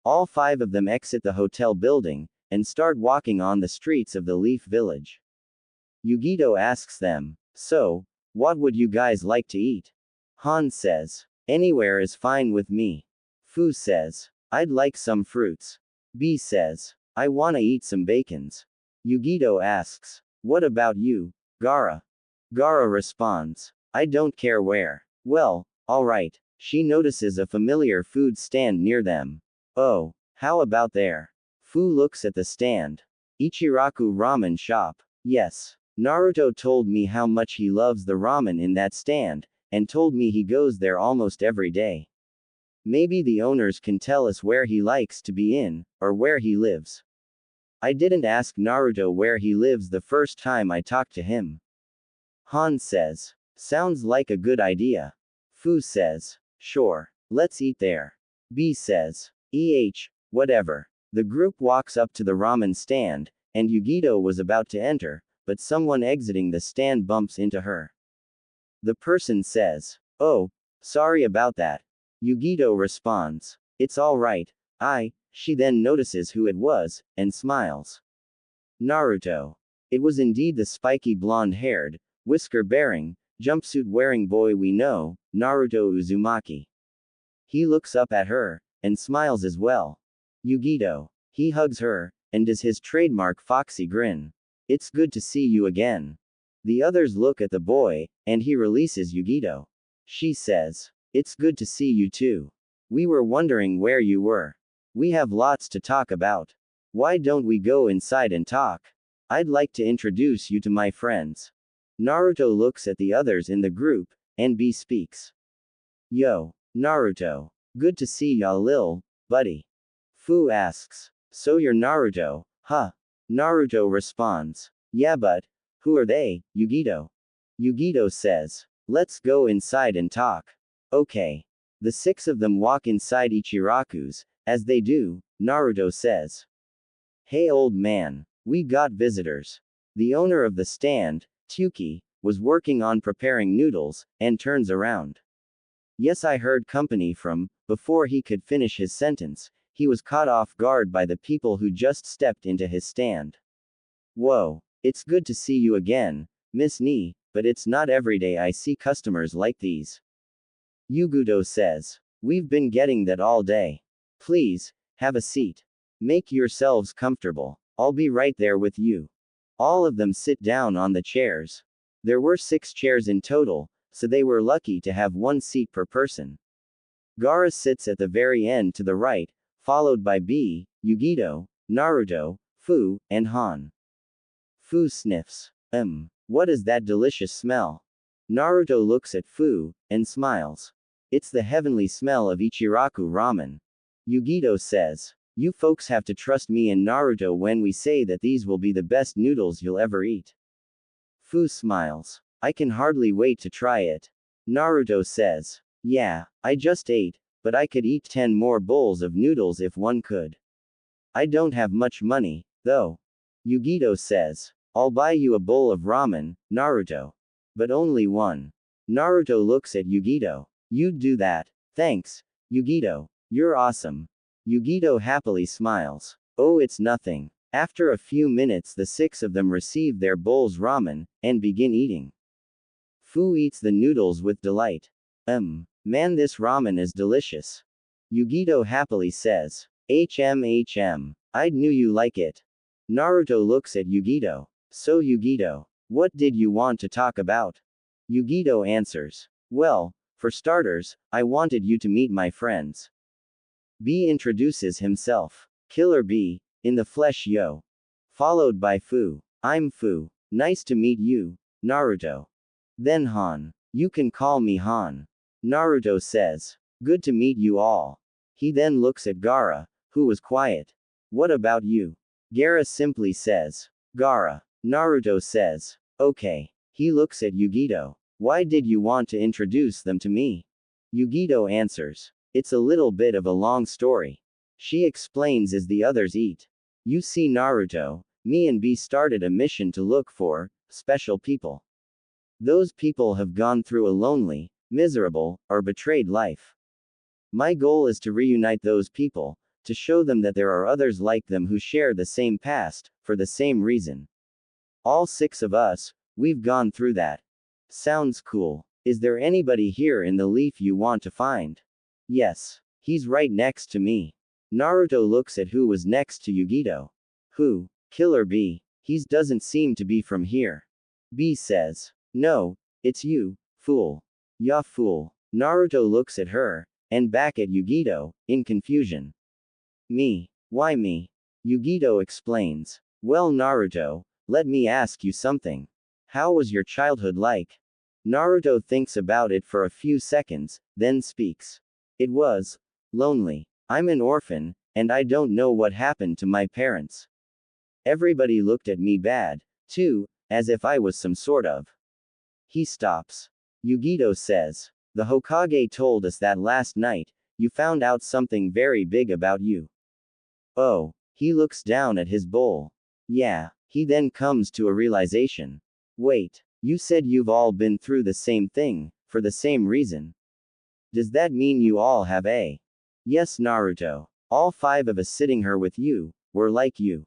A: All 5 of them exit the hotel building, and start walking on the streets of the Leaf Village. Yugito asks them, so, what would you guys like to eat? Han says, anywhere is fine with me. Fu says, I'd like some fruits. B says, I wanna eat some bacons. Yugito asks, what about you, Gaara? Gaara responds, I don't care where. Well, alright. She notices a familiar food stand near them. Oh, how about there? Fu looks at the stand. Ichiraku Ramen Shop. Yes. Naruto told me how much he loves the ramen in that stand, and told me he goes there almost every day. Maybe the owners can tell us where he likes to be in, or where he lives. I didn't ask Naruto where he lives the first time I talked to him. Han says, sounds like a good idea. Fu says, sure, let's eat there. B says, whatever. The group walks up to the ramen stand, and Yugito was about to enter, but someone exiting the stand bumps into her. The person says, oh, sorry about that. Yugito responds, it's alright. She then notices who it was, and smiles. Naruto. It was indeed the spiky blonde-haired, whisker-bearing, jumpsuit-wearing boy we know, Naruto Uzumaki. He looks up at her, and smiles as well. Yugito. He hugs her, and does his trademark foxy grin. It's good to see you again. The others look at the boy, and he releases Yugito. She says, it's good to see you too. We were wondering where you were. We have lots to talk about. Why don't we go inside and talk? I'd like to introduce you to my friends. Naruto looks at the others in the group, and B speaks. Yo, Naruto. Good to see ya lil, buddy. Fu asks. So you're Naruto, huh? Naruto responds. Yeah but, who are they, Yugito? Yugito says. Let's go inside and talk. Okay. The 6 of them walk inside Ichiraku's. As they do, Naruto says. Hey old man, we got visitors. The owner of the stand, Tuki, was working on preparing noodles, and turns around. Yes, I heard company from. Before he could finish his sentence, he was caught off guard by the people who just stepped into his stand. Whoa, it's good to see you again, Miss Ni, but it's not every day I see customers like these. Yugito says. We've been getting that all day. Please, have a seat. Make yourselves comfortable. I'll be right there with you. All of them sit down on the chairs. There were 6 chairs in total, so they were lucky to have 1 seat per person. Gaara sits at the very end to the right, followed by B, Yugito, Naruto, Fu, and Han. Fu sniffs. What is that delicious smell? Naruto looks at Fu, and smiles. It's the heavenly smell of Ichiraku ramen. Yugito says. You folks have to trust me and Naruto when we say that these will be the best noodles you'll ever eat. Fu smiles. I can hardly wait to try it. Naruto says. Yeah, I just ate, but I could eat 10 more bowls of noodles if one could. I don't have much money, though. Yugito says. I'll buy you a bowl of ramen, Naruto. But only one. Naruto looks at Yugito. You'd do that. Thanks, Yugito. You're awesome. Yugito happily smiles. Oh, it's nothing. After a few minutes, the 6 of them receive their bowls ramen, and begin eating. Fu eats the noodles with delight. Man, this ramen is delicious. Yugito happily says. I'd knew you like it. Naruto looks at Yugito. So Yugito, what did you want to talk about? Yugito answers. Well, for starters, I wanted you to meet my friends. B introduces himself. Killer B, in the flesh yo. Followed by Fu. I'm Fu. Nice to meet you, Naruto. Then Han. You can call me Han. Naruto says. Good to meet you all. He then looks at Gaara, who was quiet. What about you? Gaara simply says. Gaara. Naruto says. Okay. He looks at Yugito. Why did you want to introduce them to me? Yugito answers. It's a little bit of a long story. She explains as the others eat. You see Naruto, me and B started a mission to look for special people. Those people have gone through a lonely, miserable, or betrayed life. My goal is to reunite those people, to show them that there are others like them who share the same past, for the same reason. All 6 of us, we've gone through that. Sounds cool. Is there anybody here in the leaf you want to find? Yes. He's right next to me. Naruto looks at who was next to Yugito. Who? Killer B. He doesn't seem to be from here. B says. No, it's you, fool. Ya fool. Naruto looks at her, and back at Yugito, in confusion. Me. Why me? Yugito explains. Well Naruto, let me ask you something. How was your childhood like? Naruto thinks about it for a few seconds, then speaks. It was lonely. I'm an orphan, and I don't know what happened to my parents. Everybody looked at me bad, too, as if I was some sort of. He stops. Yugito says. The Hokage told us that last night, you found out something very big about you. Oh, he looks down at his bowl. Yeah, he then comes to a realization. Wait, you said you've all been through the same thing, for the same reason. Does that mean you all have a? Yes Naruto. All 5 of us sitting here with you, were like you.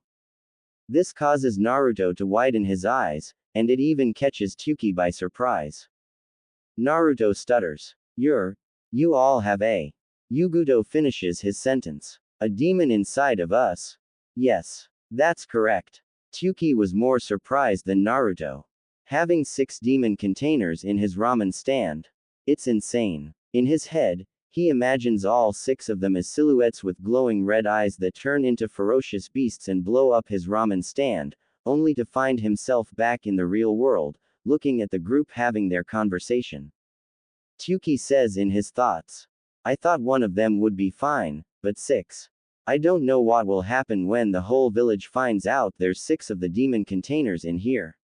A: This causes Naruto to widen his eyes, and it even catches Tuki by surprise. Naruto stutters. You all have a. Yugito finishes his sentence. A demon inside of us? Yes. That's correct. Tsuki was more surprised than Naruto. Having 6 demon containers in his ramen stand. It's insane. In his head, he imagines all 6 of them as silhouettes with glowing red eyes that turn into ferocious beasts and blow up his ramen stand, only to find himself back in the real world, looking at the group having their conversation. Tsuki says in his thoughts. I thought one of them would be fine, but 6. I don't know what will happen when the whole village finds out there's 6 of the demon containers in here.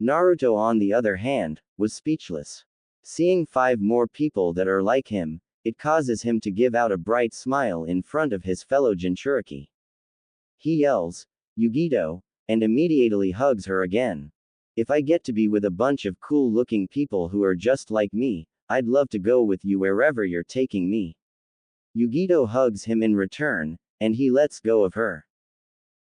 A: Naruto, on the other hand, was speechless. Seeing 5 more people that are like him, it causes him to give out a bright smile in front of his fellow Jinchuriki. He yells, Yugito, and immediately hugs her again. If I get to be with a bunch of cool-looking people who are just like me, I'd love to go with you wherever you're taking me. Yugito hugs him in return, and he lets go of her.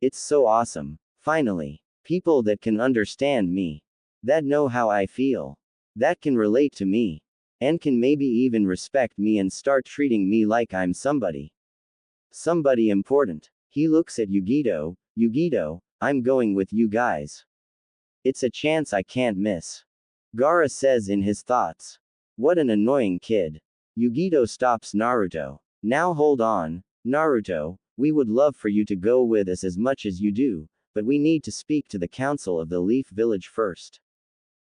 A: It's so awesome. Finally. People that can understand me. That know how I feel. That can relate to me. And can maybe even respect me and start treating me like I'm somebody. Somebody important. He looks at Yugito. Yugito, I'm going with you guys. It's a chance I can't miss. Gaara says in his thoughts. What an annoying kid. Yugito stops Naruto. Now hold on, Naruto, we would love for you to go with us as much as you do, but we need to speak to the council of the Leaf Village first.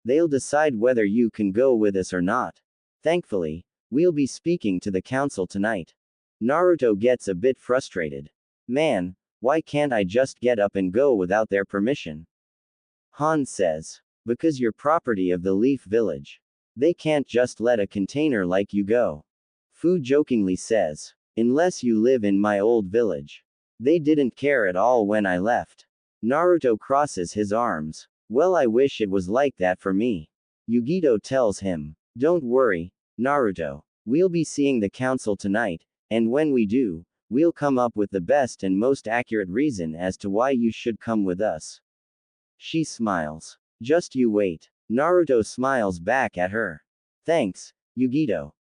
A: They'll decide whether you can go with us or not. Thankfully, we'll be speaking to the council tonight. Naruto gets a bit frustrated. Man, why can't I just get up and go without their permission? Han says. Because you're property of the Leaf Village. They can't just let a container like you go. Fu jokingly says. Unless you live in my old village. They didn't care at all when I left. Naruto crosses his arms. Well, I wish it was like that for me. Yugito tells him. Don't worry, Naruto. We'll be seeing the council tonight, and when we do, we'll come up with the best and most accurate reason as to why you should come with us. She smiles. Just you wait. Naruto smiles back at her. Thanks, Yugito.